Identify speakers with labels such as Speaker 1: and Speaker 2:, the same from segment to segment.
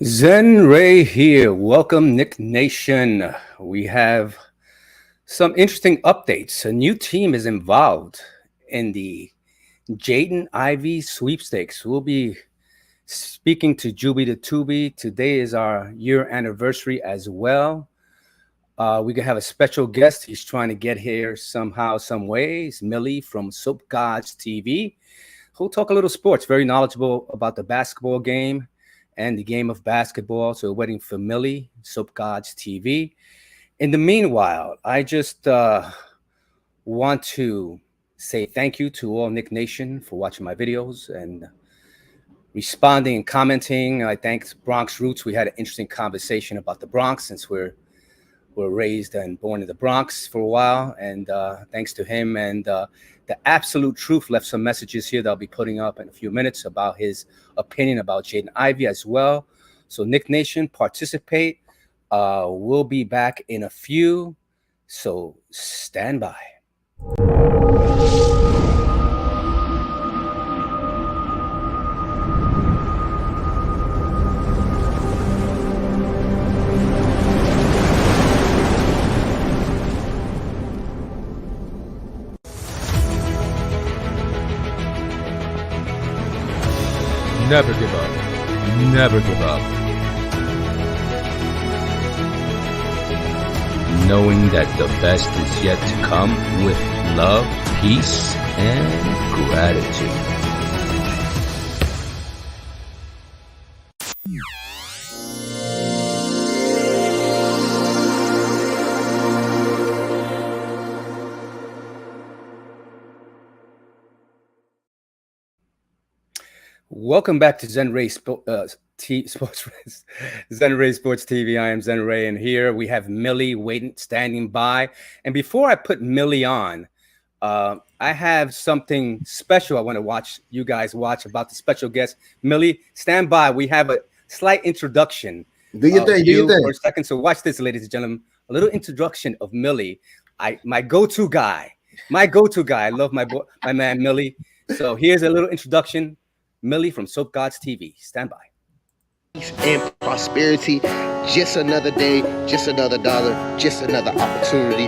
Speaker 1: Zen Ray here. Welcome, Nick Nation. We have some interesting updates. A new team is involved in the Jaden Ivey sweepstakes. We'll be speaking to Juby the Tubi. Today is our year anniversary as well. We can have a special guest. He's trying to get here somehow, some way. It's Millie from Soap Gods TV. Who'll talk a little sports, very knowledgeable about the basketball game and the game of basketball. So we're waiting for Millie, Soap Gods TV. In the meanwhile, I just want to say thank you to all Nick Nation for watching my videos and responding and commenting. I thank Bronx Roots. We had an interesting conversation about the Bronx since we're raised and born in the Bronx for a while. And thanks to him and the Absolute Truth left some messages here that I'll be putting up in a few minutes about his opinion about Jaden Ivey as well. So Nick Nation, participate. We'll be back in a few. So stand by.
Speaker 2: Never give up. Never give up. Knowing that the best is yet to come with love, peace, and gratitude.
Speaker 1: Welcome back to Zen Ray Sports Zen Ray Sports TV. I am Zen Ray, and here we have Millie standing by. And before I put Millie on, I have something special I want to you guys watch about the special guest. Millie, stand by. We have a slight introduction.
Speaker 3: Do your thing.
Speaker 1: For a second. So watch this, ladies and gentlemen. A little introduction of Millie. My go-to guy. I love my man Millie. So here's a little introduction. Millie from Soap Gods TV. Stand by.
Speaker 3: Peace and prosperity. Just another day, just another dollar, just another opportunity.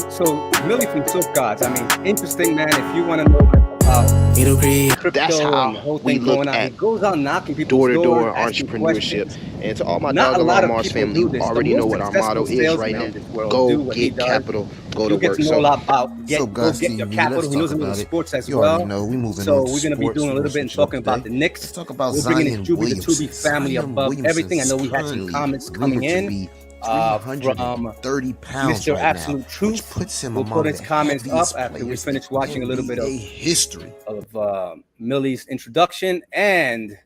Speaker 1: So Millie from Soap Gods. I mean, interesting, man. If you want to know about crypto,
Speaker 3: that's how
Speaker 1: and the whole
Speaker 3: we
Speaker 1: thing
Speaker 3: look
Speaker 1: going on,
Speaker 3: at
Speaker 1: he goes out knocking people's
Speaker 3: door-to-door
Speaker 1: doors, asking
Speaker 3: entrepreneurship.
Speaker 1: questions.
Speaker 3: And to all my
Speaker 1: Not
Speaker 3: dog
Speaker 1: a lot
Speaker 3: along
Speaker 1: of
Speaker 3: Mars
Speaker 1: people
Speaker 3: family,
Speaker 1: do this.
Speaker 3: you already
Speaker 1: The
Speaker 3: know
Speaker 1: most
Speaker 3: what our motto
Speaker 1: successful
Speaker 3: is right
Speaker 1: salesman
Speaker 3: now.
Speaker 1: in this world do
Speaker 3: Go
Speaker 1: what he
Speaker 3: get
Speaker 1: does.
Speaker 3: capital, go
Speaker 1: You
Speaker 3: to
Speaker 1: get
Speaker 3: work.
Speaker 1: to know a lot about go
Speaker 4: Guys,
Speaker 1: get your
Speaker 4: TV,
Speaker 1: capital.
Speaker 4: let's
Speaker 1: He knows
Speaker 4: talk
Speaker 1: a little
Speaker 4: about it.
Speaker 1: sports as
Speaker 4: You
Speaker 1: well.
Speaker 4: already know we moving
Speaker 1: So
Speaker 4: on
Speaker 1: we're going to be
Speaker 4: sports
Speaker 1: doing a little bit and talking about the Knicks.
Speaker 4: Let's talk about
Speaker 1: We're bringing in
Speaker 4: Zion
Speaker 1: Juby the Tubi
Speaker 4: Williamson.
Speaker 1: family
Speaker 4: Zion
Speaker 1: above everything. I know we had some
Speaker 4: currently
Speaker 1: comments coming
Speaker 4: rumored to
Speaker 1: in
Speaker 4: be
Speaker 1: from
Speaker 4: 330 pounds
Speaker 1: Mr.
Speaker 4: right
Speaker 1: Absolute
Speaker 4: now,
Speaker 1: Truth.
Speaker 4: which puts him
Speaker 1: We'll
Speaker 4: among
Speaker 1: put his
Speaker 4: the
Speaker 1: comments up
Speaker 4: heaviest
Speaker 1: after we
Speaker 4: players
Speaker 1: finish
Speaker 4: in
Speaker 1: watching a little bit
Speaker 4: NBA history.
Speaker 1: of Millie's introduction, and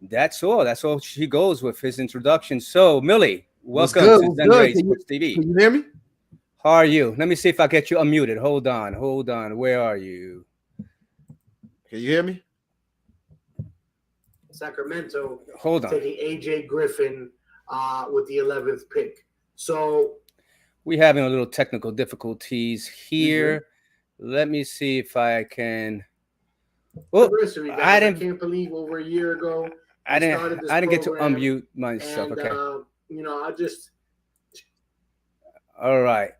Speaker 1: that's all. That's all she goes with his introduction. So, Millie, welcome to Zen Ray Sports TV.
Speaker 5: Can you hear me?
Speaker 1: How are you? Let me see if I get you unmuted. Hold on. Where are you?
Speaker 5: Can you hear me?
Speaker 6: Sacramento
Speaker 1: Hold on.
Speaker 6: taking AJ Griffin with the 11th pick. So
Speaker 1: We having a little technical difficulties here. Let me see if I can. Oh,
Speaker 6: anniversary, guys.
Speaker 1: I
Speaker 6: I
Speaker 1: didn't.
Speaker 6: can't believe over a year ago.
Speaker 1: I didn't get to unmute myself.
Speaker 6: And,
Speaker 1: Okay.
Speaker 6: I just.
Speaker 1: All right.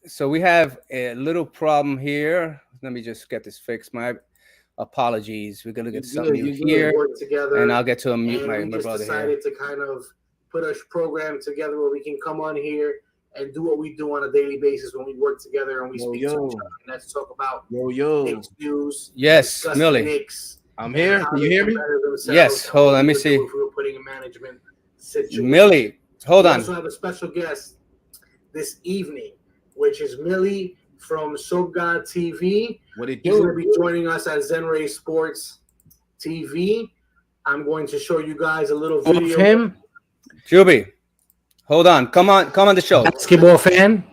Speaker 1: So we have a little problem here. Let me just get this fixed. My apologies. We're gonna get something new here,
Speaker 6: work together,
Speaker 1: and I'll get to unmute my
Speaker 6: we just
Speaker 1: brother
Speaker 6: decided
Speaker 1: here.
Speaker 6: to kind of put a program together where we can come on here and do what we do on a daily basis when we work together and we speak to each other. And that's talk about Knicks news.
Speaker 1: Yes,
Speaker 6: discuss
Speaker 1: Millie.
Speaker 6: the Knicks,
Speaker 5: I'm here.
Speaker 6: how
Speaker 5: Can you
Speaker 6: they
Speaker 5: hear me?
Speaker 6: better themselves,
Speaker 1: Yes. Hold on. Let me
Speaker 6: what we
Speaker 1: see.
Speaker 6: would do if we were putting a management situation.
Speaker 1: Millie, hold
Speaker 6: We
Speaker 1: on.
Speaker 6: also have a special guest this evening, which is Millie from Soap God TV.
Speaker 5: What it
Speaker 6: He's going to
Speaker 5: do?
Speaker 6: be joining us at Zen Ray Sports TV. I'm going to show you guys a little
Speaker 5: Of
Speaker 6: video
Speaker 5: him?
Speaker 1: Juby, hold on. Come on the show.
Speaker 5: Basketball fan?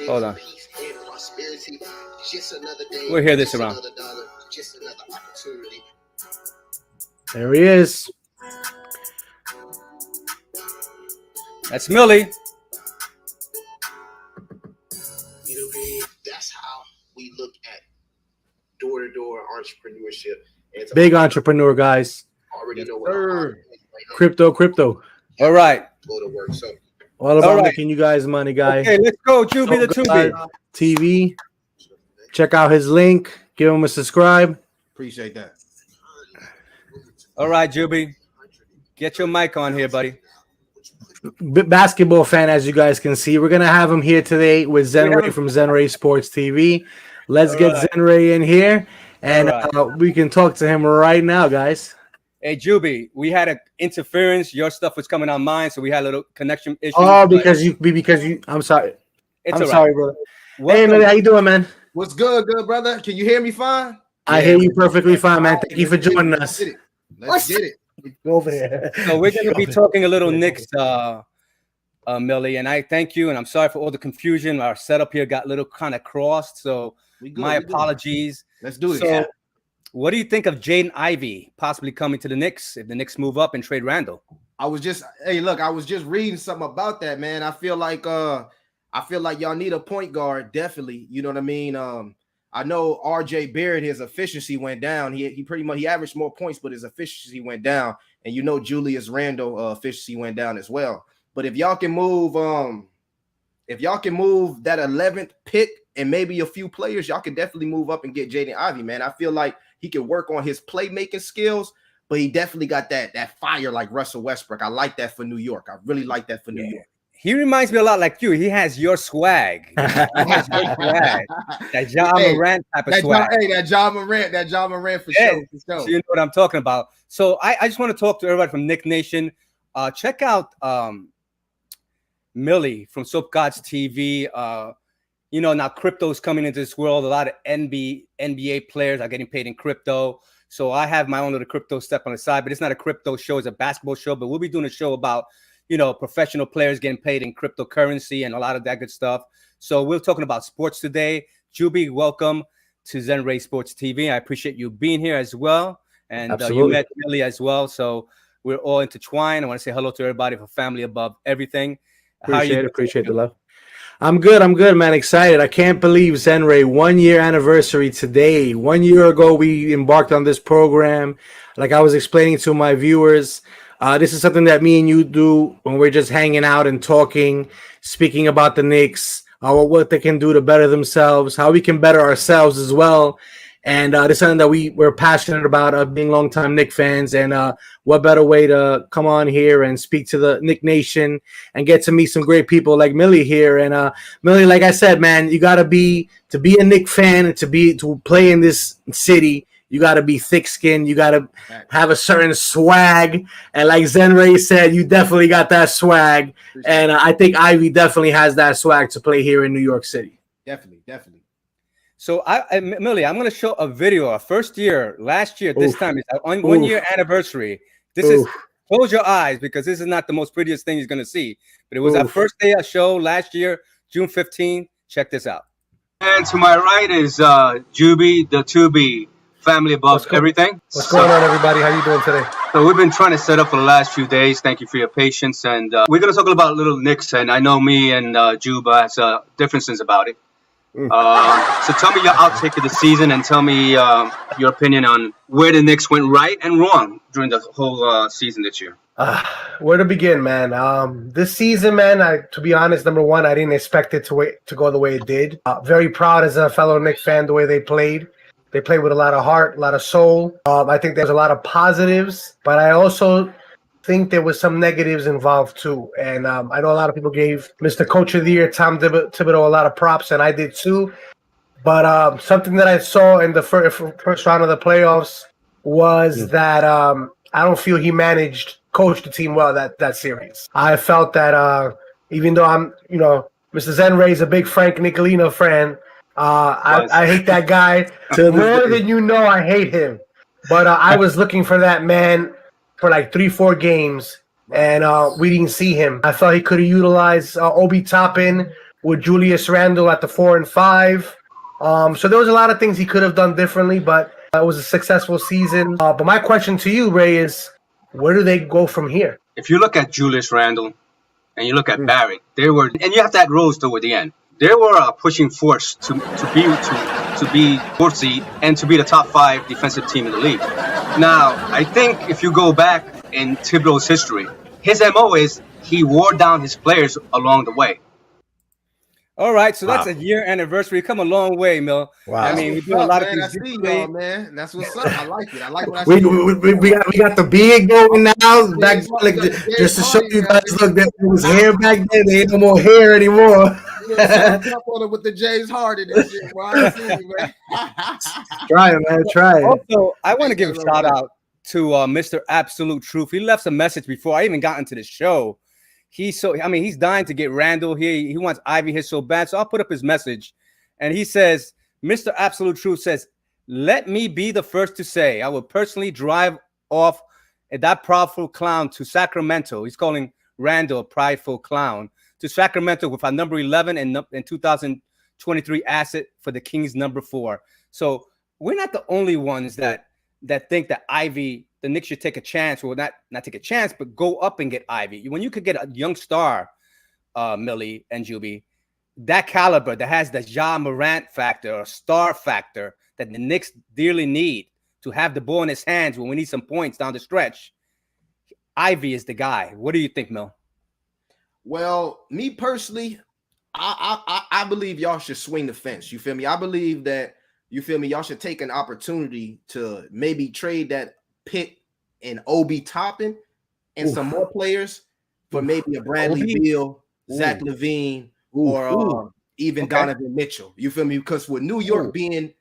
Speaker 1: Hold on.
Speaker 3: Peace and prosperity. Just another day,
Speaker 1: We'll hear this
Speaker 3: just
Speaker 1: around.
Speaker 3: another dollar, just another opportunity.
Speaker 5: There he is.
Speaker 1: That's Millie.
Speaker 3: That's how we look at door-to-door entrepreneurship.
Speaker 5: Big entrepreneur, guys.
Speaker 3: Already know what
Speaker 5: Crypto.
Speaker 1: All right.
Speaker 3: go to work. So
Speaker 5: All about making you guys money, guy.
Speaker 1: Okay, let's go, Juby the Tubi.
Speaker 5: TV. Check out his link. Give him a subscribe.
Speaker 4: Appreciate that.
Speaker 1: All right, Juby. Get your mic on here, buddy.
Speaker 5: Basketball fan, as you guys can see. We're going to have him here today with Zenray from Zenray Sports TV. Let's get Zenray in here, and we can talk to him right now, guys.
Speaker 1: Hey, Juby, we had an interference. Your stuff was coming on mine, so we had a little connection issue.
Speaker 5: Oh, because you. I'm sorry.
Speaker 1: I'm
Speaker 5: sorry, brother. Hey, man, how you doing, man?
Speaker 4: What's good, brother? Can you hear me fine?
Speaker 5: I hear you perfectly fine, man. Thank you for joining us.
Speaker 4: Let's get it.
Speaker 5: Go over here.
Speaker 1: So we're going to be talking a little Knicks, Millie, and I thank you, and I'm sorry for all the confusion. Our setup here got a little kind of crossed, so my apologies.
Speaker 4: Let's do it.
Speaker 1: So, what do you think of Jaden Ivey possibly coming to the Knicks if the Knicks move up and trade Randle?
Speaker 4: I was just reading something about that, man. I feel like y'all need a point guard, definitely. You know what I mean? I know RJ Barrett, his efficiency went down. He averaged more points, but his efficiency went down. And you know Julius Randle efficiency went down as well. But if y'all can move that 11th pick and maybe a few players, y'all can definitely move up and get Jaden Ivey, man. I feel like he can work on his playmaking skills, but he definitely got that fire like Russell Westbrook. I like that for New York. I really like that for New York.
Speaker 1: He reminds me a lot like you. He has your swag. That Ja Morant type of swag.
Speaker 4: That Ja Morant for sure.
Speaker 1: So you know what I'm talking about. So I just want to talk to everybody from Knick Nation. Check out Millie from Soap Gods TV. You know, now crypto's coming into this world. A lot of NBA players are getting paid in crypto. So I have my own little crypto step on the side, but it's not a crypto show. It's a basketball show. But we'll be doing a show about, you know, professional players getting paid in cryptocurrency and a lot of that good stuff. So we're talking about sports today. Juby, welcome to Zenray Sports TV. I appreciate you being here as well. And you met Millie as well. So we're all intertwined. I want to say hello to everybody for family above everything.
Speaker 5: Appreciate the love. I'm good, man. Excited. I can't believe Zenray 1 year anniversary today. 1 year ago, we embarked on this program. Like I was explaining to my viewers, this is something that me and you do when we're just hanging out and talking, speaking about the Knicks, what they can do to better themselves, how we can better ourselves as well. And this is something that we're passionate about, being longtime Knicks fans. And what better way to come on here and speak to the Knicks Nation and get to meet some great people like Millie here. And Millie, like I said, man, you got to be a Knicks fan and to play in this city. You got to be thick-skinned. You got to have a certain swag. And like Zenray said, you definitely got that swag. And I think Ivy definitely has that swag to play here in New York City.
Speaker 4: Definitely.
Speaker 1: So, Millie, I'm going to show a video. Our first year, last year, this time, it's on 1 year anniversary. This is, close your eyes because this is not the most prettiest thing you're going to see. But it was our first day of show last year, June 15th. Check this out. And to my right is Juby, the Tubi, family above everything.
Speaker 5: What's going on, everybody? How you doing today?
Speaker 1: So we've been trying to set up for the last few days. Thank you for your patience. And we're going to talk about little Knicks. And I know me and Juba has differences about it. So tell me your outtake of the season and tell me your opinion on where the Knicks went right and wrong during the whole season this year.
Speaker 7: Where to begin, man? This season, man, to be honest, number one, I didn't expect it to go the way it did. Very proud as a fellow Knicks fan the way they played. They played with a lot of heart, a lot of soul. I think there's a lot of positives, but I also think there was some negatives involved too. And I know a lot of people gave Mr. Coach of the Year, Tom Thibodeau, a lot of props, and I did too. But something that I saw in the first round of the playoffs was that I don't feel he coached the team well that series. I felt that even though I'm, Mr. Zenray is a big Frank Nicolino fan, I hate that guy more than you know. I hate him. But I was looking for that man for like 3-4 games, and we didn't see him. I thought he could have utilized Obi Toppin with Julius Randle at the 4 and 5. So there was a lot of things he could have done differently, but it was a successful season. But my question to you, Ray, is where do they go from here?
Speaker 1: If you look at Julius Randle and you look at Barrett, and you have that Rose toward the end. They were a pushing force to
Speaker 8: to be 4th seed and to be the top 5 defensive team in the league. Now, I think if you go back in Thibodeau's history, his MO is he wore down his players along the way.
Speaker 1: All right, so that's a year anniversary. Come a long way, Mil.
Speaker 5: Wow.
Speaker 1: I mean, we do a lot of things.
Speaker 4: Y'all, man. That's what's up. I like it. I like what I
Speaker 5: we
Speaker 4: see.
Speaker 5: we got the beard going now. Back like just to show you guys, look, there was hair back then. There ain't no more hair anymore.
Speaker 4: With the James Harden and shit, bro. I see you, man.
Speaker 5: Try it, man. Try it.
Speaker 1: Also, I want to give a shout out to Mr. Absolute Truth. He left a message before I even got into the show. He's dying to get Randle here. He wants Ivy here so bad. So I'll put up his message. And he says, Mr. Absolute Truth says, let me be the first to say, I will personally drive off that prideful clown to Sacramento. He's calling Randle a prideful clown. To Sacramento with our number 11 and 2023 asset for the Kings number 4. So we're not the only ones that think that Ivy, the Knicks should take a chance, or not take a chance, but go up and get Ivy. When you could get a young star, Millie and Juby, that caliber that has the Ja Morant factor or star factor that the Knicks dearly need to have the ball in his hands when we need some points down the stretch, Ivy is the guy. What do you think, Mil?
Speaker 4: Well, me personally, I believe y'all should swing the fence. You feel me? I believe that, you feel me, y'all should take an opportunity to maybe trade that pick in Obi Toppin and some more players for maybe a Bradley Beal, Zach LaVine, or even Donovan Mitchell. You feel me? Because with New York being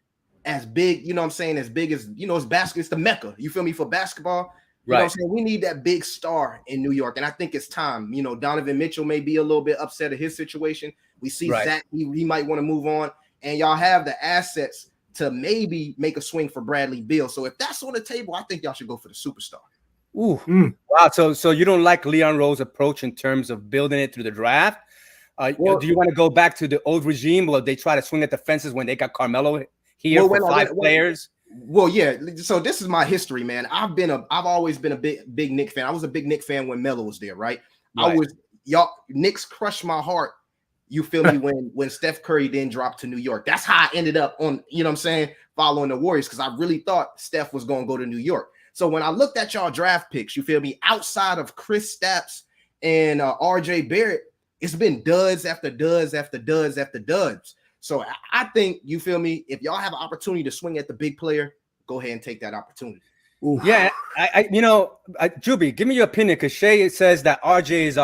Speaker 4: as big, you know what I'm saying, as big as, you know, it's the Mecca. You feel me? For basketball. You know what I'm saying? We need that big star in New York. And I think it's time. You know, Donovan Mitchell may be a little bit upset at his situation. We see Zach, he might want to move on. And y'all have the assets to maybe make a swing for Bradley Beal. So if that's on the table, I think y'all should go for the superstar.
Speaker 1: Ooh. Wow. So you don't like Leon Rose's approach in terms of building it through the draft? Do you want to go back to the old regime where they try to swing at the fences when they got Carmelo here for 5 players?
Speaker 4: Well, yeah. So this is my history, man. I've always been a big Knicks fan. I was a big Knicks fan when Melo was there, right? Knicks crushed my heart. You feel me? when Steph Curry then dropped to New York. That's how I ended up on, you know what I'm saying, following the Warriors, because I really thought Steph was going to go to New York. So when I looked at y'all draft picks, you feel me, outside of Chris Stapps and RJ Barrett, it's been duds after duds after duds after duds. So I think, you feel me, if y'all have an opportunity to swing at the big player, go ahead and take that opportunity.
Speaker 1: Ooh. Yeah, Juby, give me your opinion, because Shay says that RJ is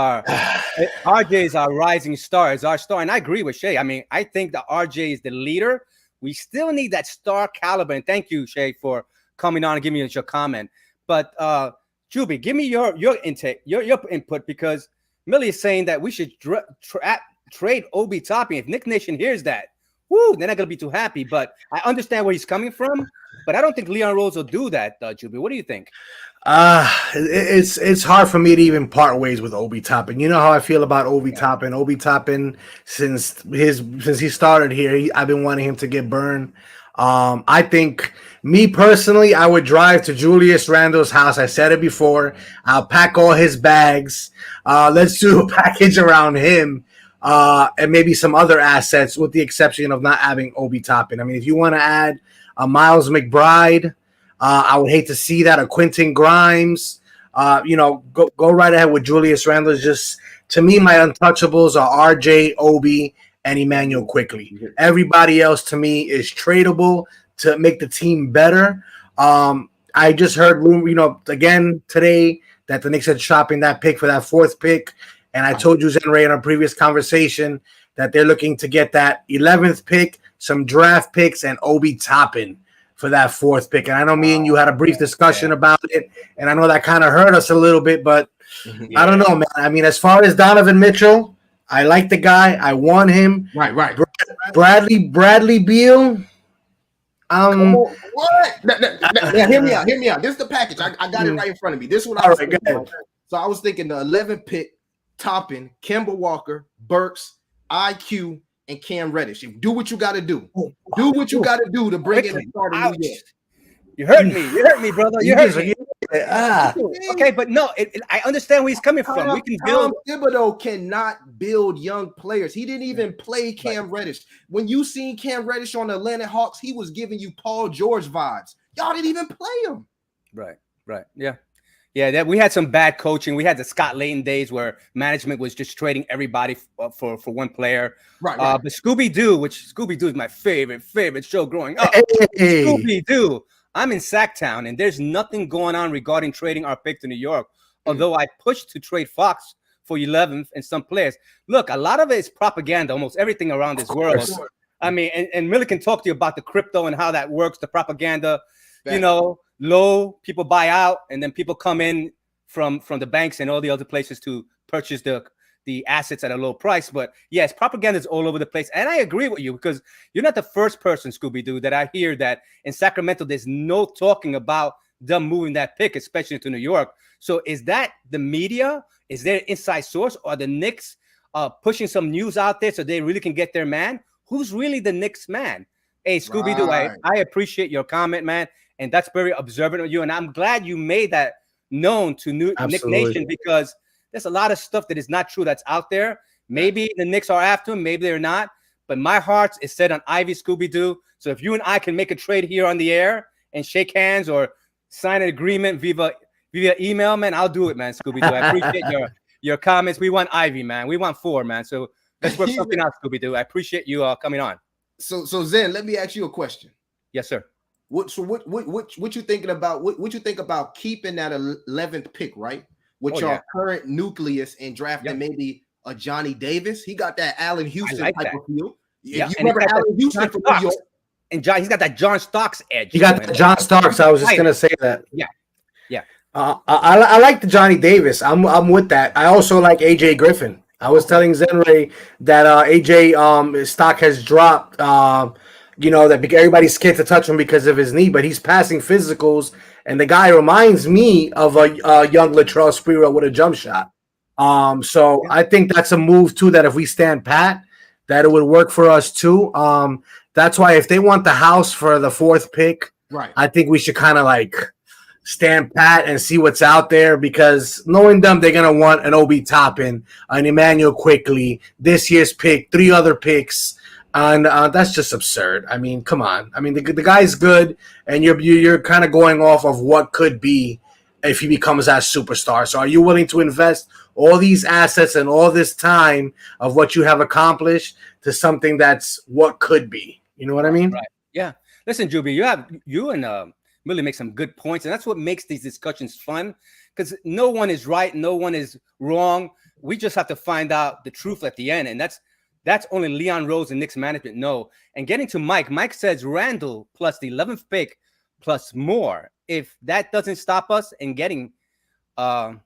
Speaker 1: our rising star, is our star, and I agree with Shay. I mean, I think that RJ is the leader. We still need that star caliber, and thank you, Shay, for coming on and giving us your comment. But Juby, give me your intake, your input, because Millie is saying that we should trade Obi Toppin. If Knicks Nation hears that, they're not gonna be too happy. But I understand where he's coming from. But I don't think Leon Rose will do that, Juby. What do you think?
Speaker 5: It's hard for me to even part ways with Obi Toppin. You know how I feel about Obi Toppin. Obi Toppin, since he started here, I've been wanting him to get burned. I think, me personally, I would drive to Julius Randle's house. I said it before. I'll pack all his bags. Let's do a package around him. And maybe some other assets, with the exception of not having Obi Toppin. I mean, if you want to add a Miles McBride, I would hate to see that. A Quentin Grimes, go right ahead with Julius Randle. Just, to me, my untouchables are RJ, Obi, and Emmanuel Quickly. Everybody else to me is tradable to make the team better. I just heard, again today that the Knicks are shopping that pick for that 4th pick. And I told you, Zenray, in our previous conversation, that they're looking to get that 11th pick, some draft picks, and Obi Toppin for that 4th pick. And I know me and you had a brief discussion about it, and I know that kind of hurt us a little bit, but I don't know, man. I mean, as far as Donovan Mitchell, I like the guy. I want him.
Speaker 4: Right.
Speaker 5: Bradley Beal.
Speaker 4: What? Now, hear me out. This is the package. I got it right in front of me. This is what I was thinking. So I was thinking the 11th pick, Toppin, Kemba Walker, Burks, IQ, and Cam Reddish. Do what you got to do. Do what you got to do to bring in a start in New York.
Speaker 1: You hurt me, brother. You hurt me. Okay, but no, I understand where he's coming from. We can build.
Speaker 4: Tom Thibodeau cannot build young players. He didn't even play Cam Reddish. When you seen Cam Reddish on the Atlanta Hawks, he was giving you Paul George vibes. Y'all didn't even play him.
Speaker 1: Right. Yeah. That we had some bad coaching. We had the Scott Layton days where management was just trading everybody for one player.
Speaker 4: Right.
Speaker 1: But Scooby-Doo is my favorite show growing up.
Speaker 5: Hey.
Speaker 1: Scooby-Doo. I'm in Sac-Town, and there's nothing going on regarding trading our pick to New York. Although I pushed to trade Fox for 11th and some players. Look, a lot of it is propaganda. Almost everything around this world. I mean, and Millie can talk to you about the crypto and how that works. The propaganda, low people buy out, and then people come in from the banks and all the other places to purchase the assets at a low price. But yes, propaganda is all over the place. And I agree with you because you're not the first person, Scooby-Doo, that I hear that in Sacramento, there's no talking about them moving that pick, especially to New York. So is that the media? Is there an inside source? Or the Knicks pushing some news out there so they really can get their man? Who's really the Knicks man? Hey, Scooby-Doo, I appreciate your comment, man. And that's very observant of you. And I'm glad you made that known to Knick Nation because there's a lot of stuff that is not true that's out there. Maybe the Knicks are after him, maybe they're not. But my heart is set on Ivy, Scooby-Doo. So if you and I can make a trade here on the air and shake hands or sign an agreement via email, man, I'll do it, man, Scooby-Doo. I appreciate your comments. We want Ivy, man. We want 4, man. So let's work something out, Scooby-Doo. I appreciate you coming on.
Speaker 4: So Zen, let me ask you a question.
Speaker 1: Yes, sir.
Speaker 4: What you thinking about? What you think about keeping that 11th pick, right? With your current nucleus and drafting maybe a Johnny Davis. He got that Allen Houston type of feel.
Speaker 1: Yeah, you remember Allen Houston from New York. And he's got that John Starks edge.
Speaker 5: He got the John Starks. I was just gonna say that.
Speaker 1: Yeah.
Speaker 5: I like the Johnny Davis. I'm with that. I also like AJ Griffin. I was telling Zenray that AJ stock has dropped. That everybody's scared to touch him because of his knee, but he's passing physicals, and the guy reminds me of a young Latrell Sprewell with a jump shot. So I think that's a move too. That if we stand pat, that it would work for us too. That's why if they want the house for the 4th pick,
Speaker 4: right,
Speaker 5: I think we should kind of like stand pat and see what's out there because knowing them, they're gonna want an Obi Toppin, an Emmanuel Quickly, this year's pick, 3 other picks. And that's just absurd. I mean, come on. I mean, the guy's good, and you're kind of going off of what could be if he becomes that superstar. So are you willing to invest all these assets and all this time of what you have accomplished to something that's what could be? You know what I mean?
Speaker 1: Right. Yeah. Listen, Juby, you and Millie make some good points, and that's what makes these discussions fun because no one is right, no one is wrong. We just have to find out the truth at the end, and that's only Leon Rose and Knicks management know. And getting to Mike says Randle plus the 11th pick plus more. If that doesn't stop us in getting DM.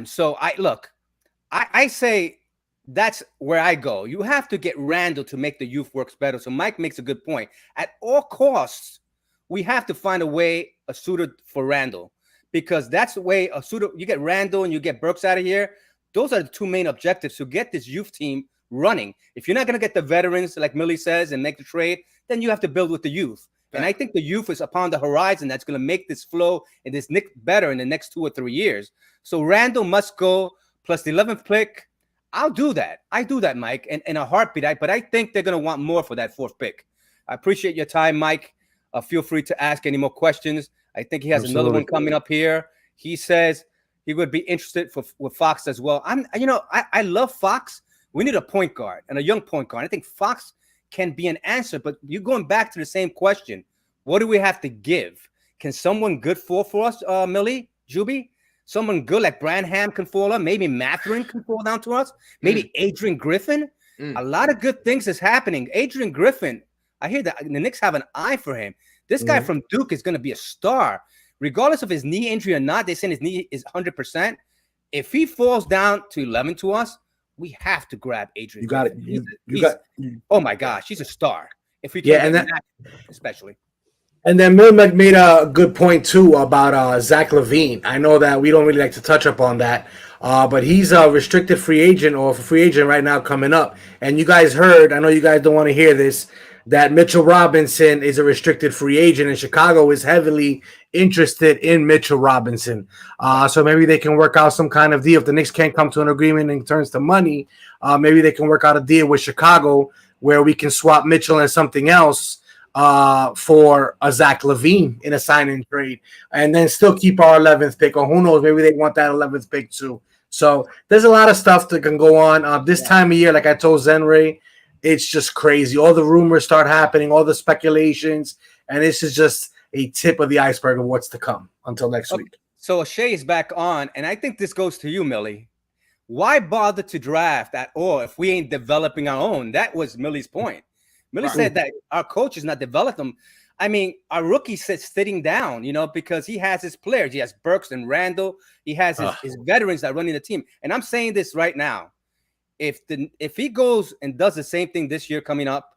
Speaker 1: So I say that's where I go. You have to get Randle to make the youth works better. So Mike makes a good point. At all costs, we have to find a suitor for Randle because that's the way a suitor. You get Randle and you get Burks out of here. Those are the 2 main objectives to get this youth team running. If you're not going to get the veterans, like Millie says, and make the trade, then you have to build with the youth. And I think the youth is upon the horizon that's going to make this flow and this Knicks better in the next 2 or 3 years. So Randle must go plus the 11th pick. I'll do that. I do that, Mike, in a heartbeat. But I think they're going to want more for that 4th pick. I appreciate your time, Mike. Feel free to ask any more questions. I think he has another one coming up here. He says he would be interested with Fox as well. I love Fox. We need a point guard and a young point guard. I think Fox can be an answer, but you're going back to the same question. What do we have to give? Can someone good fall for us, Millie, Juby? Someone good like Branham can fall on. Maybe Mathurin can fall down to us. Maybe Adrian Griffin. A lot of good things is happening. Adrian Griffin, I hear that the Knicks have an eye for him. This guy from Duke is going to be a star. Regardless of his knee injury or not, they say his knee is 100%. If he falls down to 11 to us, we have to grab Adrian.
Speaker 5: You got it.
Speaker 1: Oh my gosh, he's a star. If we especially.
Speaker 5: And then Milmek made a good point too about Zach LaVine. I know that we don't really like to touch up on that, but he's a restricted free agent or a free agent right now coming up. And you guys heard, I know you guys don't want to hear this, that Mitchell Robinson is a restricted free agent, and Chicago is heavily interested in Mitchell Robinson. So maybe they can work out some kind of deal. If the Knicks can't come to an agreement in terms of money, maybe they can work out a deal with Chicago where we can swap Mitchell and something else for a Zach LaVine in a sign-in trade, and then still keep our 11th pick. Or who knows, maybe they want that 11th pick too. So there's a lot of stuff that can go on. This time of year, like I told Zenray, it's just crazy. All the rumors start happening, all the speculations, and this is just a tip of the iceberg of what's to come until next week.
Speaker 1: So Shea is back on, and I think this goes to you, Millie. Why bother to draft at all if we ain't developing our own? That was Millie's point. Millie said that our coach is not developing them. I mean, our rookie sitting down, because he has his players. He has Burks and Randle. He has his veterans that are running the team. And I'm saying this right now. If he goes and does the same thing this year coming up,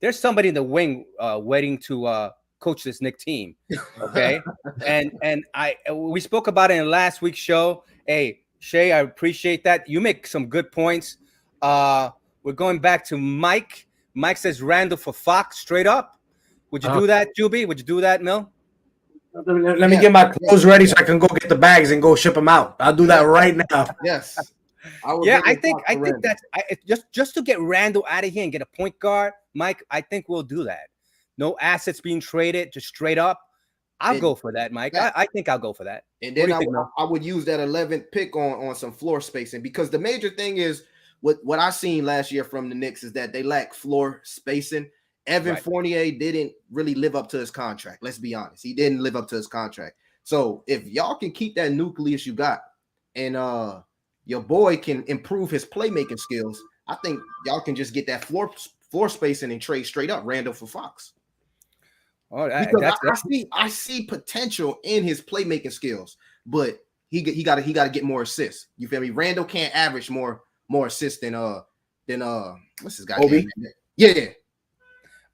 Speaker 1: there's somebody in the wing waiting to coach this Knicks team. Okay. and we spoke about it in last week's show. Hey, Shay, I appreciate that. You make some good points. We're going back to Mike. Mike says Randle for Fox straight up. Would you do that, Juby? Would you do that, Mil?
Speaker 5: Let me get my clothes ready so I can go get the bags and go ship them out. I'll do that right now.
Speaker 4: Yes.
Speaker 1: I think that's just to get Randle out of here and get a point guard, Mike. I think we'll do that. No assets being traded, just straight up. I'll go for that, Mike. I think I'll go for that.
Speaker 4: And then I would use that 11th pick on some floor spacing, because the major thing is what I seen last year from the Knicks is that they lack floor spacing. Evan Fournier didn't really live up to his contract. Let's be honest. He didn't live up to his contract. So if y'all can keep that nucleus you got and your boy can improve his playmaking skills, I think y'all can just get that floor spacing and trade straight up Randle for Fox.
Speaker 1: Oh,
Speaker 4: I see potential in his playmaking skills, but he got to get more assists. You feel me? Randle can't average more assists than what's his guy's name? Yeah.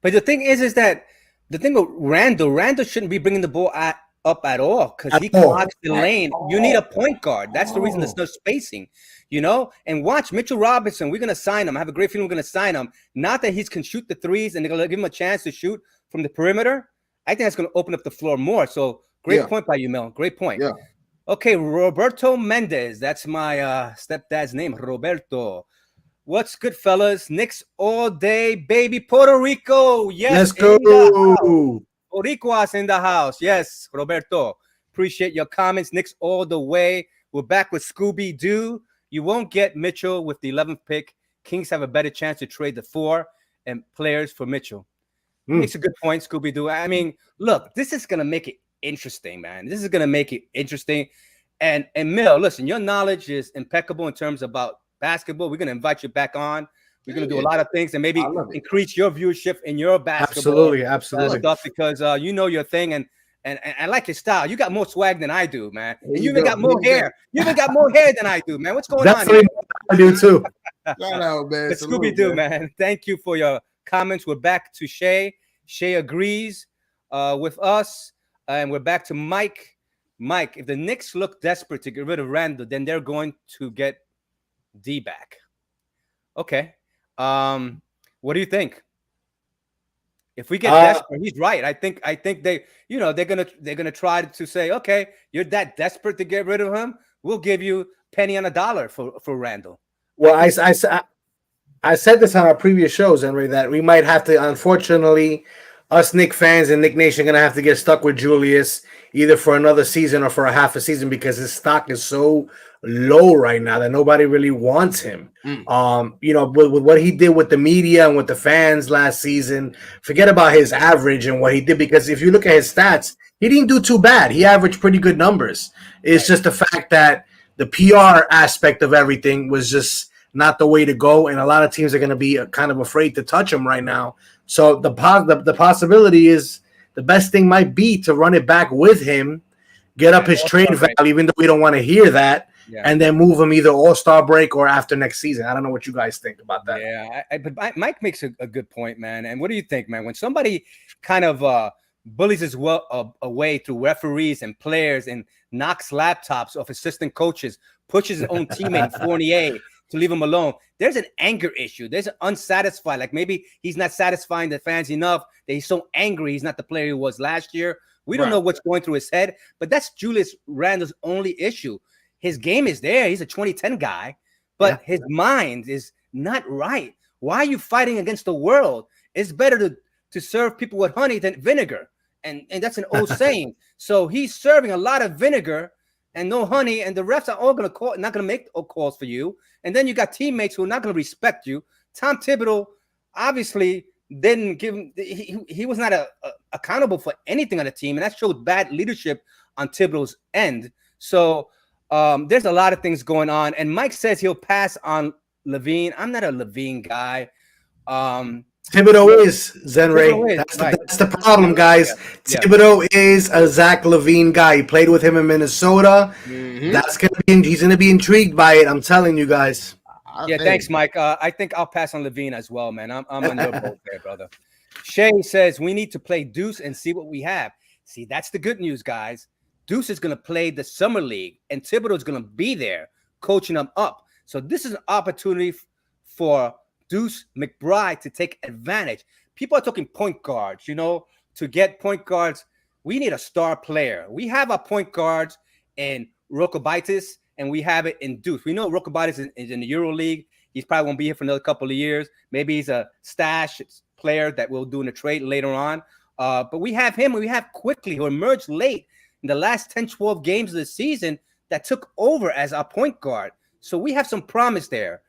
Speaker 1: But the thing is that the thing with Randle shouldn't be bringing the ball up at all because he clogs the lane. You need a point guard. That's the reason there's no spacing, And watch Mitchell Robinson. We're going to sign him. I have a great feeling we're going to sign him. Not that he can shoot the threes and they're going to give him a chance to shoot from the perimeter. I think that's going to open up the floor more. So great point by you, Mel. Great point.
Speaker 4: Yeah.
Speaker 1: Okay, Roberto Mendez. That's my stepdad's name, Roberto. What's good, fellas? Knicks all day, baby. Puerto Rico. Yes.
Speaker 5: Let's go.
Speaker 1: Boricuas in the house. Yes, Roberto. Appreciate your comments. Knicks all the way. We're back with Scooby-Doo. You won't get Mitchell with the 11th pick. Kings have a better chance to trade the 4 and players for Mitchell. Makes a good point, Scooby-Doo. I mean, look, this is going to make it interesting, man. This is going to make it interesting. And Mil, listen, your knowledge is impeccable in terms about basketball. We're going to invite you back on. We're going to do a lot of things and maybe increase your viewership in your basketball.
Speaker 5: Absolutely.
Speaker 1: Stuff because you know your thing and I like your style. You got more swag than I do, man. And you even got more hair. You even got more hair than I do, man. What's going on here?
Speaker 5: I do too.
Speaker 4: Shout out, man.
Speaker 1: Scooby-Doo, man. Thank you for your comments. We're back to Shay. Shay agrees with us. And we're back to Mike. Mike, if the Knicks look desperate to get rid of Randle, then they're going to get D back. Okay. What do you think? If we get desperate, he's right. I think they, they're gonna try to say, okay, you're that desperate to get rid of him. We'll give you penny on a dollar for Randle.
Speaker 5: Well, I said this on our previous shows, Henry, that we might have to, unfortunately, us Knicks fans and Knicks Nation are gonna have to get stuck with Julius either for another season or for a half a season because his stock is so low right now that nobody really wants him. With what he did with the media and with the fans last season, forget about his average and what he did, because if you look at his stats, he didn't do too bad. He averaged pretty good numbers. It's just the fact that the PR aspect of everything was just not the way to go, and a lot of teams are going to be kind of afraid to touch him right now. So the possibility is the best thing might be to run it back with him, get up his trade value, even though we don't want to hear that, and then move him either All-Star break or after next season. I don't know what you guys think about that.
Speaker 1: Yeah, but Mike makes a good point, man. And what do you think, man? When somebody kind of bullies his away through referees and players and knocks laptops off assistant coaches, pushes his own teammate Fournier to leave him alone. There's an anger issue. There's an unsatisfied. Like maybe he's not satisfying the fans enough that he's so angry he's not the player he was last year. We don't know what's going through his head, but that's Julius Randle's only issue. His game is there. He's a 2010 guy, but his mind is not right. Why are you fighting against the world? It's better to serve people with honey than vinegar. And that's an old saying. So he's serving a lot of vinegar and no honey, and the refs are all going to call, not going to make calls for you. And then you got teammates who are not going to respect you. Tom Thibodeau obviously didn't give him, he was not accountable for anything on the team, and that showed bad leadership on Thibodeau's end. So there's a lot of things going on, and Mike says he'll pass on Levine. I'm not a Levine guy.
Speaker 5: Thibodeau is Zenray. That's the problem, guys. Thibodeau is a Zach LaVine guy. He played with him in Minnesota. He's gonna be intrigued by it. I'm telling you guys.
Speaker 1: Thanks, Mike. I think I'll pass on LaVine as well, man. I'm on your boat there, brother. Shay says we need to play Deuce and see what we have. See, that's the good news, guys. Deuce is gonna play the summer league, and Thibodeau is gonna be there coaching them up. So this is an opportunity for Deuce McBride to take advantage. People are talking point guards, to get point guards. We need a star player. We have our point guards in Rokobaitis, and we have it in Deuce. We know Rokobaitis is in the Euro League. He's probably won't be here for another couple of years. Maybe he's a stash player that we'll do in a trade later on. But we have him, and we have Quickly, who emerged late in the last 10, 12 games of the season that took over as our point guard. So we have some promise there.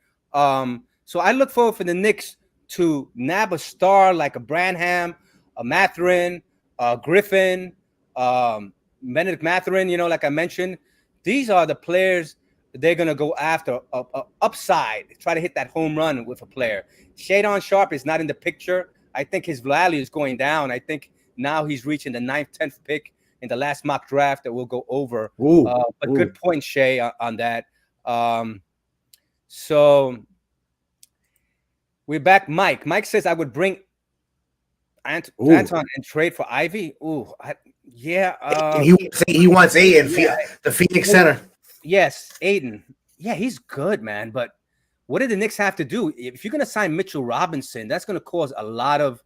Speaker 1: So I look forward for the Knicks to nab a star like a Branham, a Mathurin, Griffin, Benedict Mathurin, like I mentioned. These are the players they're going to go after, upside, try to hit that home run with a player. Shadon Sharp is not in the picture. I think his value is going down. I think now he's reaching the 9th, 10th pick in the last mock draft that we'll go over. But good point, Shay, on that. So we're back. Mike says I would bring Anton and trade for Ivy.
Speaker 5: He wants Aiden, the Phoenix center.
Speaker 1: Yes, Aiden. Yeah, he's good, man. But what did the Knicks have to do? If you're going to sign Mitchell Robinson, that's going to cause a lot of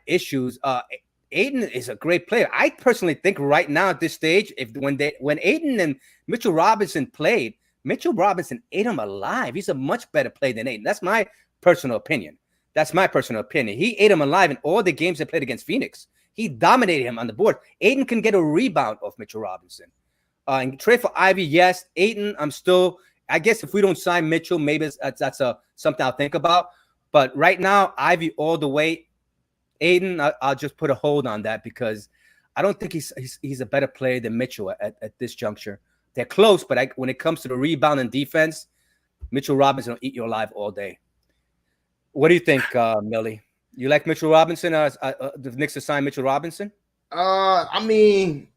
Speaker 1: issues. Aiden is a great player. I personally think right now at this stage, when Aiden and Mitchell Robinson played, Mitchell Robinson ate him alive. He's a much better player than Aiden. That's my personal opinion. He ate him alive in all the games they played against Phoenix. He dominated him on the board. Aiden can get a rebound off Mitchell Robinson. And trade for Ivy, yes. Aiden, I guess if we don't sign Mitchell, maybe that's something I'll think about. But right now, Ivy all the way. Aiden, I'll just put a hold on that because I don't think he's a better player than Mitchell at this juncture. They're close, but when it comes to the rebound and defense, Mitchell Robinson will eat you alive all day. What do you think, Millie? You like Mitchell Robinson? The Knicks to sign Mitchell Robinson?
Speaker 4: I mean,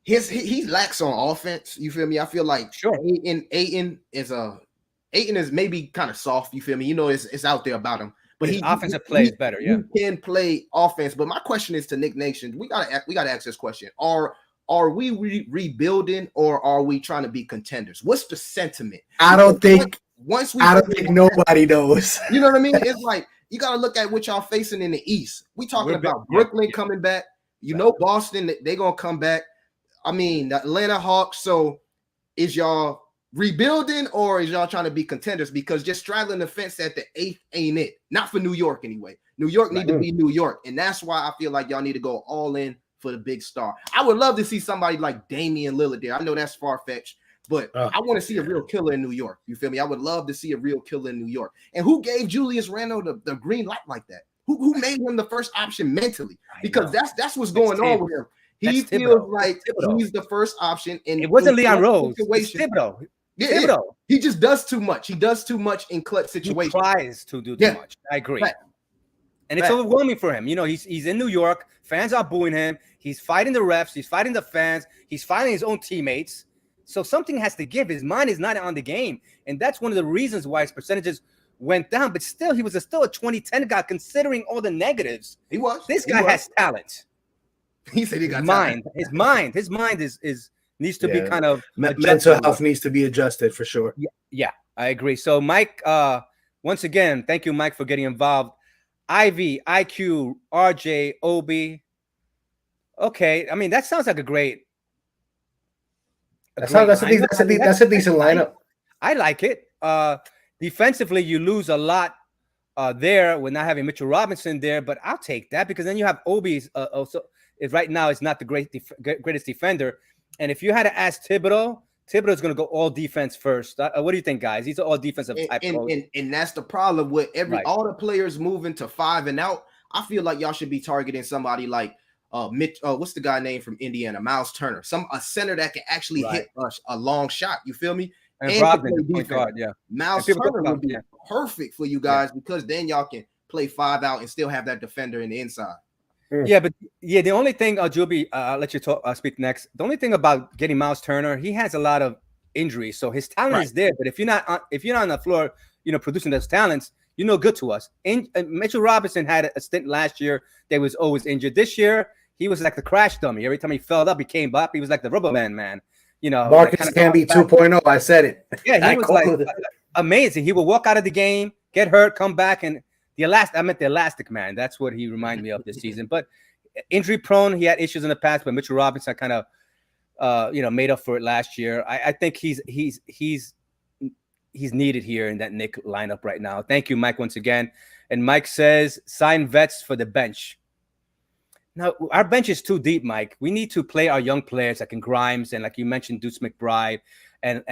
Speaker 4: he lacks on offense. You feel me? I feel like Aiden is maybe kind of soft. You feel me? It's out there about him. But
Speaker 1: his offensive play is better. Yeah,
Speaker 4: he can play offense. But my question is to Knick Nation. We gotta ask this question: Are we rebuilding or are we trying to be contenders? What's the sentiment?
Speaker 5: I don't think nobody knows.
Speaker 4: You know what I mean? It's like you got to look at what y'all facing in the East. We talking about Brooklyn coming back. Boston, they're going to come back. I mean, the Atlanta Hawks. So is y'all rebuilding or is y'all trying to be contenders? Because just straddling the fence at the 8th ain't it. Not for New York anyway. New York need to be New York. And that's why I feel like y'all need to go all in for the big star. I would love to see somebody like Damian Lillard there. I know that's far-fetched, but I want to see a real killer in New York. You feel me? I would love to see a real killer in New York. And who gave Julius Randle the green light like that? Who made him the first option mentally? Because that's what's going on with him. He feels like he's the first option. And
Speaker 1: it wasn't Leon Rose. It's Thibodeau.
Speaker 4: Yeah. He just does too much. He does too much in clutch situations.
Speaker 1: He tries to do too much. I agree. Right. And it's overwhelming for him. He's in New York. Fans are booing him. He's fighting the refs. He's fighting the fans. He's fighting his own teammates. So something has to give. His mind is not on the game. And that's one of the reasons why his percentages went down. But still, he was still a 2010 guy considering all the negatives.
Speaker 4: He was.
Speaker 1: This guy has talent.
Speaker 4: He said he got
Speaker 1: talent. His mind is needs to be kind of
Speaker 5: mental health needs to be adjusted for sure.
Speaker 1: Yeah. I agree. So, Mike, once again, thank you, Mike, for getting involved. Ivy, IQ, RJ, Obi. Okay, I mean that sounds like a great.
Speaker 7: That's a decent lineup.
Speaker 1: I like it. Defensively, you lose a lot there with not having Mitchell Robinson there, but I'll take that because then you have Obi's also. Right now is not the greatest defender, and if you had to ask Thibodeau is going to go all defense first. What do you think, guys? He's an all defensive type coach.
Speaker 4: And that's the problem with all the players moving to 5 and out. I feel like y'all should be targeting somebody like Mitch. What's the guy name from Indiana? Miles Turner. A center that can actually hit a long shot. You feel me?
Speaker 1: And Brogdon, point guard,
Speaker 4: Miles Turner would be perfect for you guys because then y'all can play 5 out and still have that defender in the inside.
Speaker 1: Yeah, but the only thing, Juby, I'll let you speak next. The only thing about getting Miles Turner, he has a lot of injuries, so his talent is there. But if you're not on the floor, producing those talents, you're no good to us. Mitchell Robinson had a stint last year that was always injured. This year, he was like the crash dummy. Every time he fell up, he came up. He was like the rubber man.
Speaker 7: Marcus Camby 2.0. I said it.
Speaker 1: Yeah, he was like amazing. He would walk out of the game, get hurt, come back, and the Elastic Man. That's what he reminded me of this season. But injury prone, he had issues in the past, but Mitchell Robinson kind of, made up for it last year. I think he's needed here in that Knick lineup right now. Thank you, Mike, once again. And Mike says, sign vets for the bench. Now, our bench is too deep, Mike. We need to play our young players like in Grimes and like you mentioned, Deuce McBride and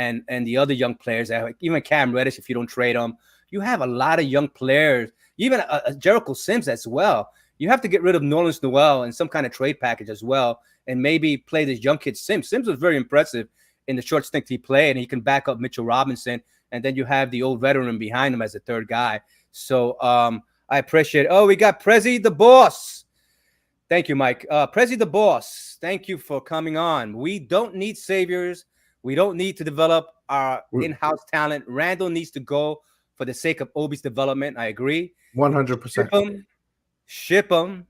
Speaker 1: the other young players, like even Cam Reddish, if you don't trade them. You have a lot of young players, even Jericho Sims as well. You have to get rid of Nerlens Noel in some kind of trade package as well and maybe play this young kid Sims. Sims was very impressive in the short stint he played, and he can back up Mitchell Robinson, and then you have the old veteran behind him as a third guy. So I appreciate it. Oh, we got Prezi the Boss. Thank you, Mike. Prezi the Boss, thank you for coming on. We don't need saviors. We don't need to develop our in-house talent. Randle needs to go for the sake of Obi's development. I agree.
Speaker 5: 100%.
Speaker 1: Ship him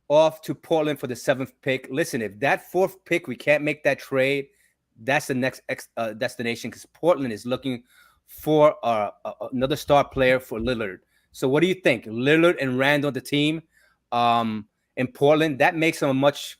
Speaker 1: off to Portland for the 7th pick. Listen, if that 4th pick, we can't make that trade, that's the next destination because Portland is looking for another star player for Lillard. So what do you think? Lillard and Randle, the team in Portland, that makes them a much,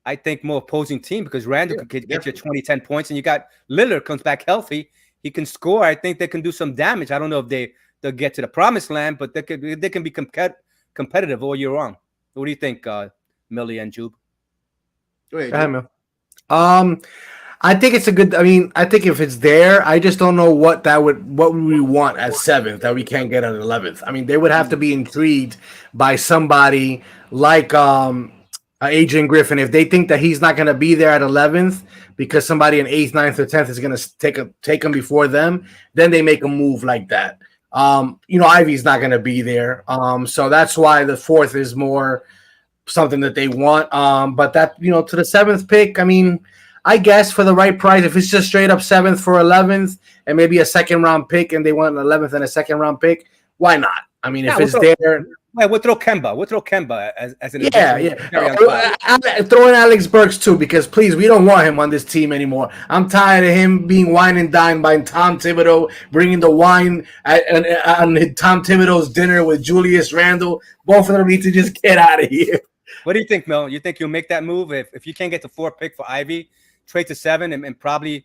Speaker 1: I think, more opposing team because Randle could get you 20, 10 points, and you got Lillard comes back healthy. He can score. I think they can do some damage. I don't know if they'll get to the promised land, but they can be competitive all year long. What do you think, Millie and Jube?
Speaker 4: Go ahead, Jube.
Speaker 7: I think it's a good. I mean, I think if it's there, I just don't know what we want at 7th that we can't get at 11th. I mean, they would have to be intrigued by somebody like Adrian Griffin if they think that he's not going to be there at 11th because somebody in 8th, 9th, or 10th is going to take him before them. Then they make a move like that. Ivy's not going to be there. So that's why the 4th is more something that they want. But that, to the 7th pick, I mean, I guess for the right price, if it's just straight up 7th for 11th and maybe a 2nd round pick and they want an 11th and a 2nd round pick, why not? I mean, if it's there.
Speaker 1: Well, we'll throw Kemba as an
Speaker 7: throw in Alex Burks too, because please, we don't want him on this team anymore. I'm tired of him being wine and dined by Tom Thibodeau, bringing the wine on Tom Thibodeau's dinner with Julius Randle. Both of them need to just get out of here.
Speaker 1: What do you think, Mel? You think you'll make that move if you can't get the 4th pick for Ivy, trade to 7 and probably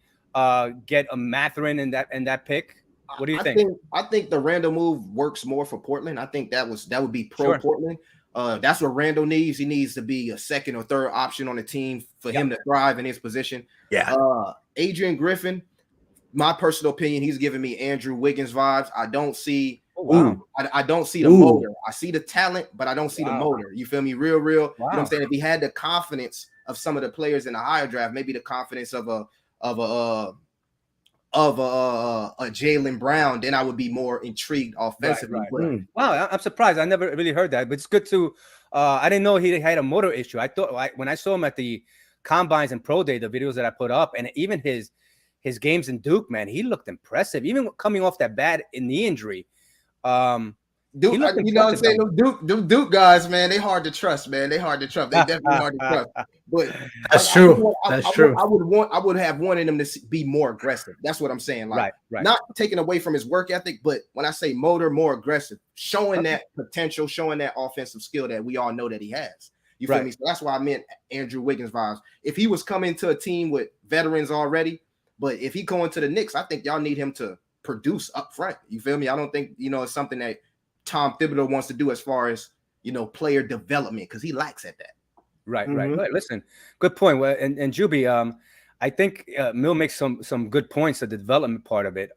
Speaker 1: get a Mathurin in that pick? What do you think?
Speaker 4: I think the Randle move works more for Portland. I think that would be pro Portland. That's what Randle needs. He needs to be a 2nd or 3rd option on the team for him to thrive in his position.
Speaker 7: Yeah.
Speaker 4: Adrian Griffin, my personal opinion, he's giving me Andrew Wiggins vibes. I don't see. I don't see the motor. I see the talent, but I don't see the motor. You feel me? Real. You know what I'm saying? If he had the confidence of some of the players in the higher draft, maybe the confidence of a Jaylen Brown, then I would be more intrigued offensively.
Speaker 1: Right. Wow, I'm surprised. I never really heard that, but it's good to. I didn't know he had a motor issue. I thought when I saw him at the combines and pro day, the videos that I put up, and even his games in Duke, man, he looked impressive. Even coming off that bad knee injury,
Speaker 4: Duke, you know what I'm saying? Them Duke guys, man, they hard to trust, man. They hard to trust. They definitely hard to trust. But
Speaker 5: that's true. That's true.
Speaker 4: I would have wanted him to be more aggressive. That's what I'm saying. Like,
Speaker 1: right.
Speaker 4: Not taking away from his work ethic, but when I say motor, more aggressive, showing that potential, showing that offensive skill that we all know that he has. You feel me? So that's why I meant Andrew Wiggins vibes. If he was coming to a team with veterans already, but if he going to the Knicks, I think y'all need him to produce up front. You feel me? I don't think, it's something that Tom Thibodeau wants to do as far as, player development, because he lacks at that.
Speaker 1: Right. Listen, good point. Well, and Juby, I think Mill makes some good points at the development part of it.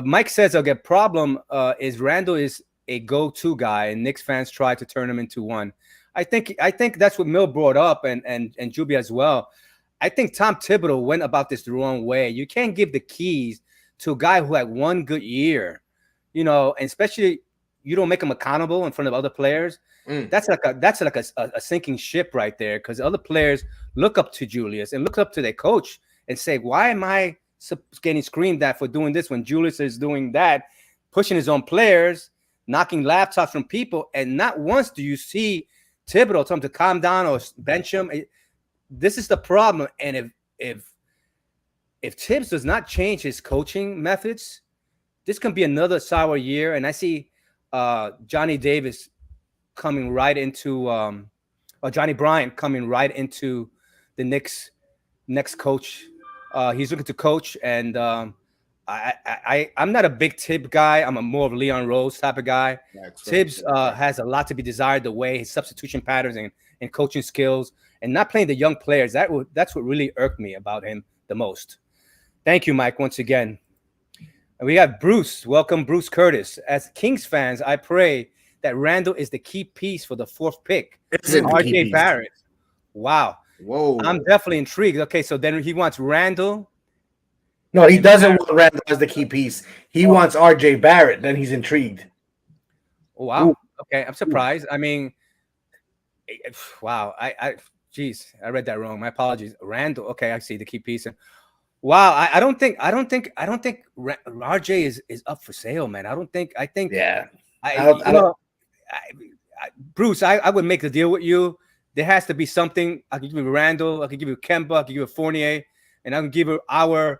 Speaker 1: Mike says a problem is Randle is a go-to guy, and Knicks fans try to turn him into one. I think that's what Mill brought up, and Juby as well. I think Tom Thibodeau went about this the wrong way. You can't give the keys to a guy who had one good year, and especially you don't make him accountable in front of other players. That's like a sinking ship right there, because other players look up to Julius and look up to their coach and say, why am I getting screamed at for doing this when Julius is doing that, pushing his own players, knocking laptops from people, and not once do you see Thibodeau tell him to calm down or bench him. This is the problem. And if Tibbs does not change his coaching methods, this can be another sour year. And I see Johnny Davis coming right into or Johnny Bryant coming right into the Knicks next coach. He's looking to coach, and I'm not a big Tibbs guy. I'm a more of a Leon Rose type of guy. Tibbs has a lot to be desired, the way his substitution patterns and coaching skills, and not playing the young players. That's what really irked me about him the most. Thank you, Mike, once again. And we got Bruce. Welcome, Bruce Curtis. As Kings fans, I pray that Randle is the key piece for the fourth pick. RJ Barrett. Wow.
Speaker 4: Whoa.
Speaker 1: I'm definitely intrigued. Okay, so then he wants Randle.
Speaker 5: No, he doesn't want Randle as the key piece. He wants RJ Barrett. Then he's intrigued.
Speaker 1: Wow. Ooh. Okay, I'm surprised. I mean, wow. I read that wrong. My apologies. Randle. Okay, I see the key piece. Wow. I don't think RJ is up for sale, man. I think. Yeah. Bruce, I would make the deal with you. There has to be something. I can give you Randle. I can give you Kemba. I can give you Fournier, and I can give you our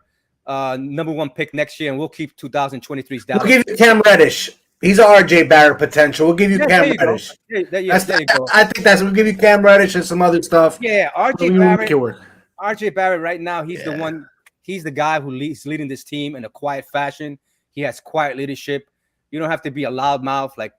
Speaker 1: number one pick next year, and we'll keep 2023's down.
Speaker 5: We'll give you Cam Reddish. He's a RJ Barrett potential. We'll give you Cam Reddish. There you go. I think we'll give you Cam Reddish and some other stuff.
Speaker 1: Yeah, RJ Barrett right now, he's the one. He's the guy who leading this team in a quiet fashion. He has quiet leadership. You don't have to be a loudmouth like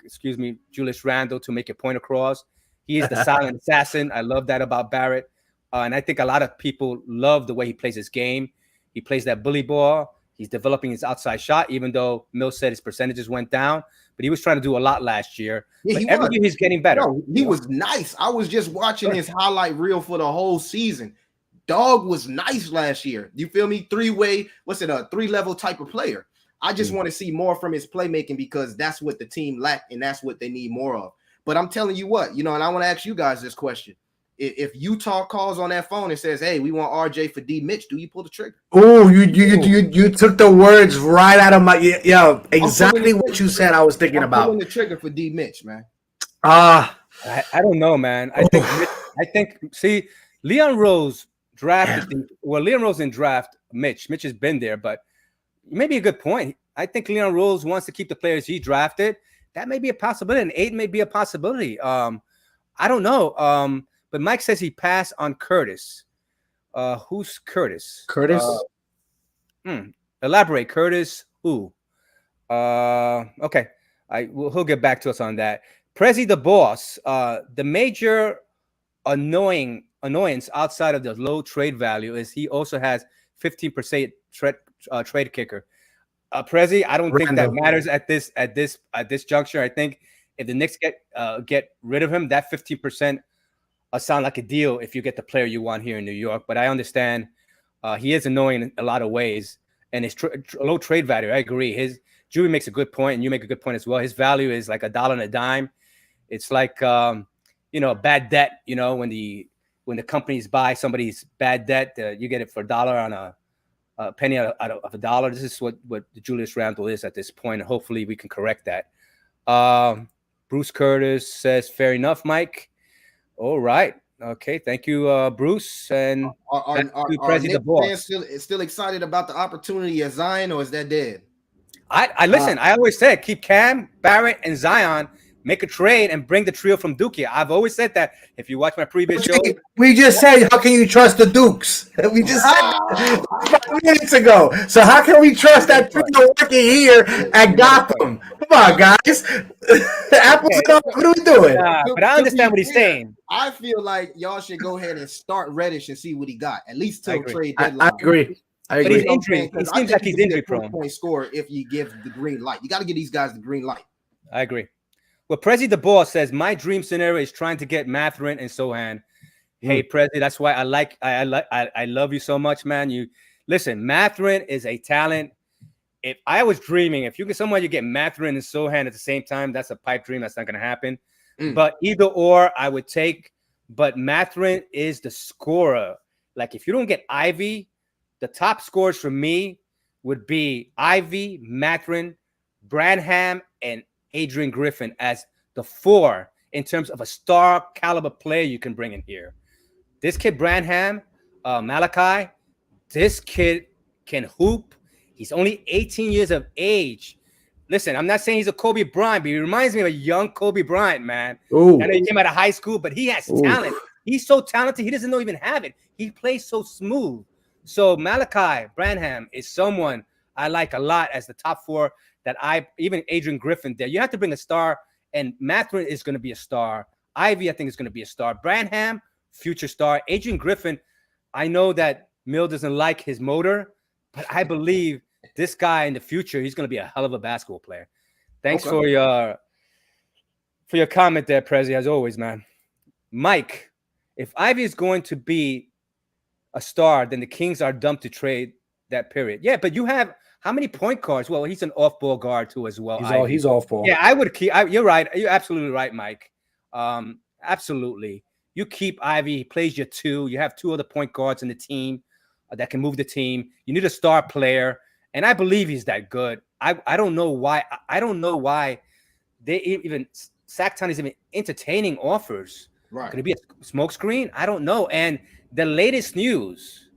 Speaker 1: excuse me, Julius Randle to make your point across. He is the silent assassin. I love that about Barrett. And I think a lot of people love the way he plays his game. He plays that bully ball. He's developing his outside shot, even though Mills said his percentages went down. But he was trying to do a lot last year. Yeah, every year he's getting better.
Speaker 4: He was nice. I was just watching his highlight reel for the whole season. Dog was nice last year. You feel me? Three-way, a three-level type of player. I just want to see more from his playmaking, because that's what the team lacked, and that's what they need more of. But I'm telling you what, and I want to ask you guys this question. If Utah calls on that phone and says, hey, we want RJ for D Mitch, do you pull the trigger?
Speaker 5: Oh, you took the words right out of my exactly what you said. I was thinking about
Speaker 4: pulling the trigger for D Mitch, man.
Speaker 1: I don't know, man. I think see, Leon Rose drafted Leon Rose didn't draft Mitch. Mitch has been there, but maybe a good point. I think Leon Rose wants to keep the players he drafted. That may be a possibility, and 8 may be a possibility. I don't know. But Mike says he passed on Curtis. Who's Curtis?
Speaker 5: Curtis?
Speaker 1: Elaborate. Curtis who? Okay. He'll get back to us on that. Prezi the boss. The major annoyance outside of the low trade value is he also has 15% trade kicker. Prezi, I don't think that matters at this juncture. I think if the Knicks get rid of him, that 15% sound like a deal if you get the player you want here in New York. But I understand he is annoying in a lot of ways, and his low trade value. I agree. Julie makes a good point, and you make a good point as well. His value is like $1 and a dime. It's like bad debt. When the companies buy somebody's bad debt, you get it for $1 a penny out of a dollar. This is what Julius Randle is at this point, and hopefully we can correct that. Bruce Curtis says, fair enough, Mike. All right. Okay. Thank you, Bruce. And
Speaker 4: are Knicks fans still excited about the opportunity at Zion, or is that dead?
Speaker 1: I listen. I always said keep Cam, Barrett, and Zion. Make a trade and bring the trio from Duke here. I've always said that. If you watch my previous show,
Speaker 7: we just said, how can you trust the Dukes? We just said 5 minutes ago. So how can we trust that trio working here at Gotham? Come on, guys. Apples and oranges. What are we doing?
Speaker 1: But I understand what he's saying.
Speaker 4: I feel like y'all should go ahead and start Reddish and see what he got, at least till trade deadline.
Speaker 7: I agree.
Speaker 1: But he's injury. He seems like he's injury prone.
Speaker 4: Point score if you give the green light. You got to give these guys the green light.
Speaker 1: I agree. Well, Prezi DeBoer says my dream scenario is trying to get Mathurin and Sohan. Hey, Prezi, that's why I love you so much, man. You listen, Mathurin is a talent. If I was dreaming, if you get someone you get Mathurin and Sohan at the same time, that's a pipe dream. That's not going to happen. But either or, I would take. But Mathurin is the scorer. Like if you don't get Ivy, the top scorers for me would be Ivy, Mathurin, Branham, and Adrian Griffin as the 4 in terms of a star caliber player you can bring in here. This kid, Branham, Malachi, this kid can hoop. He's only 18 years of age. Listen, I'm not saying he's a Kobe Bryant, but he reminds me of a young Kobe Bryant, man.
Speaker 7: Ooh.
Speaker 1: I know he came out of high school, but he has talent. He's so talented, he doesn't even have it. He plays so smooth. So Malachi Branham is someone I like a lot as the top 4 that even Adrian Griffin there. You have to bring a star, and Mathurin is going to be a star. Ivy, I think, is going to be a star. Branham, future star. Adrian Griffin, I know that Mill doesn't like his motor, but I believe this guy in the future, he's going to be a hell of a basketball player. Thanks for your comment there, Prezi, as always, man. Mike, if Ivy is going to be a star, then the Kings are dumb to trade that period. Yeah, but you have how many point guards? Well, he's an off-ball guard too as well.
Speaker 5: He's off-ball.
Speaker 1: Yeah, I would keep. You're right. You're absolutely right, Mike. Absolutely. You keep Ivy. He plays your 2. You have 2 other point guards in the team that can move the team. You need a star player, and I believe he's that good. I don't know why. I don't know why they even Sac-Town is even entertaining offers.
Speaker 4: Right.
Speaker 1: Could it be a smokescreen? I don't know. And the latest news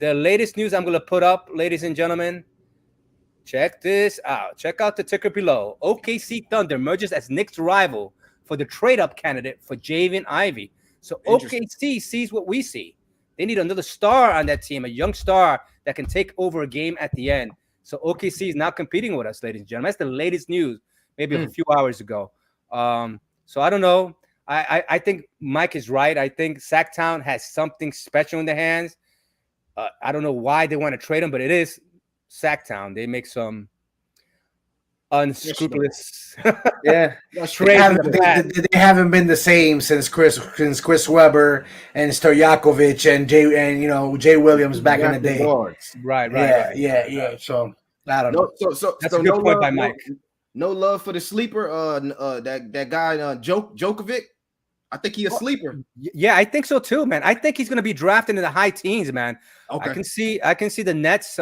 Speaker 1: I'm going to put up, ladies and gentlemen. Check this out. Check out the ticker below. OKC Thunder merges as Knicks rival for the trade-up candidate for Jaden Ivey. So OKC sees what we see. They need another star on that team, a young star that can take over a game at the end. So OKC is now competing with us, ladies and gentlemen. That's the latest news, maybe a few hours ago. So I don't know. I think Mike is right. I think Sac-Town has something special in their hands. I don't know why they want to trade him, but it is Sac-Town. They make some unscrupulous trades.
Speaker 7: They haven't been the same since Chris Webber and Stojakovic and Jay Williams back in the day.
Speaker 1: Right.
Speaker 7: Yeah. So I don't know.
Speaker 4: So
Speaker 1: that's a good point by Mike.
Speaker 4: No love for the sleeper. That guy Djokovic. I think he's a sleeper.
Speaker 1: Yeah, I think so too, man. I think he's going to be drafted in the high teens, man. Okay. I can see the Nets.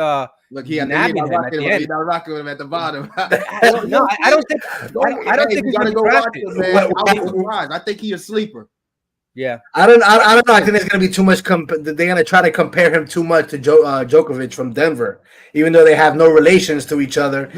Speaker 4: Look, he's not rocking with him at the bottom.
Speaker 1: I don't think he's going to go drafted.
Speaker 4: I think he's a sleeper.
Speaker 1: Yeah,
Speaker 7: I don't know. I think there's going to be too much. They're going to try to compare him too much to Djokovic from Denver, even though they have no relations to each other.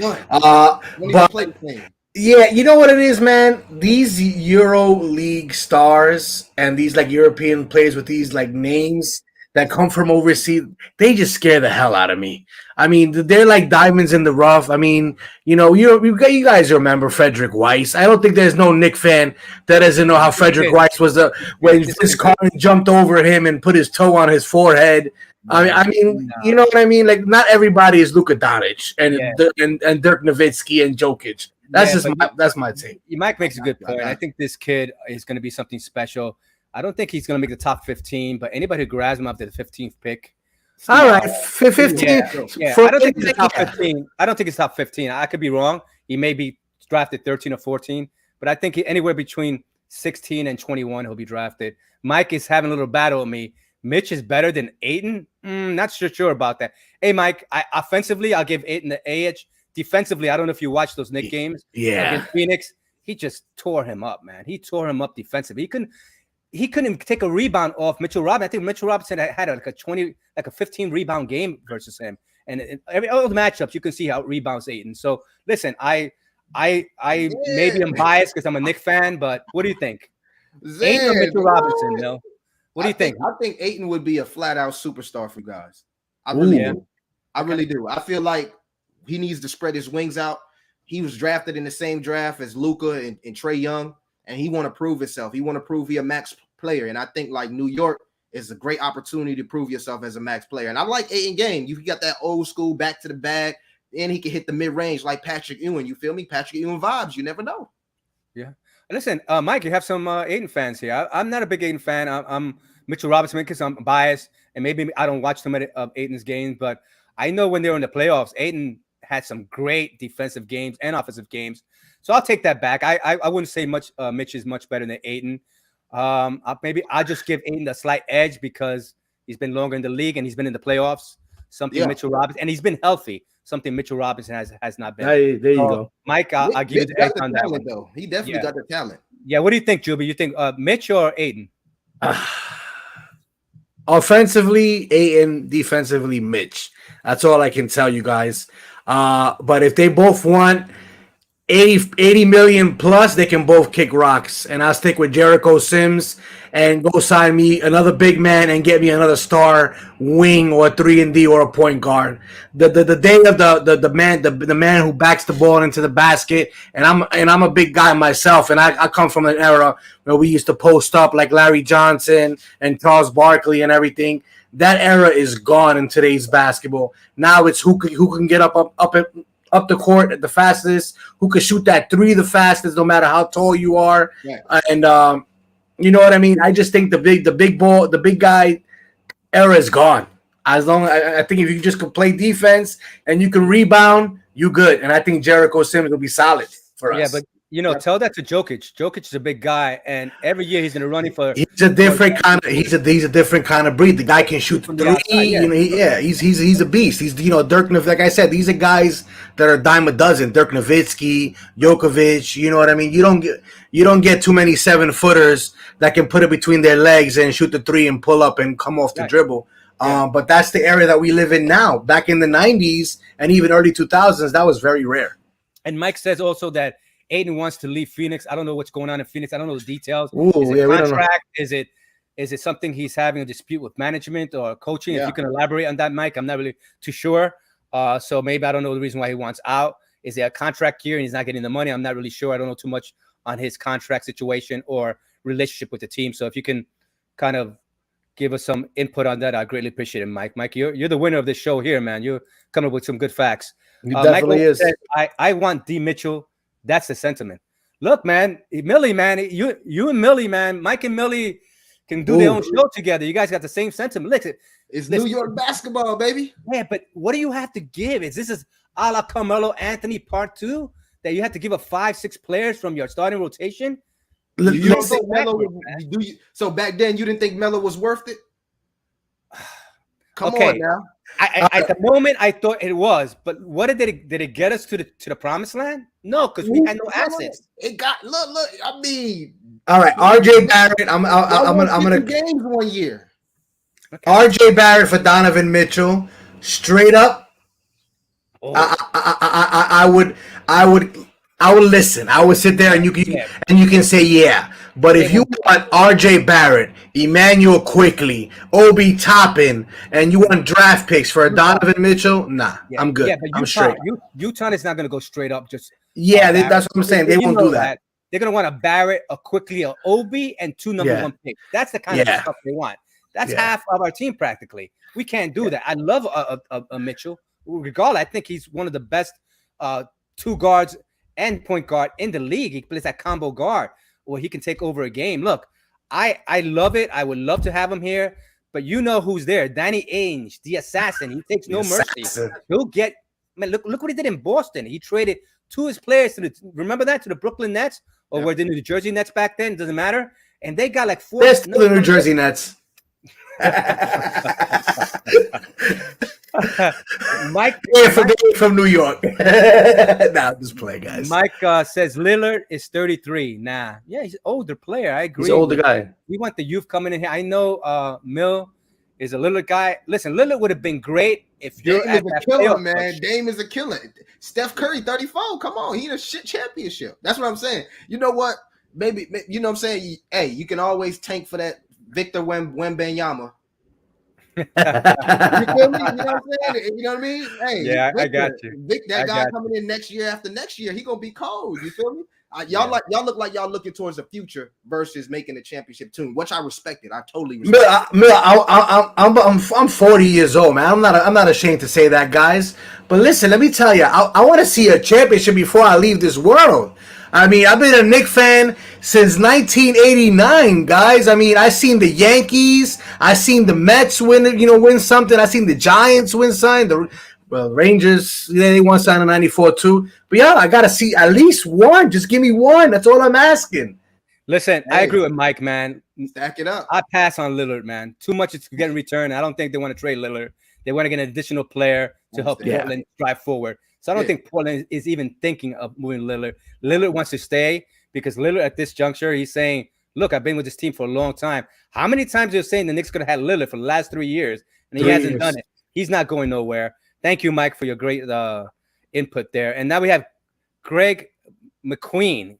Speaker 7: Yeah, you know what it is, man? These Euro League stars and these like European players with these like names that come from overseas, they just scare the hell out of me. I mean, they're like diamonds in the rough. I mean, you guys remember Frederick Weiss. I don't think there's no Knick fan that doesn't know how Frederick Weiss was when Vince Carter jumped over him and put his toe on his forehead. I mean, you know what I mean? Like, not everybody is Luka Doncic and Dirk Nowitzki and Jokic. That's my take.
Speaker 1: Mike makes a good point. I think this kid is going to be something special. I don't think he's going to make the top 15, but anybody who grabs him after the 15th pick.
Speaker 7: All right, 15.
Speaker 1: Yeah. I don't think he's top 15. I don't think he's top 15. I could be wrong. He may be drafted 13 or 14, but I think anywhere between 16 and 21 he'll be drafted. Mike is having a little battle with me Mitch is better than Ayton? Not sure about that. Hey, Mike, offensively, I'll give Ayton the edge. Defensively, I don't know if you watched those Knicks games against Phoenix. He just tore him up, man. He tore him up defensively. He couldn't take a rebound off Mitchell Robinson. I think Mitchell Robinson had a 15 rebound game versus him. And all the matchups, you can see how it rebounds Ayton. So listen, I maybe I'm biased because I'm a Knicks fan, but what do you think? Ayton or Mitchell Robinson, Mel? What do you think?
Speaker 4: I think Ayton would be a flat out superstar for you guys. I really do. I really do. I feel like he needs to spread his wings out. He was drafted in the same draft as Luka and Trae Young, and he want to prove himself. He want to prove he a max player. And I think like New York is a great opportunity to prove yourself as a max player. And I like Ayton game. You got that old school back to the bag, and he can hit the mid range like Patrick Ewing. You feel me? Patrick Ewing vibes. You never know.
Speaker 1: Yeah. Listen, Mike, you have some Ayton fans here. I'm not a big Ayton fan. I'm Mitchell Robinson because I'm biased, and maybe I don't watch too many of Ayton's games, but I know when they were in the playoffs, Ayton had some great defensive games and offensive games. So I'll take that back. I wouldn't say much. Mitch is much better than Ayton. Maybe I'll just give Ayton a slight edge because he's been longer in the league and he's been in the playoffs. Mitchell Robinson, and he's been healthy. Something Mitchell Robinson has not been.
Speaker 5: There you go,
Speaker 1: Mike. I'll give you the edge on that
Speaker 4: one. Though he definitely got the talent.
Speaker 1: Yeah. What do you think, Juby? You think Mitch or Ayton?
Speaker 5: Offensively, Ayton. Defensively, Mitch. That's all I can tell you guys. But if they both want 80 million plus, they can both kick rocks. And I'll stick with Jericho Sims and go sign me another big man and get me another star wing or 3-and-D or a point guard. The day of the man who backs the ball into the basket, and I'm a big guy myself, and I come from an era where we used to post up like Larry Johnson and Charles Barkley and everything. That era is gone in today's basketball. Now it's who can get up the court the fastest, who can shoot that three the fastest, no matter how tall you are. Yeah. And you know what I mean? I just think the big guy era is gone. As long I think if you just can play defense and you can rebound, you good. And I think Jericho Sims will be solid for us.
Speaker 1: Yeah, but tell that to Jokic. Jokic is a big guy, and every year he's in the running for.
Speaker 5: He's a different kind of breed. The guy can shoot three. Outside, he's a beast. He's Dirk. Like I said, these are guys that are dime a dozen. Dirk Nowitzki, Jokovic. You know what I mean? You don't get too many 7-footers that can put it between their legs and shoot the three and pull up and come off the dribble. Yeah. But that's the area that we live in now. Back in the 90s and even early 2000s, that was very rare.
Speaker 1: And Mike says also that Ayton wants to leave Phoenix. I don't know what's going on in Phoenix. I don't know the details. Is it contract? Is it something he's having a dispute with management or coaching? Yeah. If you can elaborate on that, Mike, I'm not really too sure. So maybe I don't know the reason why he wants out. Is it a contract year and he's not getting the money? I'm not really sure. I don't know too much on his contract situation or relationship with the team. So if you can kind of give us some input on that, I greatly appreciate it, Mike. Mike, you're the winner of this show here, man. You're coming up with some good facts.
Speaker 5: He definitely is.
Speaker 1: Said, I want D. Mitchell. That's the sentiment. Look, man, Millie, man, you and Millie, man, Mike and Millie can do their own show together. You guys got the same sentiment. Listen,
Speaker 4: it's New York basketball, baby.
Speaker 1: Yeah, but what do you have to give? This is a la Carmelo Anthony part 2 that you have to give up 5-6 players from your starting rotation?
Speaker 4: You don't think Melo so back then you didn't think Melo was worth it? Come on now.
Speaker 1: At the moment, I thought it was, but what did it get us to the promised land? No, because we had no assets.
Speaker 4: It got look. I mean,
Speaker 5: all right, RJ Barrett. I'm gonna
Speaker 4: games one year.
Speaker 5: Okay. RJ Barrett for Donovan Mitchell, straight up. Oh. I would listen. I would sit there and you can say yeah. But if you want RJ Barrett, Emmanuel Quickly, Obi Toppin, and you want draft picks for a Donovan Mitchell, nah, I'm good.
Speaker 1: Yeah, but
Speaker 5: I'm straight.
Speaker 1: Utah is not going to go straight up. Just
Speaker 5: that's what I'm saying. They won't do that.
Speaker 1: They're going to want a Barrett, a Quickly, a Obi, and 2 number 1 picks. That's the kind of stuff they want. That's half of our team practically. We can't do that. I love a Mitchell. Regardless, I think he's one of the best 2 guards and point guard in the league. He plays that combo guard where he can take over a game. Look, I love it. I would love to have him here, but you know who's there. Danny Ainge, the assassin. He takes no mercy. He'll get, man, look what he did in Boston. He traded 2 of his players to the Brooklyn Nets, or were they New Jersey Nets back then? Doesn't matter. And they got like 4.
Speaker 5: They're still the New Jersey Nets. Mike from New York. Nah, just play, guys.
Speaker 1: Mike says Lillard is 33. Nah, yeah, he's an older player. I agree.
Speaker 5: He's an older guy.
Speaker 1: We want the youth coming in here. I know Mill is a Lillard guy. Listen, Lillard would have been great if you're
Speaker 4: Dame is a killer, man. Dame is a killer. Steph Curry, 34. Come on, he in a shit championship. That's what I'm saying. You know what? Maybe you know what I'm saying. Hey, you can always tank for that Victor Wembanyama. You feel me? You know what I'm saying? You know what I mean? Hey,
Speaker 1: yeah,
Speaker 4: Victor,
Speaker 1: I got you.
Speaker 4: That guy coming in next year after next year, he gonna be cold. You feel me? Y'all look like y'all looking towards the future versus making a championship team, which I respect it. I totally respect it.
Speaker 5: I'm 40 years old, man. I'm not ashamed to say that, guys. But listen, let me tell you, I want to see a championship before I leave this world. I mean, I've been a Knicks fan since 1989, guys. I mean, I seen the Yankees, I seen the Mets win something. I seen the Giants win something. The Rangers, they won something in '94 too. But yeah, I gotta see at least one. Just give me one. That's all I'm asking.
Speaker 1: Listen, I agree with Mike, man.
Speaker 4: Stack it up.
Speaker 1: I pass on Lillard, man. Too much is getting returned. I don't think they want to trade Lillard. They want to get an additional player to help Portland drive forward. So I don't think Portland is even thinking of moving Lillard. Lillard wants to stay because Lillard at this juncture, he's saying, look, I've been with this team for a long time. How many times you're saying the Knicks could have had Lillard for the last 3 years and he hasn't done it? He's not going nowhere. Thank you, Mike, for your great input there. And now we have Greg McQueen.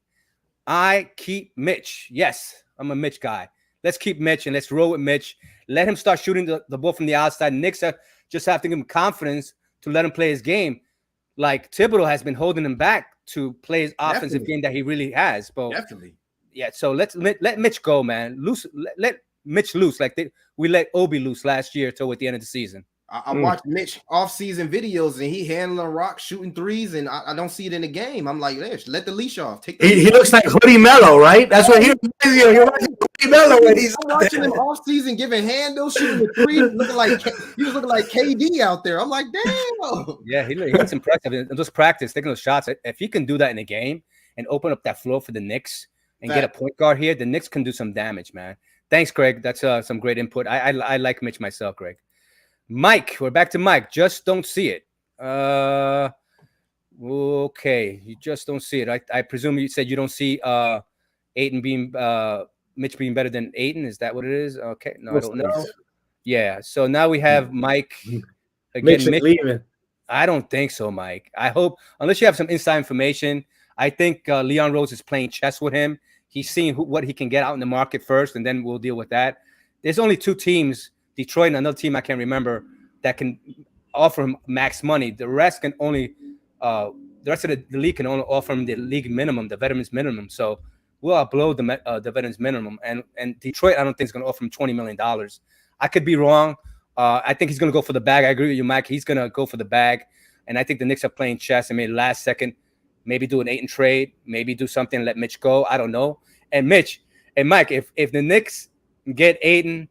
Speaker 1: I keep Mitch. Yes, I'm a Mitch guy. Let's keep Mitch and let's roll with Mitch. Let him start shooting the ball from the outside. Knicks just have to give him confidence to let him play his game. Like Thibodeau has been holding him back to play his offensive game that he really has. But
Speaker 4: definitely. Yeah,
Speaker 1: so let Mitch go, man. Let Mitch loose like we let Obi loose last year toward the end of the season.
Speaker 4: I watched Mitch off-season videos and he handling rocks, shooting threes, and I don't see it in the game. I'm like, let the leash off.
Speaker 5: He looks like Hoodie Mello, right? That's what he reminds me of Hoodie Mello when he's
Speaker 4: watching him off-season giving handles, shooting the three, he was looking like KD out there. I'm like, damn.
Speaker 1: Yeah, he looks impressive in those practice, taking those shots. If he can do that in a game and open up that floor for the Knicks and get a point guard here, the Knicks can do some damage, man. Thanks, Greg. That's some great input. I like Mitch myself, Greg. Mike, we're back to Mike. Just don't see it. Okay, you just don't see it. I presume you said you don't see Ayton being Mitch being better than Ayton. Is that what it is? Okay, no, I don't know. Yeah, so now we have Mike again. Mitch
Speaker 5: leaving.
Speaker 1: I don't think so, Mike. I hope, unless you have some inside information, I think Leon Rose is playing chess with him. He's seeing what he can get out in the market first, and then we'll deal with that. There's only two teams, Detroit and another team I can't remember, that can offer him max money. The rest can only the rest of the league can only offer him the league minimum, the veterans minimum. So we'll outblow the veterans minimum. And Detroit, I don't think is going to offer him $20 million. I could be wrong. I think he's going to go for the bag. I agree with you, Mike. He's going to go for the bag. And I think the Knicks are playing chess and maybe last second, maybe do an Ayton trade, maybe do something and let Mitch go. I don't know. And Mitch and Mike, if the Knicks get Ayton,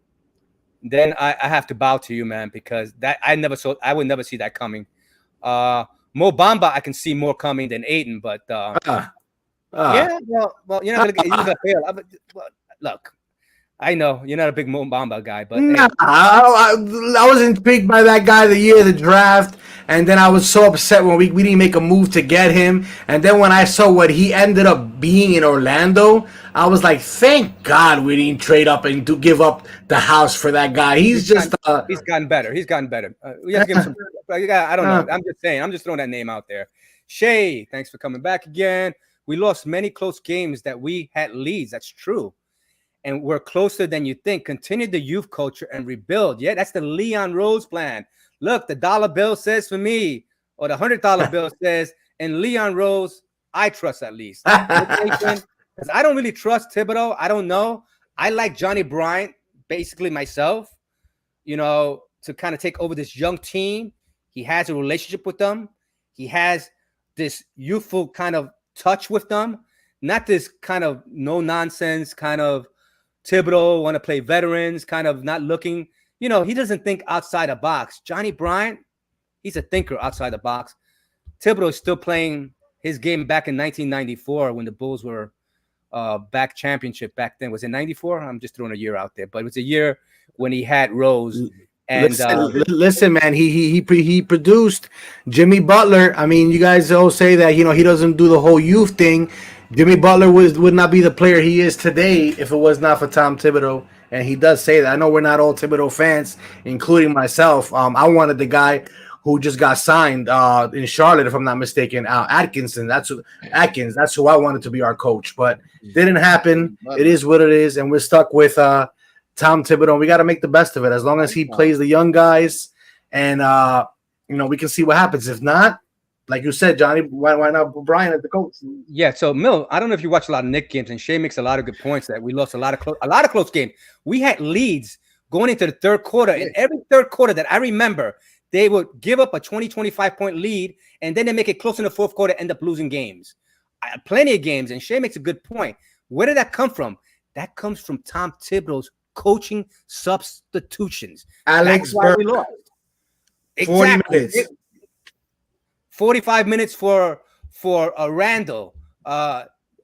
Speaker 1: then I have to bow to you, man, because that I would never see that coming. Mo Bamba, I can see more coming than Ayton, but yeah, well, you're not gonna fail. Look, I know you're not a big Mo Bamba guy, but
Speaker 5: I was intrigued by that guy the year of the draft, and then I was so upset when we didn't make a move to get him, and then when I saw what he ended up being in Orlando, I was like, thank God we didn't trade up and give up the house for that guy. He's
Speaker 1: gotten better. He's gotten better. We have to give him some. I don't know. I'm just saying. I'm just throwing that name out there. Shay, thanks for coming back again. We lost many close games that we had leads. That's true. And we're closer than you think. Continue the youth culture and rebuild. Yeah, that's the Leon Rose plan. Look, the dollar bill says for me, or the $100 bill says, and Leon Rose, I trust at least. Because I don't really trust Thibodeau. I don't know. I like Johnny Bryant, basically myself, to kind of take over this young team. He has a relationship with them. He has this youthful kind of touch with them. Not this kind of no-nonsense kind of Thibodeau, want to play veterans, kind of not looking. He doesn't think outside the box. Johnny Bryant, he's a thinker outside the box. Thibodeau is still playing his game back in 1994 when the Bulls were back championship back then. Was it 94? I'm just throwing a year out there, but it was a year when he had Rose. And
Speaker 5: listen, man, he produced Jimmy Butler. I mean, you guys all say that he doesn't do the whole youth thing. Jimmy Butler would not be the player he is today if it was not for Tom Thibodeau, and he does say that. I know we're not all Thibodeau fans, including myself. I wanted the guy who just got signed in Charlotte, if I'm not mistaken, Atkinson. That's who I wanted to be our coach, but didn't happen. It is what it is, and we're stuck with Tom Thibodeau. We got to make the best of it. As long as he plays the young guys, and we can see what happens. If not, like you said, Johnny, why not Brian as the coach?
Speaker 1: Yeah. So Mill, I don't know if you watch a lot of Knicks games, and Shea makes a lot of good points that we lost a lot of close games. We had leads going into the third quarter, and every third quarter that I remember, they would give up a 20-25 point lead, and then they make it close in the fourth quarter, end up losing games. Plenty of games, and Shea makes a good point. Where did that come from? That comes from Tom Thibodeau's coaching substitutions.
Speaker 5: Alex Burke. 40 minutes.
Speaker 1: 45 minutes for Randle.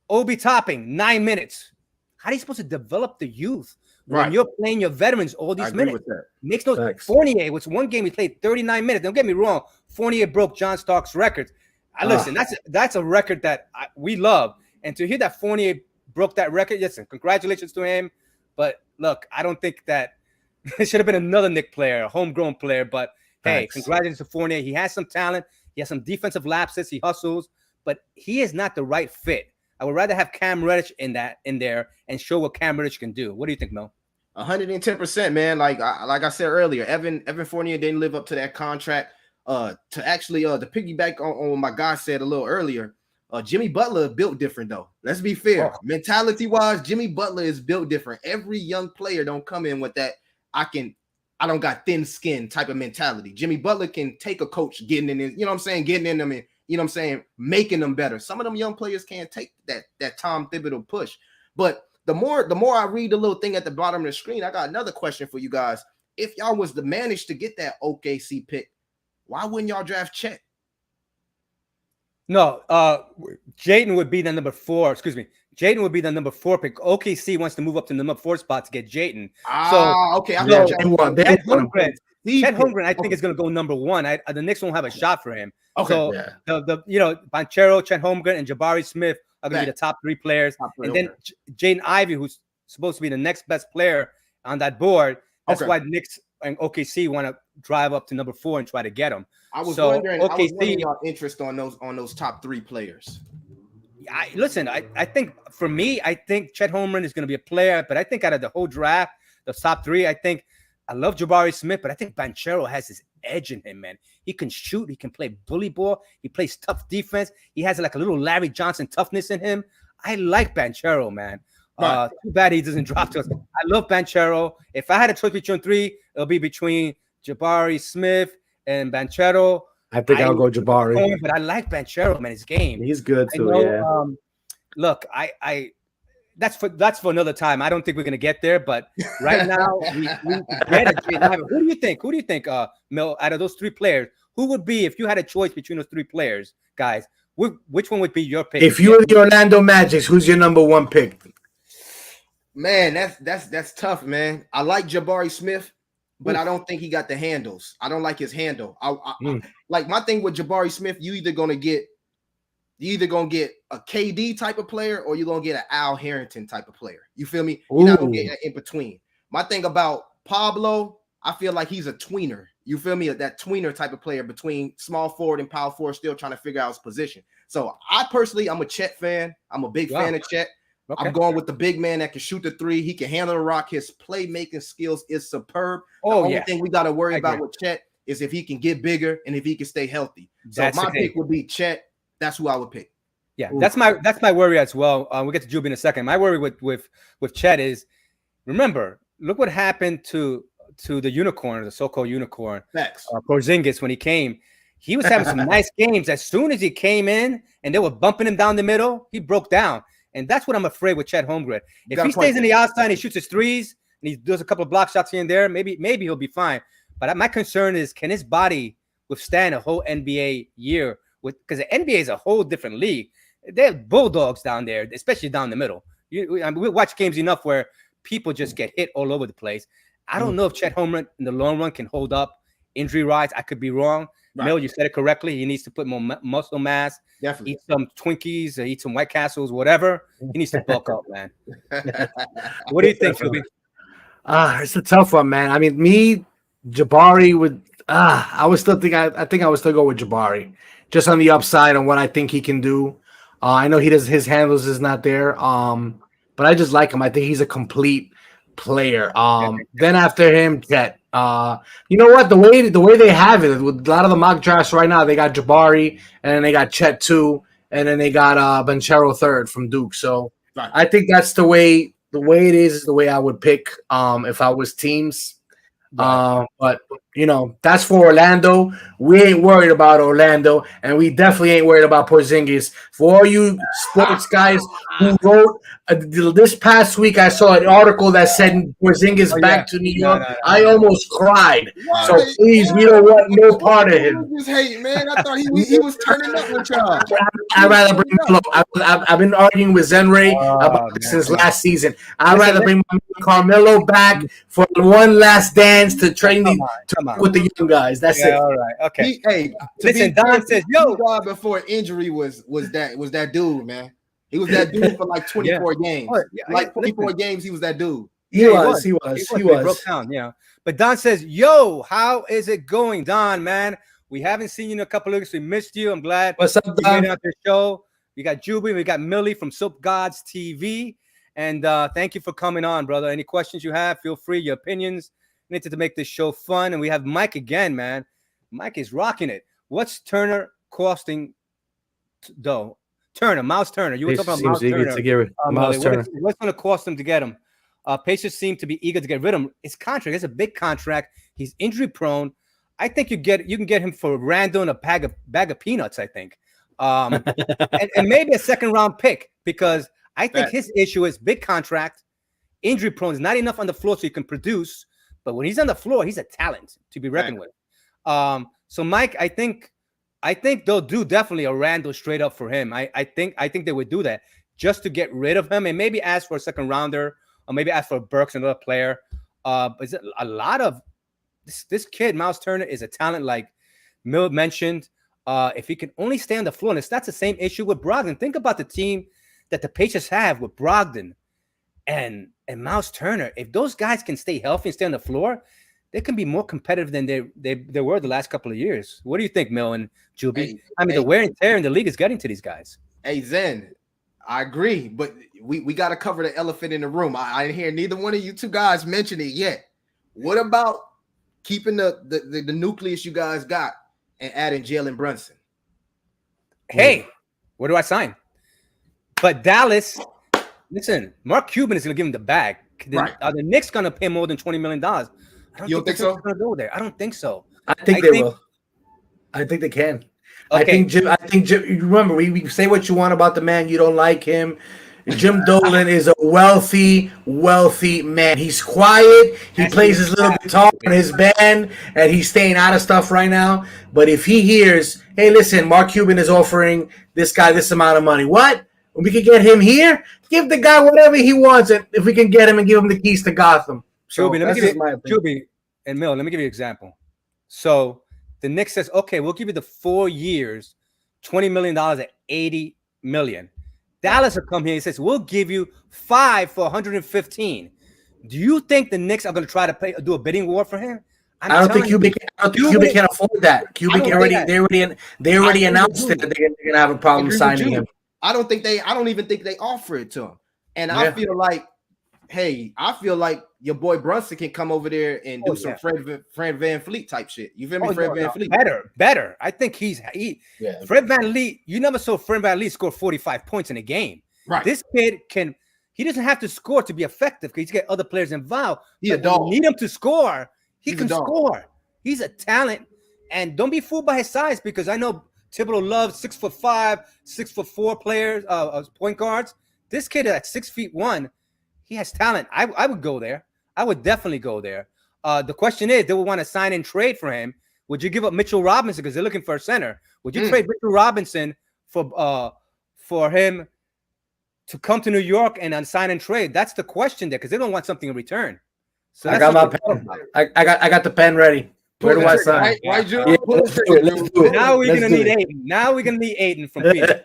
Speaker 1: Obi Topping, 9 minutes. How are you supposed to develop the youth when you're playing your veterans all these minutes? Makes no sense. Fournier, which one game he played 39 minutes. Don't get me wrong. Fournier broke John Stark's record. Listen, that's a record that we love. And to hear that Fournier broke that record, listen, congratulations to him. But look, I don't think that it should have been another Knicks player, a homegrown player. But hey, congratulations to Fournier. He has some talent. He has some defensive lapses. He hustles, but he is not the right fit. I would rather have Cam Reddish in there and show what Cam Reddish can do. What do you think, Mel?
Speaker 4: 110%, man. Like I said earlier, Evan Fournier didn't live up to that contract. To piggyback on what my guy said a little earlier, Jimmy Butler built different though. Let's be fair. Mentality wise, Jimmy Butler is built different. Every young player don't come in with that I don't got thin skin type of mentality. Jimmy Butler can take a coach getting in, getting in them and, making them better. Some of them young players can't take that Tom Thibodeau push. But the more I read the little thing at the bottom of the screen, I got another question for you guys. If y'all was to manage to get that OKC pick, why wouldn't y'all draft Chet?
Speaker 1: No, Jaden would be the number 4. Excuse me. Jaden would be the number 4 pick. OKC wants to move up to the number 4 spot to get Jaden.
Speaker 4: Okay.
Speaker 1: Chet Holmgren, I think, is going to go number 1. The Knicks won't have a shot for him.
Speaker 4: Okay.
Speaker 1: So Banchero, Chet Holmgren, and Jabari Smith are going to be the top 3 players. Then Jaden Ivey, who's supposed to be the next best player on that board. That's why the Knicks and OKC want to drive up to number 4 and try to get him.
Speaker 4: I was wondering y'all interest on those top 3 players.
Speaker 1: I think for me, I think Chet Holmgren is going to be a player, but I think out of the whole draft, the top 3, I love Jabari Smith, but I think Banchero has this edge in him, man. He can shoot, he can play bully ball, he plays tough defense. He has like a little Larry Johnson toughness in him. I like Banchero, man. Too bad he doesn't drop to us. I love Banchero. If I had a choice between 3, it'll be between Jabari Smith and Banchero.
Speaker 5: I think I'll go Jabari.
Speaker 1: But I like Banchero, man. His game.
Speaker 5: He's good too.
Speaker 1: Look, that's for another time. I don't think we're gonna get there, but right now we get it. Who do you think, Mel, out of those 3 players, who would be, if you had a choice between those 3 players, guys? Which one would be your pick?
Speaker 5: If you were the Orlando Magic, who's your number 1 pick?
Speaker 4: Man, that's tough, man. I like Jabari Smith, but I don't think he got the handles. I don't like his handle. Like my thing with Jabari Smith, you either gonna get a KD type of player or you're gonna get an Al Harrington type of player. You feel me? You're not gonna get in between. My thing about Pablo, I feel like he's a tweener. You feel me? That tweener type of player between small forward and power forward, still trying to figure out his position. So I personally, I'm a Chet fan. I'm a big fan of Chet. Okay. I'm going with the big man that can shoot the 3. He can handle the rock. His playmaking skills is superb. The only thing we got to worry about with Chet is if he can get bigger and if he can stay healthy. So my pick would be Chet. That's who I would pick.
Speaker 1: Yeah, that's my worry as well. We'll get to Juby in a second. My worry with Chet is, remember, look what happened to the unicorn, the so-called unicorn, Porzingis, when he came. He was having some nice games. As soon as he came in and they were bumping him down the middle, he broke down. And that's what I'm afraid with Chet Holmgren. If he stays in the outside and he shoots his 3s and he does a couple of block shots here and there, maybe he'll be fine. But my concern is, can his body withstand a whole NBA year? Because the NBA is a whole different league. They have bulldogs down there, especially down the middle. I mean, we watch games enough where people just get hit all over the place. I don't know if Chet Holmgren in the long run can hold up injury-wise. I could be wrong. Right. Mel, you said it correctly. He needs to put more muscle mass.
Speaker 4: Definitely.
Speaker 1: Eat some Twinkies, eat some White Castles, whatever. He needs to bulk up, man. What do you think, Philby?
Speaker 5: It's a tough one, man. I mean, me, Jabari would. I would still think. I think I would still go with Jabari, just on the upside on what I think he can do. I know he does. His handles is not there. But I just like him. I think he's a complete player. Then after him, Chet. You know what? The way they have it with a lot of the mock drafts right now, they got Jabari and then they got Chet too, and then they got Banchero third from Duke. So right. I think that's the way it is the way I would pick if I was teams. Right. But you know, that's for Orlando. We ain't worried about Orlando, and we definitely ain't worried about Porzingis. For all you sports guys who wrote this past week, I saw an article that said Porzingis back to New York. No. I almost cried. What? So please, we don't want no part of him.
Speaker 4: Just hate, man. I thought he was turning up with y'all.
Speaker 5: I'd rather bring Melo. I've been arguing with Zenray about this since last season. I'd rather bring Carmelo back for one last dance to train with the young guys. That's it.
Speaker 1: All right. Okay.
Speaker 4: Listen, Don says, "Yo, before injury was that dude, man. He was that dude for like 24 games. Like 24 games, he was that dude.
Speaker 5: He was. He
Speaker 1: broke down, yeah. But Don says, "Yo, how is it going, Don? Man, we haven't seen you in a couple of weeks. We missed you. I'm glad.
Speaker 5: What's up, Don?
Speaker 1: You out the show. We got Juby, we got Millie from Soap Gods TV, and thank you for coming on, brother. Any questions you have, feel free. Your opinions." We need to make this show fun, and we have Mike again, man. Mike is rocking it. What's Turner costing, though? Miles Turner. You were talking about Miles Turner.
Speaker 5: Miles Turner.
Speaker 1: What's going to cost them to get him? Pacers seem to be eager to get rid of him. His contract, it's a big contract. He's injury prone. I think you can get him for Randle and a bag of peanuts. I think, and maybe a second round pick, because I think his issue is big contract, injury prone. Is not enough on the floor so he can produce. But when he's on the floor, he's a talent to be reckoned with. So Mike, I think they'll do definitely a Randle straight up for him. I think they would do that just to get rid of him and maybe ask for a second rounder or maybe ask for Burks, another player. But a lot of this kid, Miles Turner, is a talent, like Mill mentioned. If he can only stay on the floor, and that's the same issue with Brogdon. Think about the team that the Pacers have with Brogdon and Miles Turner. If those guys can stay healthy and stay on the floor, they can be more competitive than they were the last couple of years. What do you think, Mel and Juby? The wear and tear in the league is getting to these guys.
Speaker 4: Hey, Zen, I agree, but we got to cover the elephant in the room. I didn't hear neither one of you two guys mention it yet. What about keeping the nucleus you guys got and adding Jalen Brunson?
Speaker 1: Hey, where do I sign? But Dallas, listen, Mark Cuban is going to give him the bag. Are the Knicks going to pay more than $20 million?
Speaker 4: You don't think so?
Speaker 1: Going to go there. I don't think so.
Speaker 5: I think they will. I think they can. Okay. I think Jim. Remember, we say what you want about the man. You don't like him. Jim Dolan is a wealthy man. He's quiet. He plays his little guitar in his band, and he's staying out of stuff right now. But if he hears, hey, listen, Mark Cuban is offering this guy this amount of money. What? When we can get him here, give the guy whatever he wants, and if we can get him and give him the keys to Gotham. So
Speaker 1: Juby and Mill, let me give you an example. So the Knicks says, okay, we'll give you the 4 years, $20 million at $80 million. Dallas will come here and says, we'll give you 5 for 115. Do you think the Knicks are going to try to do a bidding war for him?
Speaker 5: I don't think Cuban can afford that. Cuban they already announced that they're going to have a problem signing him.
Speaker 4: I don't even think they offer it to him. And I feel like, I feel like your boy Brunson can come over there and do some Fred Van Fleet type shit. You feel me? Fred Van Fleet.
Speaker 1: Better. I think Fred Van Fleet, you never saw Fred Van Fleet score 45 points in a game.
Speaker 4: Right.
Speaker 1: This kid he doesn't have to score to be effective because he's got other players involved.
Speaker 4: He's a dog.
Speaker 1: You need him to score. He can score. He's a talent. And don't be fooled by his size, because I know Thibodeau loves 6'5", 6'4" players, point guards. This kid at 6'1", he has talent. I would go there. I would definitely go there. The question is, they would want to sign and trade for him. Would you give up Mitchell Robinson because they're looking for a center? Would you trade Mitchell Robinson for him to come to New York and sign and trade? That's the question there, because they don't want something in return. So
Speaker 5: I got my pen. I got the pen ready. Where do I sign?
Speaker 4: Let's do
Speaker 5: it.
Speaker 1: Now we're gonna need Aiden. Now we're gonna need Aiden from Phoenix.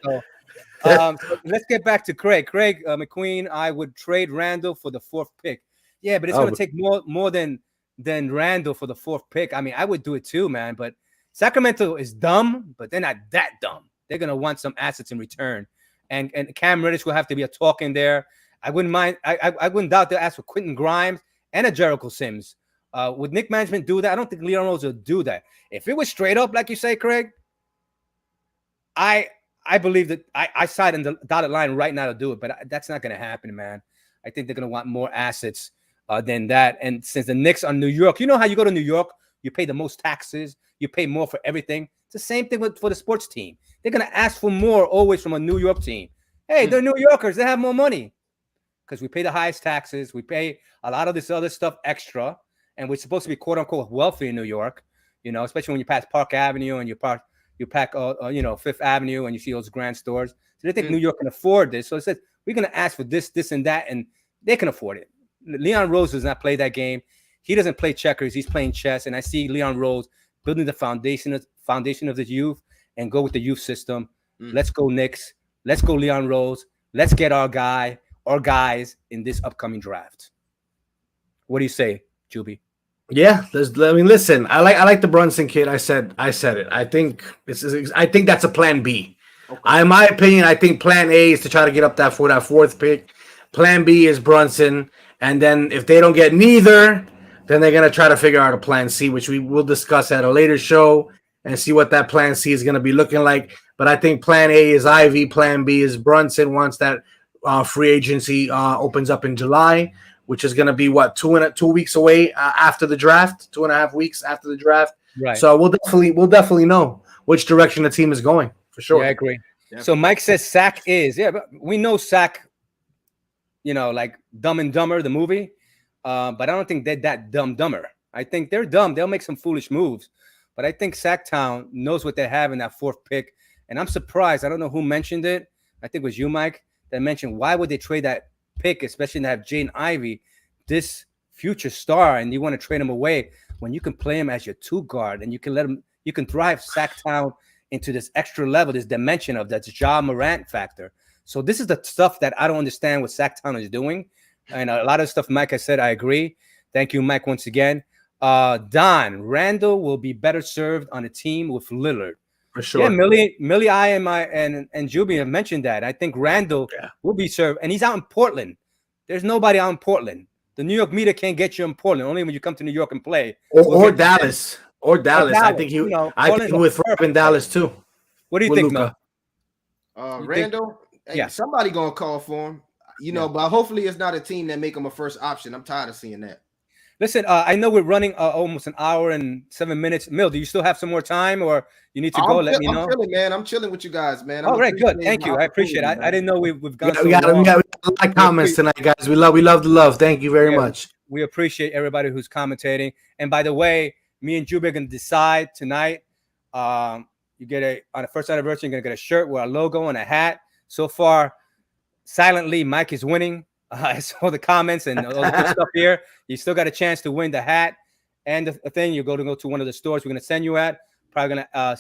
Speaker 1: So let's get back to Craig. Craig McQueen, I would trade Randle for the 4th pick. Yeah, but it's gonna take more than Randle for the 4th pick. I mean, I would do it too, man. But Sacramento is dumb, but they're not that dumb. They're gonna want some assets in return, and Cam Reddish will have to be a talk in there. I wouldn't mind. I wouldn't doubt they'll ask for Quentin Grimes and a Jericho Sims. Would Knick management do that? I don't think Leon Rose will do that. If it was straight up, like you say, Craig, I believe that I side in the dotted line right now to do it, but that's not going to happen, man. I think they're going to want more assets than that. And since the Knicks are New York, you know how you go to New York, you pay the most taxes, you pay more for everything. It's the same thing for the sports team. They're going to ask for more always from a New York team. Hey, they're New Yorkers. They have more money because we pay the highest taxes. We pay a lot of this other stuff extra. And we're supposed to be quote unquote wealthy in New York, you know, especially when you pass Park Avenue and you pack, Fifth Avenue and you see those grand stores. So they think New York can afford this. So it says we're going to ask for this, this, and that, and they can afford it. Leon Rose does not play that game. He doesn't play checkers. He's playing chess. And I see Leon Rose building the foundation of the youth and go with the youth system. Let's go Knicks. Let's go Leon Rose. Let's get our guys in this upcoming draft. What do you say, Juby?
Speaker 5: Yeah, listen. I like the Brunson kid. I said it. I think that's a plan B. Okay. In my opinion, I think plan A is to try to get up that 4th pick. Plan B is Brunson, and then if they don't get neither, then they're gonna try to figure out a plan C, which we will discuss at a later show and see what that plan C is gonna be looking like. But I think plan A is Ivy, plan B is Brunson once that free agency opens up in July, which is going to be 2 weeks away after the draft, 2.5 weeks after the draft.
Speaker 1: Right.
Speaker 5: So we'll definitely know which direction the team is going for sure.
Speaker 1: Yeah, I agree. Yeah. So Mike says Sac is, but we know Sac, like Dumb and Dumber, the movie. But I don't think they're that dumber. I think they're dumb. They'll make some foolish moves. But I think Sac-Town knows what they have in that 4th pick. And I'm surprised. I don't know who mentioned it. I think it was you, Mike, that mentioned why would they trade that pick, especially to have Jaden Ivey, this future star, and you want to trade him away when you can play him as your 2 guard and you can drive Sac-Town into this extra level, this dimension of that Ja Morant factor. So this is the stuff that I don't understand what Sac-Town is doing. And a lot of stuff Mike has said, I agree. Thank you, Mike, once again. Don, Randle will be better served on a team with Lillard.
Speaker 5: For sure.
Speaker 1: Yeah, Millie, I and Juby have mentioned that. I think Randle will be served, and he's out in Portland. There's nobody out in Portland. The New York media can't get you in Portland. Only when you come to New York and play.
Speaker 5: Or Dallas. Or Dallas. I think I think with in Dallas too.
Speaker 1: What do you think, Mel?
Speaker 4: Randle, somebody gonna call for him. But hopefully it's not a team that make him a first option. I'm tired of seeing that.
Speaker 1: Listen, I know we're running almost an hour and 7 minutes. Mill, do you still have some more time, or you need to go? Let me know.
Speaker 4: I'm chilling, man. I'm chilling with you guys, man.
Speaker 1: All right, good. Thank you. I appreciate it. I didn't know we've gone.
Speaker 5: We got a lot of comments tonight, guys. We love the love. Thank you very much.
Speaker 1: We appreciate everybody who's commentating. And by the way, me and Juba are going to decide tonight. You get on the first anniversary, you're going to get a shirt with a logo and a hat. So far, silently, Mike is winning. I saw the comments and all the good stuff here. You still got a chance to win the hat and the thing. You're going to go to one of the stores we're going to send you at. Probably going to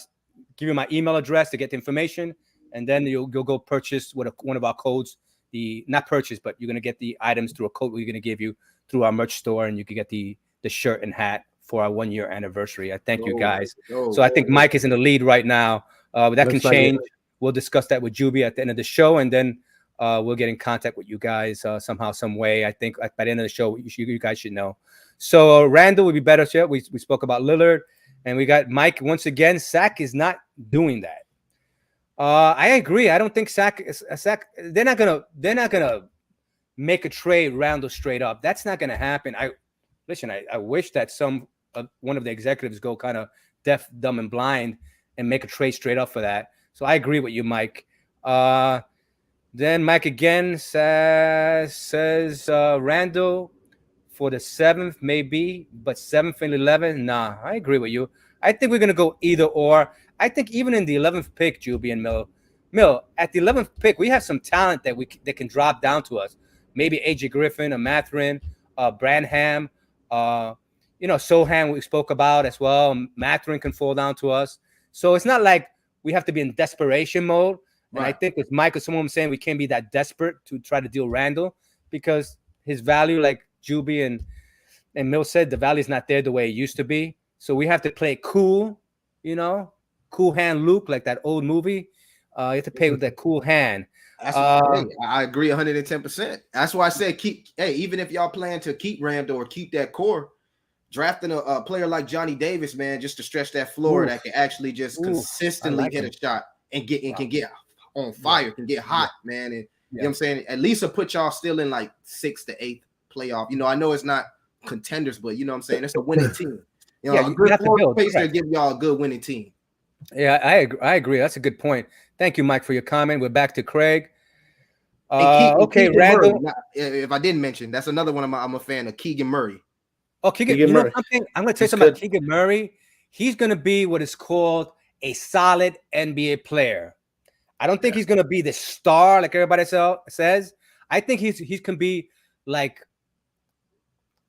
Speaker 1: give you my email address to get the information, and then you'll go purchase with one of our codes. Not purchase, but you're going to get the items through a code we're going to give you through our merch store, and you can get the shirt and hat for our 1 year anniversary. I thank you guys. So I think Mike is in the lead right now. But that can change. We'll discuss that with Juby at the end of the show, and then we'll get in contact with you guys somehow, some way. I think by the end of the show, you guys should know. So Randle would be better. We spoke about Lillard, and we got Mike once again. Sac is not doing that. I agree. I don't think Sac. They're not gonna make a trade Randle straight up. That's not gonna happen. I wish that one of the executives go kind of deaf, dumb, and blind and make a trade straight up for that. So I agree with you, Mike. Then Mike again says Randle for the 7th maybe, but 7th and 11th, nah. I agree with you. I think we're gonna go either or. I think even in the 11th pick, Juby and Mill, Mill, at the 11th pick, we have some talent that can drop down to us. Maybe AJ Griffin, or Mathurin, Branham, Sohan we spoke about as well. Mathurin can fall down to us. So it's not like we have to be in desperation mode. And I think with Michael, someone was saying we can't be that desperate to try to deal Randle because his value, like Juby and Mill said, the value is not there the way it used to be. So we have to play cool, cool hand Luke, like that old movie. You have to pay with that cool hand.
Speaker 4: That's I agree 110%. That's why I said even if y'all plan to keep Randle or keep that core, drafting a player like Johnny Davis, man, just to stretch that floor that can actually just consistently hit a shot and can get on fire, can get hot, man. And you know what I'm saying? At least it'll put y'all still in like 6th to 8th playoff. I know it's not contenders, but you know what I'm saying? It's a winning team. A good floor space to give y'all a good winning team.
Speaker 1: Yeah, I agree. That's a good point. Thank you, Mike, for your comment. We're back to Craig.
Speaker 4: Randle. If I didn't mention, that's another one I'm a fan of, Keegan Murray.
Speaker 1: Oh, Keegan Murray. I'm going to tell you something about Keegan Murray. He's going to be what is called a solid NBA player. I don't think he's going to be the star like everybody says. I think he can be like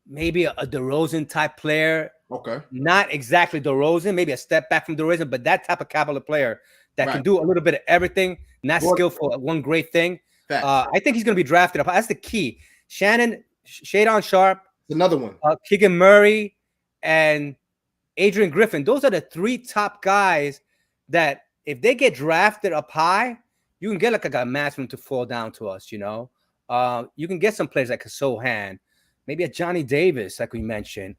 Speaker 1: maybe a DeRozan type player.
Speaker 4: Okay.
Speaker 1: Not exactly DeRozan, maybe a step back from DeRozan, but that type of caliber player that can do a little bit of everything, not skillful at one great thing. I think he's going to be drafted up. That's the key. Shadon Sharpe,
Speaker 4: another one.
Speaker 1: Keegan Murray, and Adrian Griffin. Those are the 3 top guys that if they get drafted up high, you can get like a Mathurin to fall down to us, You can get some players like a Sohan, maybe a Johnny Davis, like we mentioned,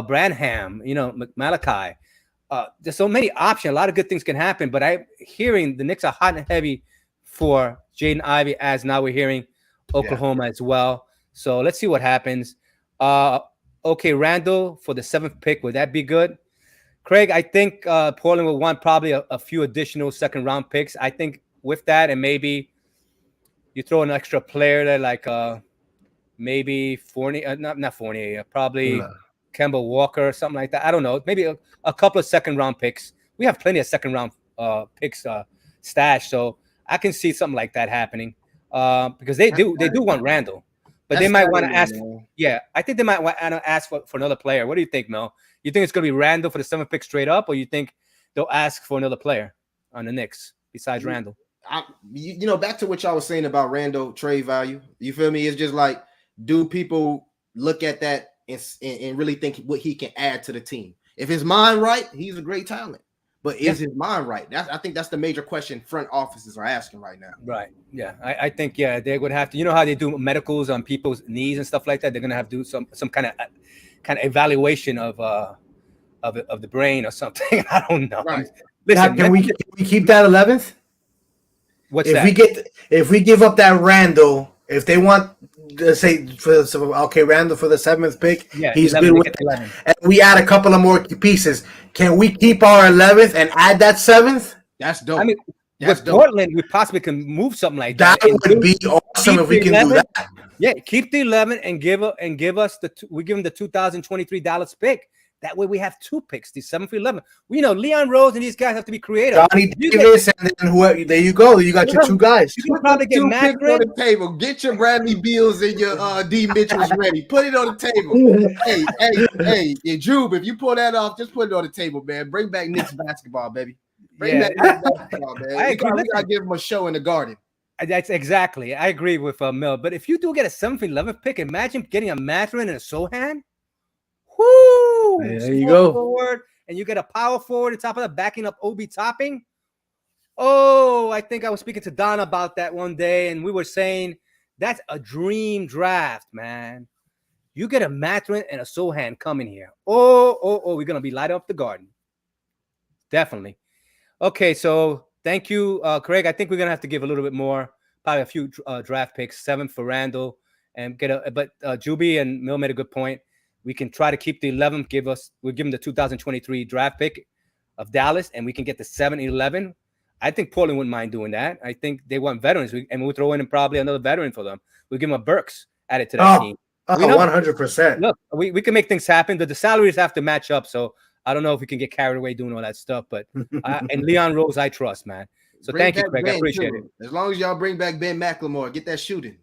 Speaker 1: Branham, Malachi. There's so many options. A lot of good things can happen, but I'm hearing the Knicks are hot and heavy for Jaden Ivey, as now we're hearing Oklahoma as well. So let's see what happens. Randle for the 7th pick. Would that be good? Craig, I think Portland will want probably a few additional second-round picks. I think with that, and maybe you throw an extra player there, like maybe Fournier, not Fournier, probably Kemba Walker or something like that. I don't know. Maybe a couple of second-round picks. We have plenty of second-round picks stashed, so I can see something like that happening because they do want Randle. But they might want to ask. Yeah, I think they might want to ask for another player. What do you think, Mel? You think it's going to be Randle for the 7th pick straight up, or you think they'll ask for another player on the Knicks besides Randle?
Speaker 4: Back to what y'all was saying about Randle trade value. You feel me? It's just like, do people look at that and really think what he can add to the team? If his mind right, he's a great talent. But is his mind right? I think that's the major question front offices are asking right now.
Speaker 1: Right. Yeah. I think they would have to. You know how they do medicals on people's knees and stuff like that. They're gonna have to do some kind of evaluation of the brain or something. I don't know.
Speaker 7: Right. Listen, can we keep that 11th?
Speaker 1: What's
Speaker 7: if
Speaker 1: that?
Speaker 7: If we give up that Randle, if they want to say Randle for the 7th pick, he's 11, good with it. And we add a couple of more pieces. Can we keep our 11th and add that 7th?
Speaker 4: That's dope.
Speaker 1: I mean, with Portland, we possibly can move something like that.
Speaker 7: That would be awesome if we can do that.
Speaker 1: Yeah, keep the 11 and give us we give them the 2023 Dallas pick. That way we have 2 picks, the 7 for 11. Leon Rose and these guys have to be creative.
Speaker 7: Johnny Davis and then whoever. There you go. You got your 2 guys.
Speaker 4: You can probably get 2 picks on the table. Get your Bradley Beals and your D Mitchells ready. Put it on the table. hey, Jube, if you pull that off, just put it on the table, man. Bring back Knicks basketball, baby. Bring back Knicks basketball, man. We gotta give them a show in the Garden.
Speaker 1: That's exactly. I agree with Mel. But if you do get a 7th for 11th pick, imagine getting a Mathurin and a Sohan. Woo!
Speaker 7: There you go.
Speaker 1: Forward, and you get a power forward on top of that, backing up Obi Topping. Oh, I think I was speaking to Don about that one day, and we were saying that's a dream draft, man. You get a Mathurin and a Sohan coming here. Oh, we're gonna be lighting up the Garden. Definitely. Okay, so thank you, Craig. I think we're gonna have to give a little bit more, probably a few draft picks, 7th for Randle, and but Juby and Mill made a good point. We can try to keep the 11th. We'll give them the 2023 draft pick of Dallas, and we can get the 7 and 11. I think Portland wouldn't mind doing that. I think they want veterans, and we'll throw in probably another veteran for them. We'll give them a Burks added to that team.
Speaker 7: 100%.
Speaker 1: Look, we can make things happen. The salaries have to match up, so I don't know if we can get carried away doing all that stuff. But and Leon Rose, I trust, man. So thank you, Craig. I appreciate it.
Speaker 4: As long as y'all bring back Ben McLemore, get that shooting.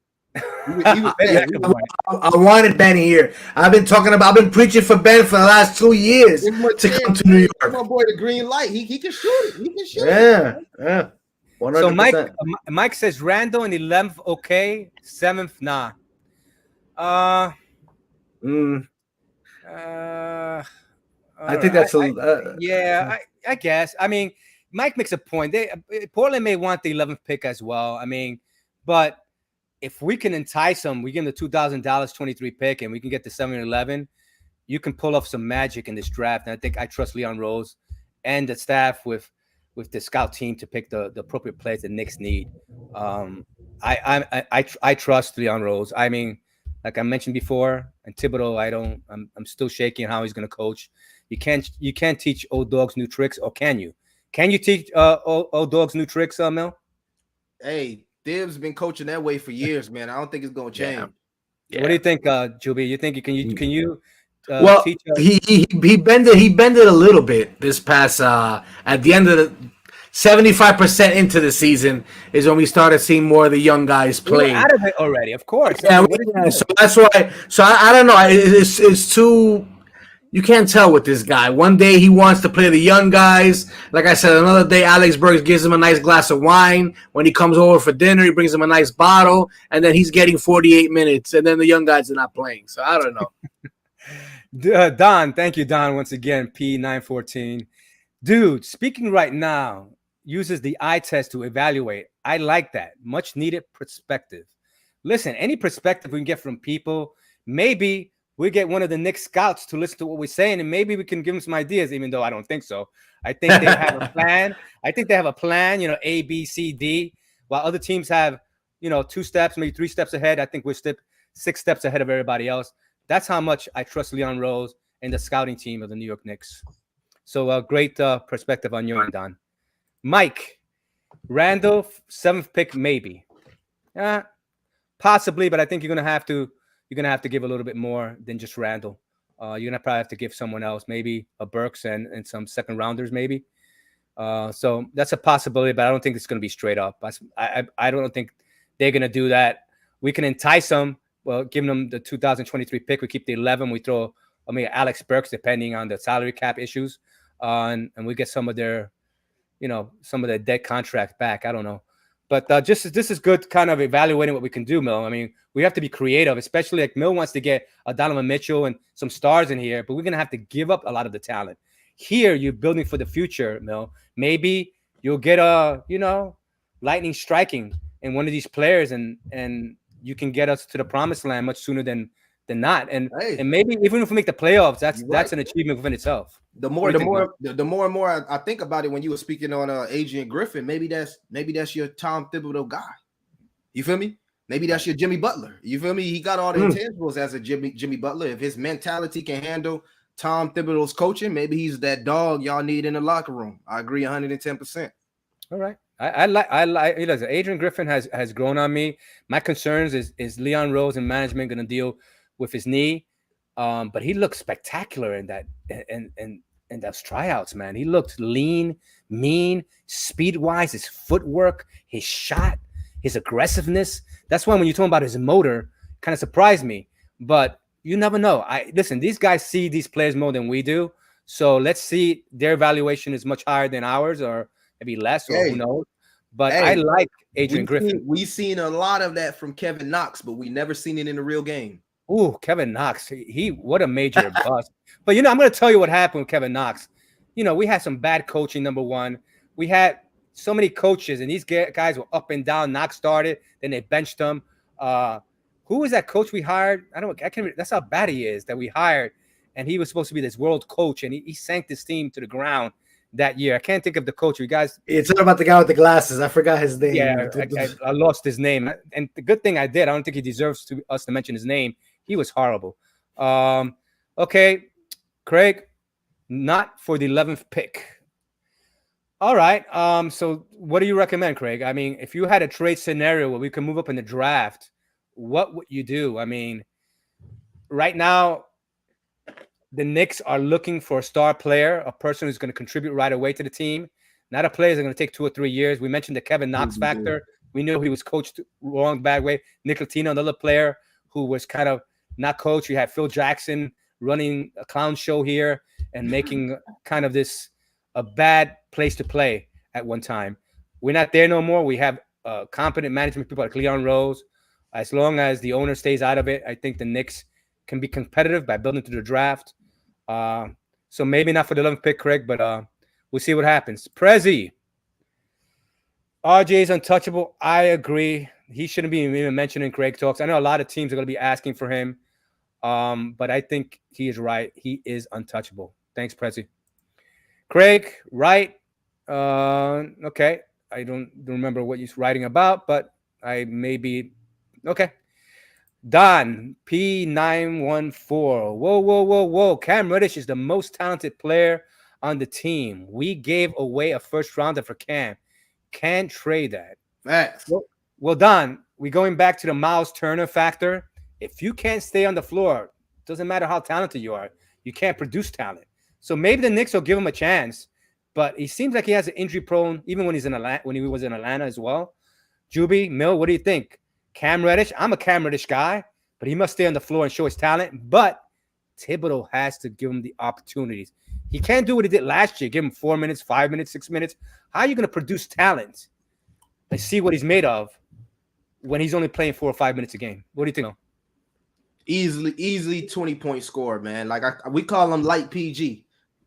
Speaker 5: I wanted Ben here. I've been preaching for Ben for the last 2 years to come to New York.
Speaker 4: My boy, the green light. He can shoot it. He can shoot
Speaker 5: it. Yeah.
Speaker 1: 100%. So Mike says Randle in 11th, okay. 7th, nah.
Speaker 5: I think that's
Speaker 1: I guess. I mean, Mike makes a point. Portland may want the 11th pick as well. I mean, but if we can entice them, we give them the $2,000 23 pick, and we can get the 7 and 11. You can pull off some magic in this draft, and I think I trust Leon Rose and the staff with the scout team to pick the appropriate players the Knicks need. I trust Leon Rose. I mean, like I mentioned before, and Thibodeau, I'm still shaky on how he's going to coach. You can't teach old dogs new tricks, or can you? Can you teach old dogs new tricks, Mel?
Speaker 4: Hey, Thibs been coaching that way for years, man. I don't think it's going to change.
Speaker 1: Yeah. What do you think, Juby? You think can you
Speaker 5: well, teach he bended a little bit this past at the end of the 75% into the season is when we started seeing more of the young guys play.
Speaker 1: Out of it already, of course.
Speaker 5: Yeah, so that's why. So I don't know. It's too. You can't tell with this guy. One day he wants to play the young guys. Like I said, another day Alex Burks gives him a nice glass of wine. When he comes over for dinner, he brings him a nice bottle, and then he's getting 48 minutes, and then the young guys are not playing. So I don't know.
Speaker 1: Don, thank you, Don, once again, P914. Dude, speaking right now, uses the eye test to evaluate. I like that. Much needed perspective. Listen, any perspective we can get from people, maybe we get one of the Knicks scouts to listen to what we're saying, and maybe we can give them some ideas, even though I don't think so. I think they have a plan. I think they have a plan, A, B, C, D, while other teams have, 2 steps, maybe 3 steps ahead. I think we're 6 steps ahead of everybody else. That's how much I trust Leon Rose and the scouting team of the New York Knicks. So great perspective on your end, Don. Mike, Randle, 7th pick, maybe. Possibly, but I think you're gonna have to give a little bit more than just Randle. You're gonna probably have to give someone else, maybe a Burks and some second rounders, maybe. So that's a possibility, but I don't think it's gonna be straight up. I don't think they're gonna do that. We can entice them. Well, giving them the 2023 pick, we keep the 11. We throw, Alex Burks, depending on the salary cap issues, and we get some of their, some of their dead contracts back. I don't know. But this is good kind of evaluating what we can do, Mill. I mean, we have to be creative, especially like Mill wants to get a Donovan Mitchell and some stars in here, but we're going to have to give up a lot of the talent. Here, you're building for the future, Mill. Maybe you'll get lightning striking in one of these players and you can get us to the promised land much sooner than not. And maybe even if we make the playoffs, that's an achievement within itself.
Speaker 4: The more and more I think about it, when you were speaking on Adrian Griffin, maybe that's your Tom Thibodeau guy. You feel me? Maybe that's your Jimmy Butler. You feel me? He got all the intangibles as a Jimmy Butler. If his mentality can handle Tom Thibodeau's coaching, maybe he's that dog y'all need in the locker room. I agree 110%.
Speaker 1: All right. I like Adrian Griffin has grown on me. My concerns is Leon Rose and management going to deal with his knee. But he looked spectacular in that in those tryouts, man. He looked lean, mean, speed-wise, his footwork, his shot, his aggressiveness. That's why when you're talking about his motor, kind of surprised me. But you never know. Listen, these guys see these players more than we do. So let's see, their evaluation is much higher than ours, or maybe less, or who knows. But I like Adrian Griffin.
Speaker 4: We've seen a lot of that from Kevin Knox, but we never seen it in the real game.
Speaker 1: Ooh, Kevin Knox. What a major bust. But, I'm going to tell you what happened with Kevin Knox. We had some bad coaching, number one. We had so many coaches, and these guys were up and down. Knox started, then they benched him. Who was that coach we hired? That's how bad he is that we hired. And he was supposed to be this world coach, and he sank this team to the ground that year. I can't think of the coach. You guys.
Speaker 5: It's not about the guy with the glasses. I forgot his name.
Speaker 1: Yeah, I lost his name. And the good thing I did, I don't think he deserves us to mention his name. He was horrible. Okay, Craig, not for the 11th pick. All right. So what do you recommend, Craig? I mean, if you had a trade scenario where we can move up in the draft, what would you do? I mean, right now, the Knicks are looking for a star player, a person who's going to contribute right away to the team. Not a player that's going to take 2 or 3 years. We mentioned the Kevin Knox factor. We knew he was coached wrong, bad way. Nicotino, another player who was kind of not coached. You had Phil Jackson running a clown show here and making kind of this a bad place to play at one time. We're not there no more. We have competent management people like Leon Rose. As long as the owner stays out of it, I think the Knicks can be competitive by building through the draft. So maybe not for the 11th pick, Craig, but we'll see what happens. Prezi. RJ is untouchable. I agree. He shouldn't be even mentioned in Craig Talks. I know a lot of teams are going to be asking for him, but I think he is right. He is untouchable. Thanks, Prezi. Craig, right? Okay. I don't remember what he's writing about, but I may be okay. Don P914. Whoa. Cam Reddish is the most talented player on the team. We gave away a first rounder for Cam. Can't trade that.
Speaker 4: Facts.
Speaker 1: Well, Don, we're going back to the Miles Turner factor. If you can't stay on the floor, doesn't matter how talented you are, you can't produce talent. So maybe the Knicks will give him a chance, but he seems like he has an injury prone, even when he's in Atlanta, when he was in Atlanta as well. Juby, Mill, what do you think? Cam Reddish? I'm a Cam Reddish guy, but he must stay on the floor and show his talent. But Thibodeau has to give him the opportunities. He can't do what he did last year. Give him 4 minutes, 5 minutes, 6 minutes. How are you going to produce talent and see what he's made of when he's only playing 4 or 5 minutes a game? What do you think?
Speaker 4: Easily 20-point score, man. Like we call him light PG.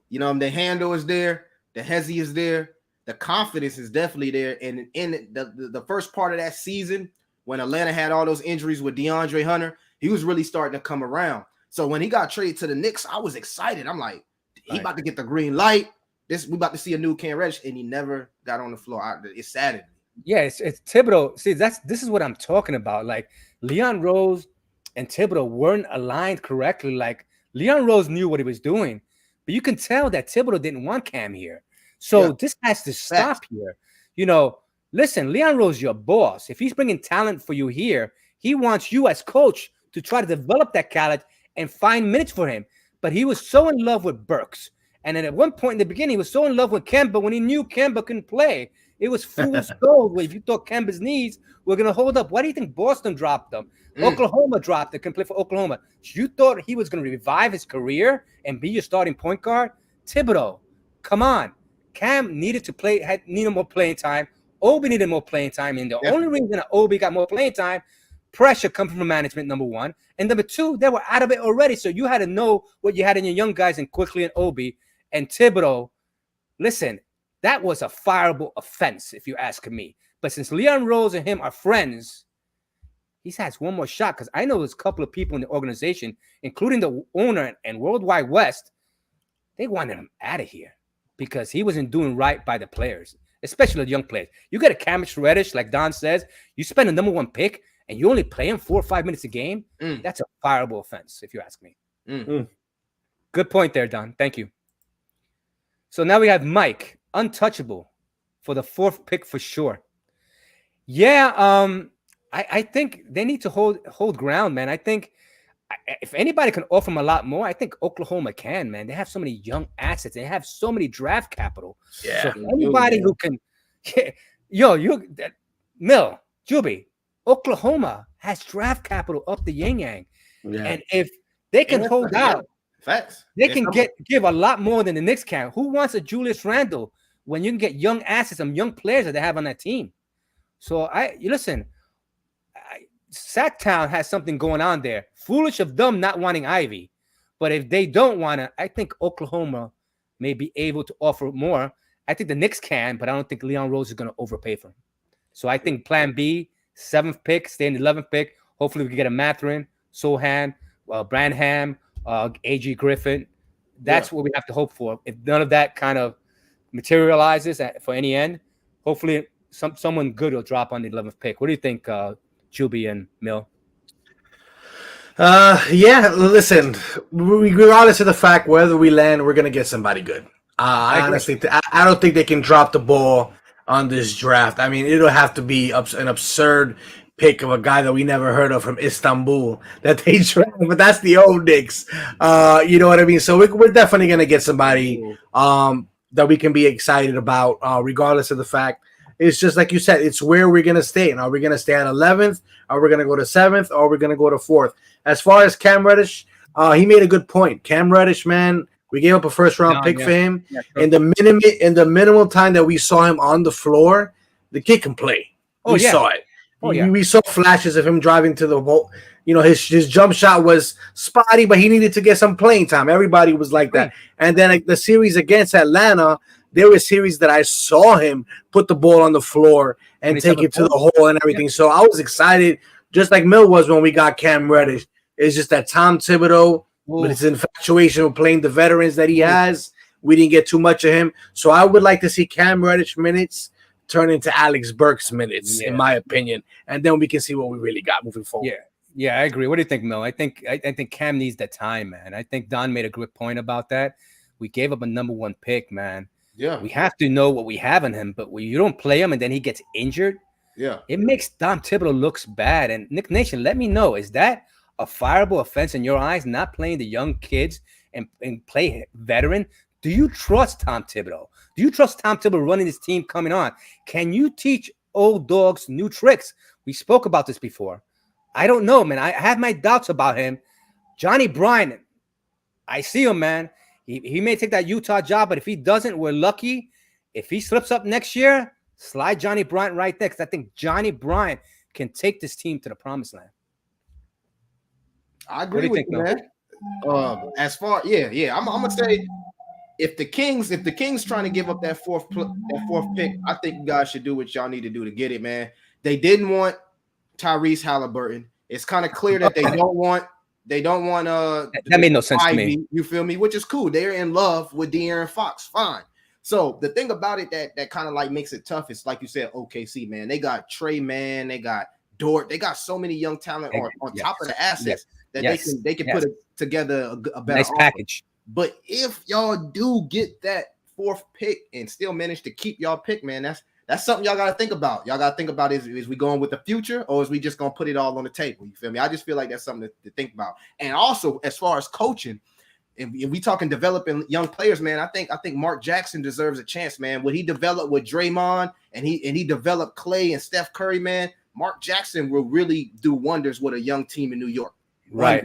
Speaker 4: You know, the handle is there, the hezzy is there, the confidence is definitely there. And in the first part of that season, when Atlanta had all those injuries with DeAndre Hunter, he was really starting to come around. So when he got traded to the Knicks, I was excited. I'm like, he about to get the green light. We about to see a new Cam Reddish, and he never got on the floor. It's saddened me.
Speaker 1: Yeah, it's Thibodeau. See, this is what I'm talking about. Like Leon Rose and Thibodeau weren't aligned correctly. Like Leon Rose knew what he was doing, but you can tell that Thibodeau didn't want Cam here. So this has to stop here. You know, listen, Leon Rose, your boss. If he's bringing talent for you here, he wants you as coach to try to develop that talent and find minutes for him. But he was so in love with Burks. And then at one point in the beginning, he was so in love with Kemba when he knew Kemba couldn't play. It was fool's gold. If you thought Kemba's knees were going to hold up, why do you think Boston dropped them? Oklahoma dropped it, can play for Oklahoma. You thought he was going to revive his career and be your starting point guard? Thibodeau, come on. Cam needed more playing time. Obi needed more playing time. And the only reason that Obi got more playing time, pressure coming from management, number one. And number two, they were out of it already. So you had to know what you had in your young guys and Quickly and Obi. And Thibodeau, listen, that was a fireable offense, if you ask me. But since Leon Rose and him are friends, he has one more shot. Because I know there's a couple of people in the organization, including the owner and Worldwide West, they wanted him out of here because he wasn't doing right by the players, especially the young players. You get a Cam Reddish, like Don says, you spend a number one pick, and you only play him 4 or 5 minutes a game, that's a fireable offense, if you ask me. Good point there, Don. Thank you. So now we have Mike, untouchable for the 4th pick for sure. Yeah, I think they need to hold ground, man. I think if anybody can offer them a lot more, I think Oklahoma can, man. They have so many young assets. They have so many draft capital. Yeah. So anybody who can, Mill, Juby, Oklahoma has draft capital up the yin-yang. Yeah. And if they can hold out, they can give a lot more than the Knicks can. Who wants a Julius Randle when you can get young assets and young players that they have on that team? So listen, Sac-Town has something going on there. Foolish of them not wanting Ivy. But if they don't want to, I think Oklahoma may be able to offer more. I think the Knicks can, but I don't think Leon Rose is going to overpay for him. So I think plan B, 7th pick, stay in the 11th pick. Hopefully we can get a Mathurin, Sohan, Branham, A.G. Griffin. That's what we have to hope for. If none of that kind of materializes for any end, hopefully someone good will drop on the 11th pick. What do you think, Juby and Mill?
Speaker 5: Listen, regardless of the fact whether we land, we're going to get somebody good. I honestly, I don't think they can drop the ball on this draft. I mean, it'll have to be an absurd pick of a guy that we never heard of from Istanbul that they draft, but that's the old Knicks. You know what I mean? So we're definitely going to get somebody that we can be excited about, regardless of the fact. It's just like you said, it's where we're going to stay. And are we going to stay at 11th? Are we going to go to 7th? Or are we going to go to 4th? As far as Cam Reddish, he made a good point. Cam Reddish, man, we gave up a first-round pick for him. Yeah, sure. In the minimal time that we saw him on the floor, the kid can play. We saw it. We saw flashes of him driving to the ball. You know, his jump shot was spotty, but he needed to get some playing time. Everybody was like that. And then like, the series against Atlanta, there were series that I saw him put the ball on the floor and take it to the hole and everything. Yeah. So I was excited, just like Mill was when we got Cam Reddish. It's just that Tom Thibodeau, with his infatuation with playing the veterans that he has, we didn't get too much of him. So I would like to see Cam Reddish minutes turn into Alex Burks minutes, in my opinion. And then we can see what we really got moving forward.
Speaker 1: Yeah, I agree. What do you think, Mel? I think Cam needs that time, man. I think Don made a good point about that. We gave up a number 1 pick, man.
Speaker 4: Yeah.
Speaker 1: We have to know what we have in him, but when you don't play him and then he gets injured, it makes Tom Thibodeau looks bad. And Nick Nation, let me know, is that a fireable offense in your eyes, not playing the young kids and play veteran? Do you trust Tom Thibodeau? Do you trust Tom Thibodeau running his team coming on? Can you teach old dogs new tricks? We spoke about this before. I don't know, man. I have my doubts about him. Johnny Bryant, I see him, man. He may take that Utah job, but if he doesn't, we're lucky. If he slips up next year, slide Johnny Bryant right there, because I think Johnny Bryant can take this team to the promised land.
Speaker 4: I agree with you, man. As far, I'm gonna say, if the Kings trying to give up that fourth pick, I think you guys should do what y'all need to do to get it, man. They didn't want Tyrese Halliburton. It's kind of clear that they don't want
Speaker 1: that made no sense to me.
Speaker 4: You feel me? Which is cool. They're in love with De'Aaron Fox. Fine. So the thing about it that kind of like makes it tough is, like you said, OKC, man. They got Trey, man. They got Dort. They got so many young talent on top of the assets that they can put together a better
Speaker 1: nice package.
Speaker 4: But if y'all do get that 4th pick and still manage to keep y'all pick, man, that's something y'all got to think about. Y'all got to think about, is we going with the future, or is we just going to put it all on the table? You feel me? I just feel like that's something to think about. And also, as far as coaching, if we talking developing young players, man, I think Mark Jackson deserves a chance, man. What he developed with Draymond and he developed Clay and Steph Curry, man, Mark Jackson will really do wonders with a young team in New York.
Speaker 1: Right.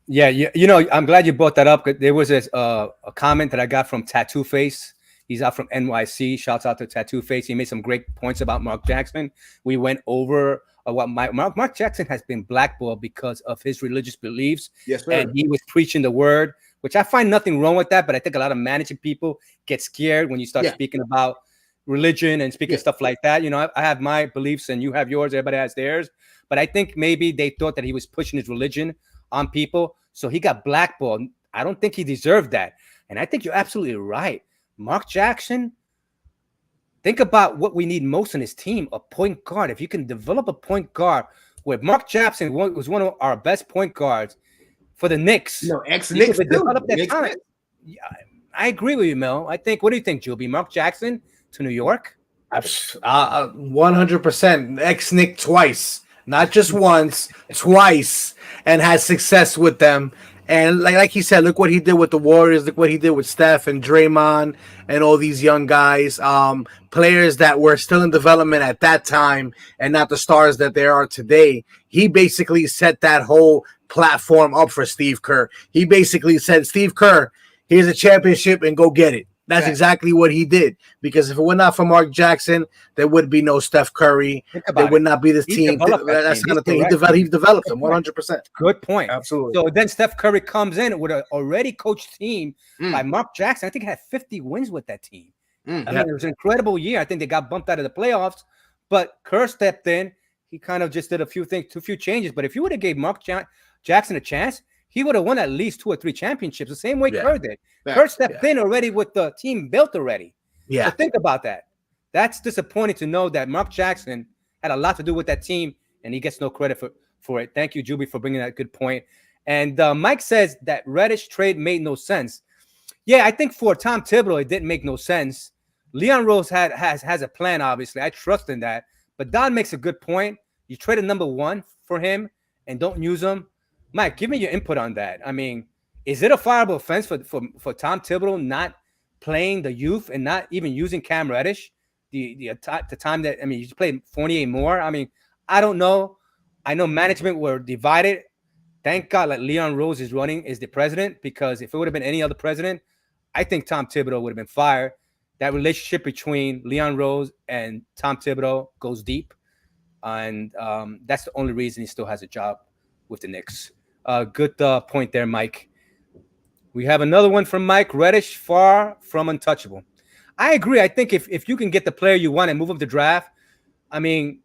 Speaker 1: Yeah. You know, I'm glad you brought that up. There was a comment that I got from Tattoo Face. He's out from NYC. Shouts out to Tattoo Face. He made some great points about Mark Jackson. We went over what Mark Jackson has been blackballed because of his religious beliefs.
Speaker 4: Yes, sir.
Speaker 1: And he was preaching the word, which I find nothing wrong with that. But I think a lot of managing people get scared when you start speaking about religion and speaking stuff like that. You know, I have my beliefs and you have yours. Everybody has theirs. But I think maybe they thought that he was pushing his religion on people. So he got blackballed. I don't think he deserved that. And I think you're absolutely right. Mark Jackson, think about what we need most in his team, a point guard. If you can develop a point guard, where Mark Jackson was one of our best point guards for the Knicks.
Speaker 4: No, ex-Knicks
Speaker 1: develop that talent. Yeah, I agree with you, Mel. I think, what do you think, Juby? Mark Jackson to New York?
Speaker 5: 100%. Ex-Knick twice. Not just once, twice, and had success with them. And like he said, look what he did with the Warriors. Look what he did with Steph and Draymond and all these young guys, players that were still in development at that time and not the stars that they are today. He basically set that whole platform up for Steve Kerr. He basically said, Steve Kerr, here's a championship and go get it. That's exactly what he did. Because if it were not for Mark Jackson, there would be no Steph Curry. There would not be this team. That's kind of thing. He developed them 100%.
Speaker 1: Good point.
Speaker 5: Absolutely.
Speaker 1: So then Steph Curry comes in with an already coached team by Mark Jackson. I think he had 50 wins with that team. I mean, it was an incredible year. I think they got bumped out of the playoffs, but Kerr stepped in. He kind of just did a few changes. But if you would have gave Mark Jackson a chance, he would have won at least 2 or 3 championships, the same way Kerr did. Kerr stepped in already with the team built already. So think about that. That's disappointing to know that Mark Jackson had a lot to do with that team, and he gets no credit for it. Thank you, Juby, for bringing that good point. And Mike says that Reddish trade made no sense. Yeah, I think for Tom Thibodeau, it didn't make no sense. Leon Rose has a plan, obviously. I trust in that. But Don makes a good point. You traded number 1 for him and don't use him. Mike, give me your input on that. I mean, is it a fireable offense for Tom Thibodeau not playing the youth and not even using Cam Reddish, the time that, I mean, you just played Fournier more. I mean, I don't know. I know management were divided. Thank God like Leon Rose is the president, because if it would have been any other president, I think Tom Thibodeau would have been fired. That relationship between Leon Rose and Tom Thibodeau goes deep. And that's the only reason he still has a job with the Knicks. Good point there, Mike. We have another one from Mike. Reddish, far from untouchable. I agree. I think if you can get the player you want and move up the draft, I mean,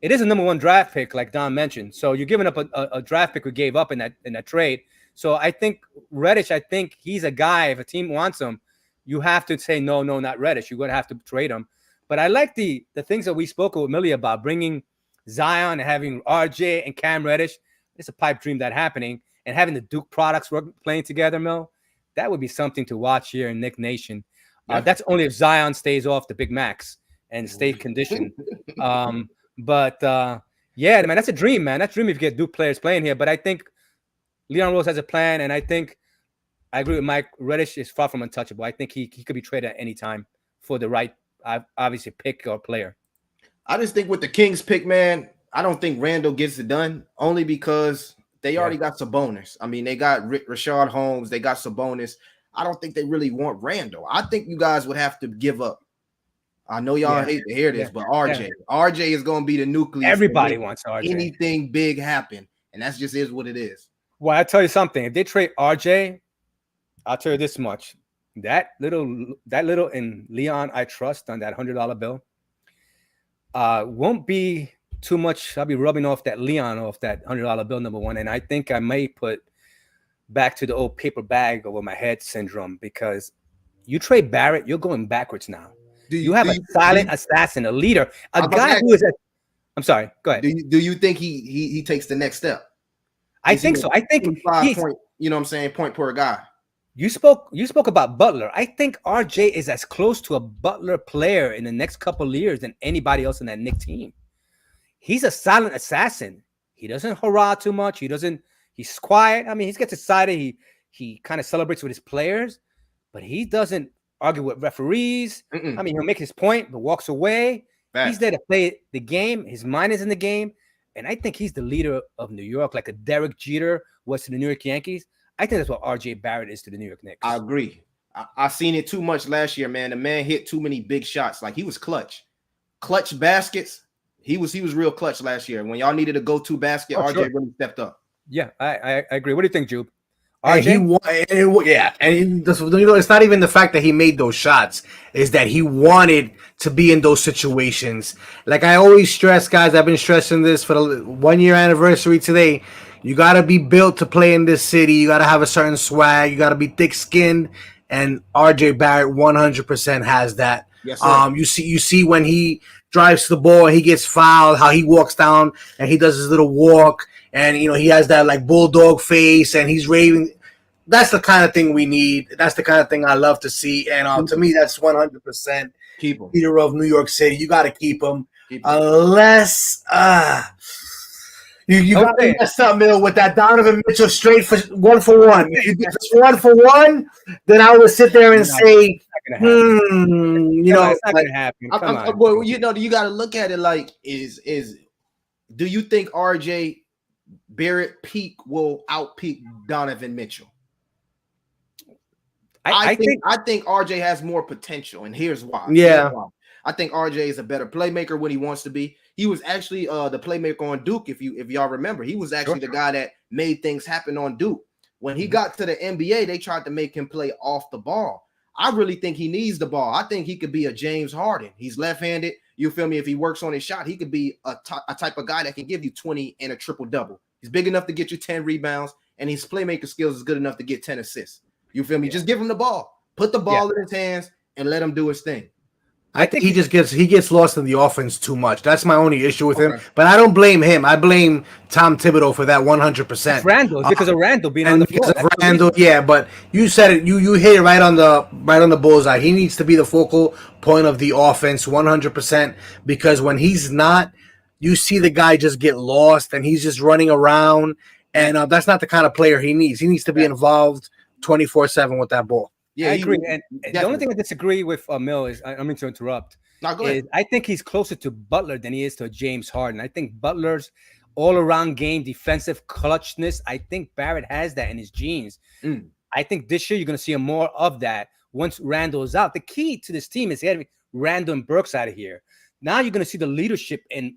Speaker 1: it is a number 1 draft pick, like Don mentioned. So you're giving up a draft pick we gave up in that trade. So I think Reddish, I think he's a guy, if a team wants him, you have to say, no, not Reddish. You're going to have to trade him. But I like the things that we spoke with Millie about, bringing Zion and having RJ and Cam Reddish. It's a pipe dream that happening. And having the Duke products playing together, Mil, that would be something to watch here in Knick Nation. That's only if Zion stays off the Big Macs and stays conditioned. But yeah, man, that's a dream, man. That's a dream if you get Duke players playing here. But I think Leon Rose has a plan, and I agree with Mike. Reddish is far from untouchable. I think he could be traded at any time for the right, obviously, pick or player.
Speaker 4: I just think with the Kings pick, man, I don't think Randle gets it done, only because they already got Sabonis. I mean, they got Rashard Holmes. They got Sabonis. I don't think they really want Randle. I think you guys would have to give up. I know y'all hate to hear this, but RJ is going to be the nucleus.
Speaker 1: Everybody wants RJ.
Speaker 4: Anything big happen, and that's just is what it is.
Speaker 1: Well, I'll tell you something. If they trade RJ, I'll tell you this much. That little in Leon I trust on that $100 bill won't be too much. I'll be rubbing off that Leon off that $100 bill, number 1. And I think I may put back to the old paper bag over my head syndrome, because you trade Barrett, you're going backwards now. You have a silent assassin, a leader, a guy who is I'm sorry, go ahead.
Speaker 4: Do you think he takes the next step?
Speaker 1: I think so. I think
Speaker 4: point, you know what I'm saying, point per guy.
Speaker 1: You spoke about Butler. I think RJ is as close to a Butler player in the next couple of years than anybody else in that Knicks team. He's a silent assassin. He doesn't hurrah too much. He's quiet. I mean, he gets excited. He kind of celebrates with his players, but he doesn't argue with referees. I mean, he'll make his point, but walks away. Facts. He's there to play the game. His mind is in the game. And I think he's the leader of New York, like a Derek Jeter was to the New York Yankees. I think that's what RJ Barrett is to the New York Knicks.
Speaker 4: I agree. I seen it too much last year, man. The man hit too many big shots. Like, he was clutch baskets. He was real clutch last year. When y'all needed a go-to basket, RJ really stepped up.
Speaker 1: Yeah, I agree. What do you think, Jube?
Speaker 5: And it's not even the fact that he made those shots, is that he wanted to be in those situations. Like I always stress, guys, I've been stressing this for the 1 year anniversary today. You got to be built to play in this city. You got to have a certain swag. You got to be thick-skinned, and RJ Barrett 100% has that.
Speaker 4: Yes, sir.
Speaker 5: You see when he drives to the ball, he gets fouled, how he walks down and he does his little walk, and he has that like bulldog face, and he's raving. That's the kind of thing we need. That's the kind of thing I love to see. And to me, that's 100%
Speaker 4: keep him.
Speaker 5: Leader of New York City. You got to keep him. Unless you got to mess up, Mill, with that Donovan Mitchell straight for 1-for-1. If you get this 1-for-1 then I would sit there and say,
Speaker 1: it's not going to happen.
Speaker 4: Well, you got to look at it like, do you think RJ Barrett peak will outpeak Donovan Mitchell? I think RJ has more potential, and here's why. I think RJ is a better playmaker when he wants to be. He was actually the playmaker on Duke, if y'all remember. He was actually the guy that made things happen on Duke. When he got to the NBA, they tried to make him play off the ball. I really think he needs the ball. I think he could be a James Harden. He's left-handed. You feel me? If he works on his shot, he could be a type of guy that can give you 20 and a triple-double. He's big enough to get you 10 rebounds, and his playmaker skills is good enough to get 10 assists. You feel me? Just give him the ball. Put the ball in his hands and let him do his thing.
Speaker 5: I think he gets lost in the offense too much. That's my only issue with him. But I don't blame him. I blame Tom Thibodeau for that 100%.
Speaker 1: Randle, because of Randle being on the floor.
Speaker 5: Because of Randle, yeah. But you said it. You hit it right on the bullseye. He needs to be the focal point of the offense 100%. Because when he's not, you see the guy just get lost and he's just running around. And that's not the kind of player he needs. He needs to be involved 24/7 with that ball.
Speaker 4: Yeah,
Speaker 1: I agree. And the only thing I disagree with Mill is, I mean to interrupt, I think he's closer to Butler than he is to James Harden. I think Butler's all-around game, defensive clutchness, I think Barrett has that in his genes. I think this year you're going to see more of that once Randle is out. The key to this team is getting Randle and Burks out of here. Now you're going to see the leadership in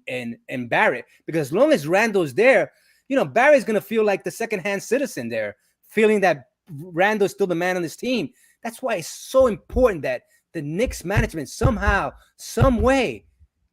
Speaker 1: Barrett, because as long as Randle is there, you know, Barrett's going to feel like the second-hand citizen there, feeling that Randle is still the man on this team. That's why it's so important that the Knicks management somehow, some way,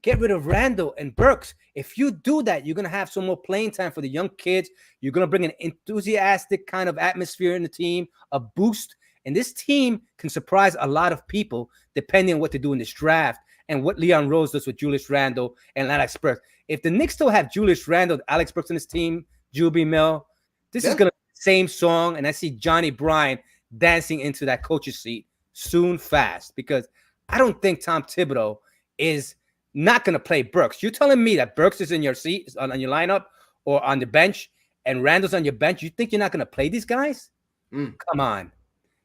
Speaker 1: get rid of Randle and Burks. If you do that, you're going to have some more playing time for the young kids. You're going to bring an enthusiastic kind of atmosphere in the team, a boost. And this team can surprise a lot of people depending on what they do in this draft and what Leon Rose does with Julius Randle and Alex Burks. If the Knicks still have Julius Randle, Alex Burks on this team, Juby Mill, this is going to be the same song. And I see Johnny Bryant dancing into that coach's seat soon, fast, because I don't think Tom Thibodeau is not going to play Burks. You're telling me that Burks is in your seat, on your lineup, or on the bench, and Randall's on your bench? You think you're not going to play these guys? Come on.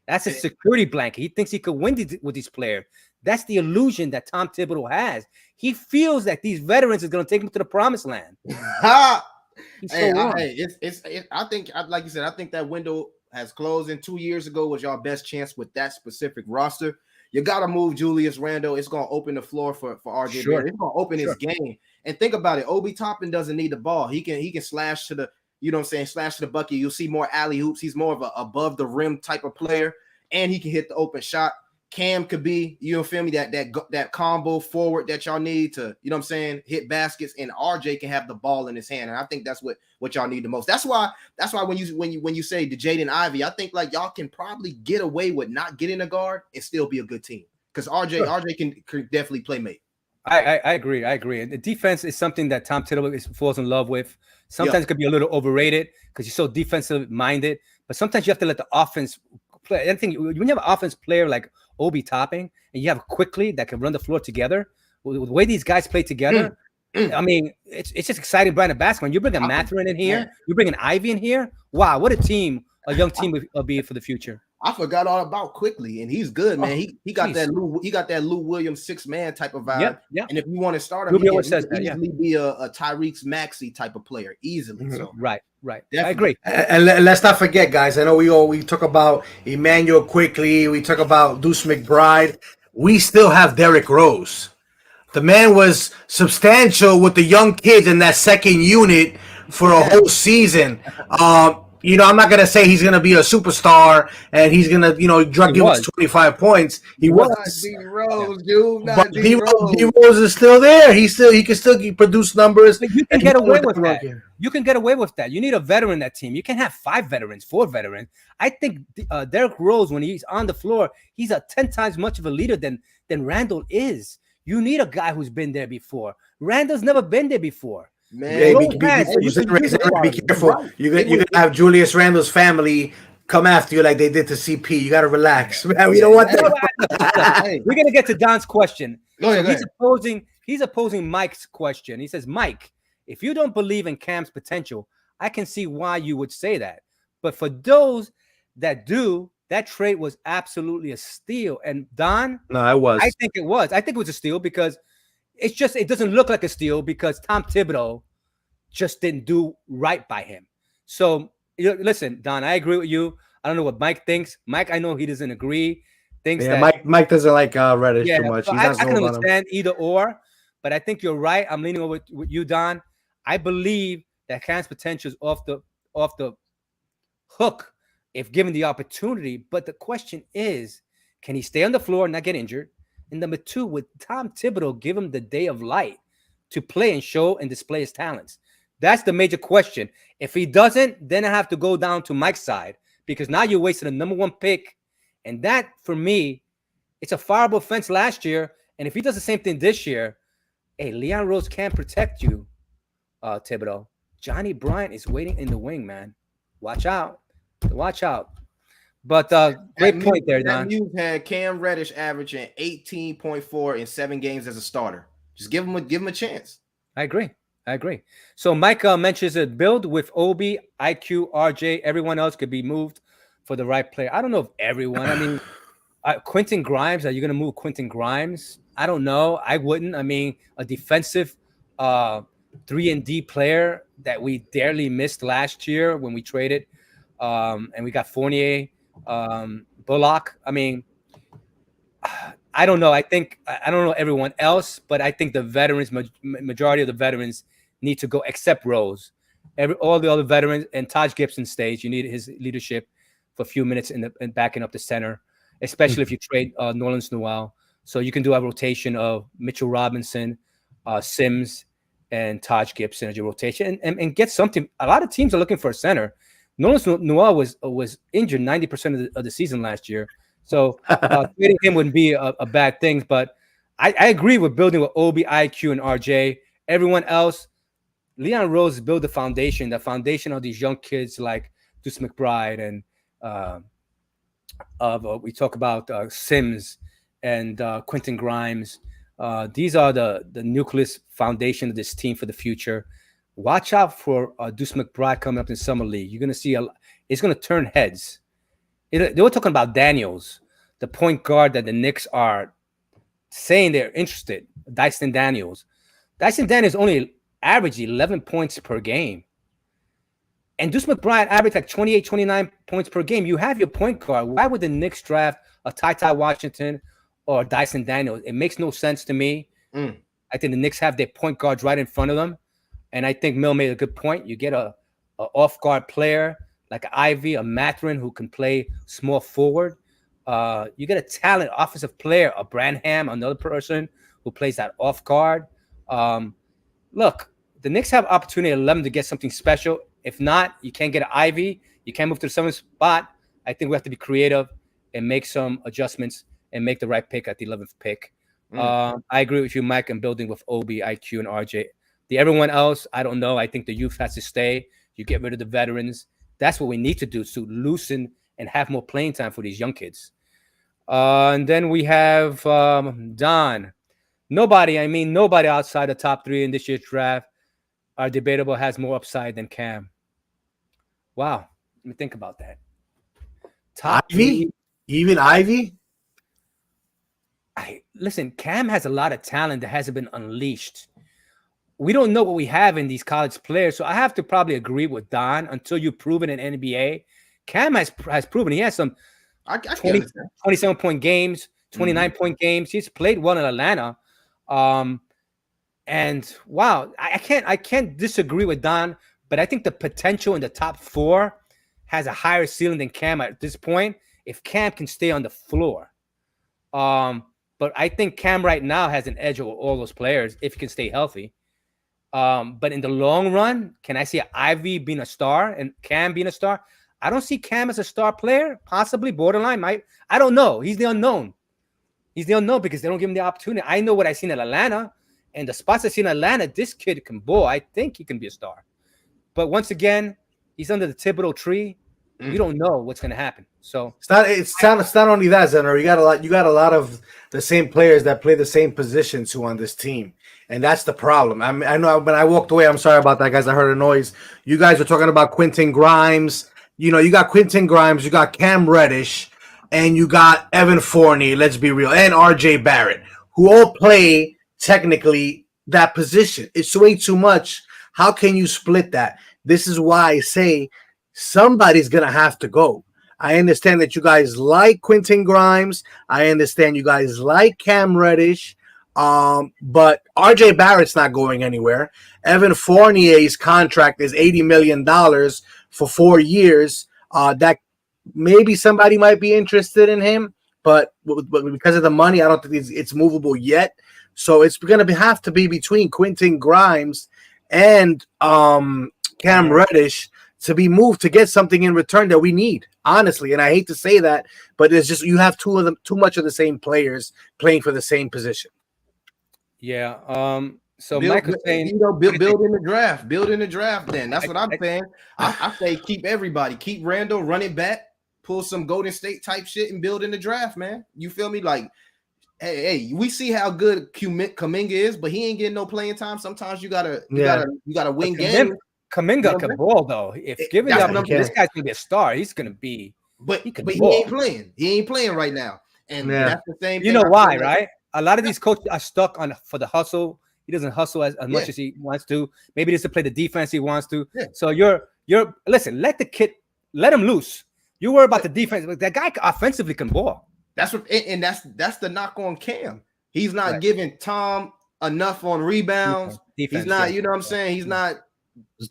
Speaker 1: That's a security blanket. He thinks he could win with these players. That's the illusion that Tom Thibodeau has. He feels that these veterans are going to take him to the promised land.
Speaker 4: I think, like you said, I think that window has closed. In 2 years ago was your best chance with that specific roster. You got to move Julius Randle. It's going to open the floor for RJ. Sure. It's going to open his game. And think about it. Obi Toppin doesn't need the ball. He can slash to the, you know what I'm saying, slash to the bucket. You'll see more alley hoops. He's more of a above the rim type of player, and he can hit the open shot. Cam could be, you know, feel me, that combo forward that y'all need to, you know what I'm saying, hit baskets, and RJ can have the ball in his hand. And I think that's what y'all need the most. That's why when you say the Jaden Ivey, I think like y'all can probably get away with not getting a guard and still be a good team, because RJ can definitely play mate.
Speaker 1: I agree. And the defense is something that Tom Thibodeau falls in love with. Sometimes it could be a little overrated because you're so defensive minded, but sometimes you have to let the offense play. I think when you have an offense player like Obi Toppin and you have Quickly that can run the floor together, the way these guys play together, I mean, it's just exciting brand of basketball. You bring a Mathurin in here, you bring an Ivy in here. Wow, what a young team will be for the future.
Speaker 4: I forgot all about Quickly, and he's good, man. He got that Lou Williams 6-man type of vibe. Yep. And if you want to start him, he can easily be a Tyrese Maxey type of player, easily. So
Speaker 1: right. Definitely. I agree.
Speaker 5: And let's not forget, guys. I know we talk about Emmanuel Quickly, we talk about Deuce McBride. We still have Derrick Rose. The man was substantial with the young kids in that second unit for a whole season. You know, I'm not gonna say he's gonna be a superstar and he's gonna, you know, give us 25 points. He was.
Speaker 4: D-Rose, dude.
Speaker 5: But D-Rose is still there. He can still produce numbers.
Speaker 1: But you can get away with that. You can get away with that. You need a veteran in that team. You can have 4 veterans. I think Derrick Rose, when he's on the floor, he's a 10 times much of a leader than Randle is. You need a guy who's been there before. Randle's never been there before.
Speaker 5: Man, be careful. You're gonna have Julius Randle's family come after you like they did to CP. You gotta relax. Man, we don't want that.
Speaker 1: We're gonna get to Don's question. He's opposing Mike's question. He says, Mike, if you don't believe in Cam's potential, I can see why you would say that. But for those that do, that trade was absolutely a steal. And Don, I think it was. I think it was a steal because it doesn't look like a steal because Tom Thibodeau just didn't do right by him. So listen, Don, I agree with you. I don't know what Mike thinks. Mike, I know he doesn't agree.
Speaker 5: Mike doesn't like Reddish too much.
Speaker 1: So I can understand either or, but I think you're right. I'm leaning over with you, Don. I believe that Cam's potential is off the hook if given the opportunity. But the question is, can he stay on the floor and not get injured? And number 2, would Tom Thibodeau give him the day of light to play and show and display his talents? That's the major question. If he doesn't, then I have to go down to Mike's side because now you're wasting a number 1 pick. And that, for me, it's a fireable offense last year. And if he does the same thing this year, hey, Leon Rose can't protect you, Thibodeau. Johnny Bryant is waiting in the wing, man. Watch out. But great point there, Don.
Speaker 4: You had Cam Reddish averaging 18.4 in 7 games as a starter. Just give him a chance.
Speaker 1: I agree. So Mike mentions a build with Obi, IQ, RJ. Everyone else could be moved for the right player. I don't know if everyone. I mean, Quentin Grimes, are you going to move Quentin Grimes? I don't know. I wouldn't. I mean, a defensive 3-and-D player that we dearly missed last year when we traded, and we got Fournier, Bullock. I mean, I don't know. I don't know everyone else, but I think the veterans, majority of the veterans, need to go except Rose. All the other veterans and Taj Gibson stays. You need his leadership for a few minutes in backing up the center, especially if you trade Nerlens Noel. So you can do a rotation of Mitchell Robinson, Sims, and Taj Gibson as your rotation, and get something. A lot of teams are looking for a center. Nerlens Noel was injured 90% of the season last year, so trading him wouldn't be a bad thing. But I agree with building with Obi, IQ, and RJ. Everyone else, Leon Rose built the foundation of these young kids like Deuce McBride and we talk about Sims and Quentin Grimes. These are the nucleus foundation of this team for the future. Watch out for Deuce McBride coming up in Summer League. You're going to see it's going to turn heads. They were talking about Daniels, the point guard that the Knicks are saying they're interested. Dyson Daniels only averaged 11 points per game. And Deuce McBride averaged like 28, 29 points per game. You have your point guard. Why would the Knicks draft a Ty Washington or Dyson Daniels? It makes no sense to me. I think the Knicks have their point guards right in front of them. And I think Mill made a good point. You get a off-guard player like Ivy, a Mathurin who can play small forward. You get a talent offensive player, a Branham, another person who plays that off-guard. Look, the Knicks have opportunity at 11 to get something special. If not, you can't get an Ivy. You can't move to the 7th spot. I think we have to be creative and make some adjustments and make the right pick at the 11th pick. I agree with you, Mike, in building with Obi, IQ, and RJ. Everyone else, I don't know. I think the youth has to stay. You get rid of the veterans. That's what we need to do to loosen and have more playing time for these young kids. And then we have Don. Nobody outside the top 3 in this year's draft are debatable has more upside than Cam. Wow. Let me think about that.
Speaker 5: Top Ivy? 3, even Ivy?
Speaker 1: Listen, Cam has a lot of talent that hasn't been unleashed. We don't know what we have in these college players, so I have to probably agree with Don until you prove it in NBA. Cam has proven he has some 27-point games, 29-point games. He's played well in Atlanta. And wow, I can't disagree with Don, but I think the potential in the top 4 has a higher ceiling than Cam at this point. If Cam can stay on the floor, but I think Cam right now has an edge over all those players if he can stay healthy. But in the long run, can I see Ivy being a star and Cam being a star? I don't see Cam as a star player, possibly borderline. I don't know. He's the unknown. He's the unknown because they don't give him the opportunity. I know what I've seen in Atlanta, and the spots I've seen in Atlanta, this kid can ball. I think he can be a star. But once again, he's under the Thibodeau tree. You don't know what's going to happen. So
Speaker 5: it's not only that, Zenner. You got a lot of the same players that play the same positions who on this team, and that's the problem. I know when I walked away, I'm sorry about that, guys. I heard a noise. You guys were talking about Quentin Grimes. You got Quentin Grimes, you got Cam Reddish, and you got Evan Fournier. Let's be real, and RJ Barrett, who all play technically that position. It's way too much. How can you split that? This is why I say somebody's going to have to go. I understand that you guys like Quentin Grimes. I understand you guys like Cam Reddish. But RJ Barrett's not going anywhere. Evan Fournier's contract is $80 million for 4 years. That maybe somebody might be interested in him, but because of the money, I don't think it's movable yet. So it's going to have to be between Quentin Grimes and Cam Reddish to be moved to get something in return that we need, honestly. And I hate to say that, but it's just you have too much of the same players playing for the same position.
Speaker 1: Yeah. So Mike was saying,
Speaker 4: build in the draft. Build in the draft. Then that's what I'm saying. I say keep everybody. Keep Randle running back. Pull some Golden State type shit and build in the draft, man. You feel me? Like, hey, we see how good Kuminga is, but he ain't getting no playing time. Sometimes you gotta win games.
Speaker 1: Kuminga can ball though. If given the opportunity, this guy's gonna be a star. He's gonna be.
Speaker 4: But he ain't playing. He ain't playing right now. And that's the same thing.
Speaker 1: You know why, right? A lot of these coaches are stuck on for the hustle. He doesn't hustle as much as he wants to. Maybe just to play the defense he wants to. Yeah. So you're listen, let him loose. You worry about the defense. That guy offensively can ball.
Speaker 4: That's the knock on Cam. He's not giving Tom enough on rebounds. Defense, he's not, you know what I'm saying? He's not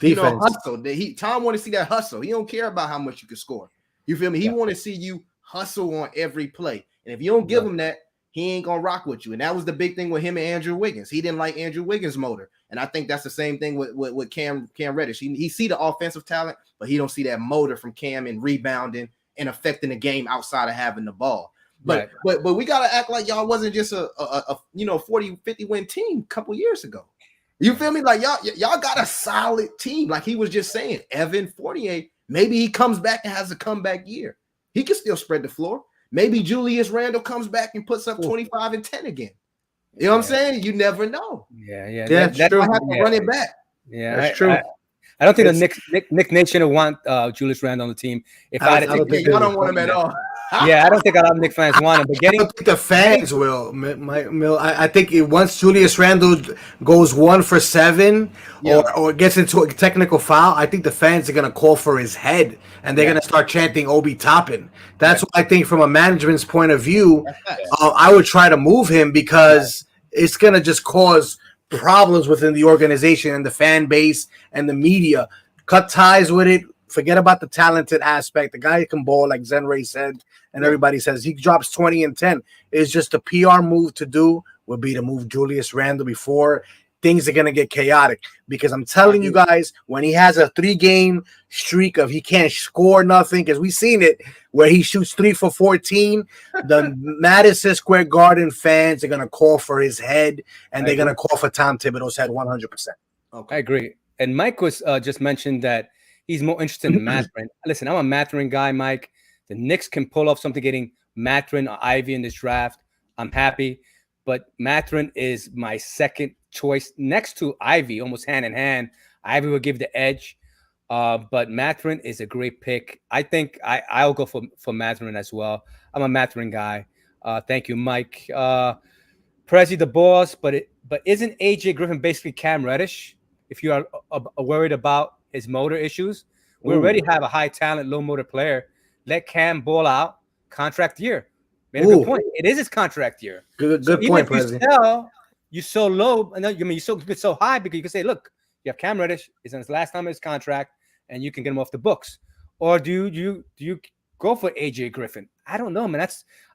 Speaker 4: hustle. Tom want to see that hustle. He don't care about how much you can score. You feel me? He want to see you hustle on every play. And if you don't give him that, he ain't gonna rock with you. And that was the big thing with him and Andrew Wiggins. He didn't like Andrew Wiggins' motor. And I think that's the same thing with Cam Reddish. He see the offensive talent, but he don't see that motor from Cam and rebounding and affecting the game outside of having the ball. But we gotta act like y'all wasn't just a 40-50 win team a couple years ago. You feel me? Like y'all got a solid team. Like he was just saying, Evan Fournier, maybe he comes back and has a comeback year. He can still spread the floor. Maybe Julius Randle comes back and puts up 25 and 10 again. You know what I'm saying? You never know.
Speaker 1: Yeah.
Speaker 4: That's true. I have to run it back.
Speaker 1: Yeah, that's true. I don't think the Knicks Nation will want Julius Randle on the team.
Speaker 4: I don't think y'all don't want him at all.
Speaker 1: Yeah, I don't think a lot of Knicks fans want him. But
Speaker 5: I don't think the fans will. I think once Julius Randle goes 1 for 7 or gets into a technical foul, I think the fans are going to call for his head and they're going to start chanting Obi Toppin. That's what I think from a management's point of view. I would try to move him because it's going to just cause problems within the organization and the fan base and the media. Cut ties with it. Forget about the talented aspect. The guy can ball, like Zenray said, and everybody says he drops 20 and 10. It's just a PR move to do would be to move Julius Randle before things are going to get chaotic. Because I'm telling you guys, when he has a 3-game streak of he can't score nothing, because we've seen it where he shoots 3 for 14, the Madison Square Garden fans are going to call for his head, and they're going to call for Tom Thibodeau's head 100%.
Speaker 1: Okay. I agree. And Mike was just mentioned that he's more interested in Mathurin. Listen, I'm a Mathurin guy, Mike. The Knicks can pull off something getting Mathurin or Ivy in this draft. I'm happy. But Mathurin is my second choice next to Ivy, almost hand in hand. Ivy will give the edge. But Mathurin is a great pick. I think I'll go for Mathurin as well. I'm a Mathurin guy. Thank you, Mike. Prezi the boss, but isn't AJ Griffin basically Cam Reddish? If you are worried about his motor issues, we already have a high talent, low motor player. Let Cam ball out. Contract year. Made a good point. It is his contract year.
Speaker 5: Good point, Prezi.
Speaker 1: You so low, and you so high because you can say, look, you have Cam Reddish. It's on his last time of his contract, and you can get him off the books. Or do you go for AJ Griffin? I don't know, man.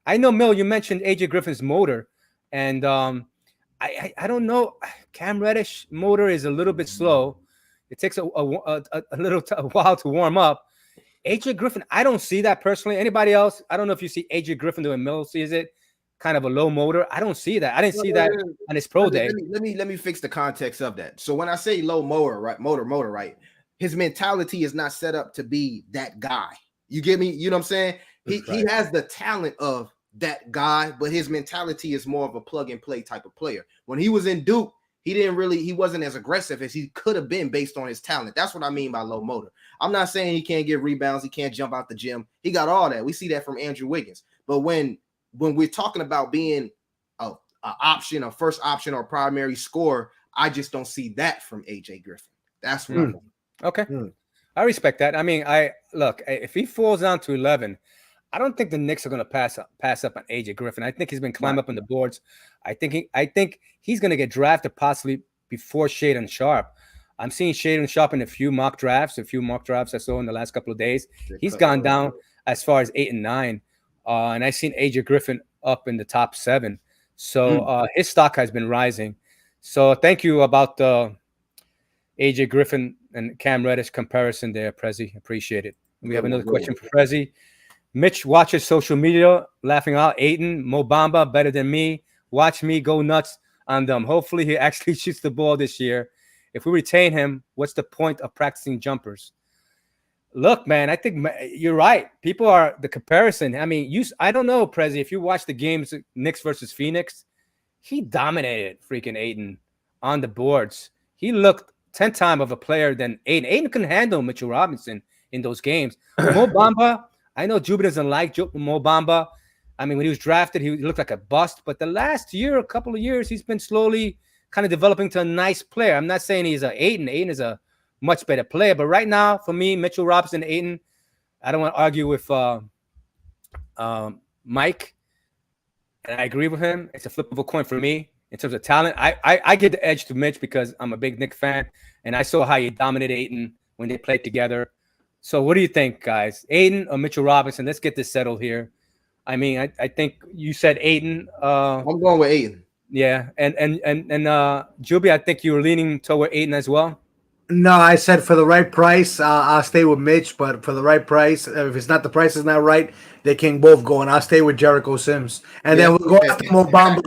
Speaker 1: I know, Mill. You mentioned AJ Griffin's motor, and I don't know. Cam Reddish motor is a little bit slow. It takes a while to warm up. AJ Griffin, I don't see that personally. Anybody else? I don't know if you see AJ Griffin doing Mill sees it, kind of a low motor. I don't see that. I didn't see that on his pro day.
Speaker 4: Let me fix the context of that. So when I say low motor, right, motor, right, his mentality is not set up to be that guy. You get me? You know what I'm saying? He has the talent of that guy, but his mentality is more of a plug and play type of player. When he was in Duke, he wasn't as aggressive as he could have been based on his talent. That's what I mean by low motor. I'm not saying he can't get rebounds, he can't jump out the gym. He got all that. We see that from Andrew Wiggins. But when we're talking about being a option, a first option or primary scorer, I just don't see that from AJ Griffin. That's what I mean.
Speaker 1: Okay. I respect that. I mean, if he falls down to 11, I don't think the Knicks are going to pass up on AJ Griffin. I think he's been climbing up on the boards. I think he's going to get drafted possibly before Shaedon Sharpe. I'm seeing Shaedon Sharpe in a few mock drafts I saw in the last couple of days. He's gone down as far as 8 and 9. And I've seen AJ Griffin up in the top 7. So his stock has been rising. So thank you about the AJ Griffin and Cam Reddish comparison there, Prezi. Appreciate it. We have another question for Prezi. Mitch watches social media, laughing out. Aiden, Mo Bamba, better than me. Watch me go nuts on them. Hopefully he actually shoots the ball this year. If we retain him, what's the point of practicing jumpers? Look, man, I think you're right. People are the comparison. I mean, I don't know, Prezi, if you watch the games, Knicks versus Phoenix, he dominated freaking Aiden on the boards. He looked 10 times of a player than Aiden. Aiden can handle Mitchell Robinson in those games. Mo Bamba, I know Juba doesn't like Mo Bamba. I mean, when he was drafted, he looked like a bust. But the last year, a couple of years, he's been slowly kind of developing to a nice player. I'm not saying he's a Ayton. Ayton is a much better player. But right now, for me, Mitchell Robinson, Ayton, I don't want to argue with Mike. And I agree with him. It's a flip of a coin for me in terms of talent. I give the edge to Mitch because I'm a big Knicks fan. And I saw how he dominated Ayton when they played together. So what do you think, guys? Ayton or Mitchell Robinson? Let's get this settled here. I mean, I think you said Ayton.
Speaker 4: I'm going with Ayton.
Speaker 1: Yeah, and Juby, I think you were leaning toward Ayton as well.
Speaker 5: No, I said for the right price, I'll stay with Mitch. But for the right price, if it's not the price is not right, they can both go, and I'll stay with Jericho Sims. And then we'll go after Mo Bamba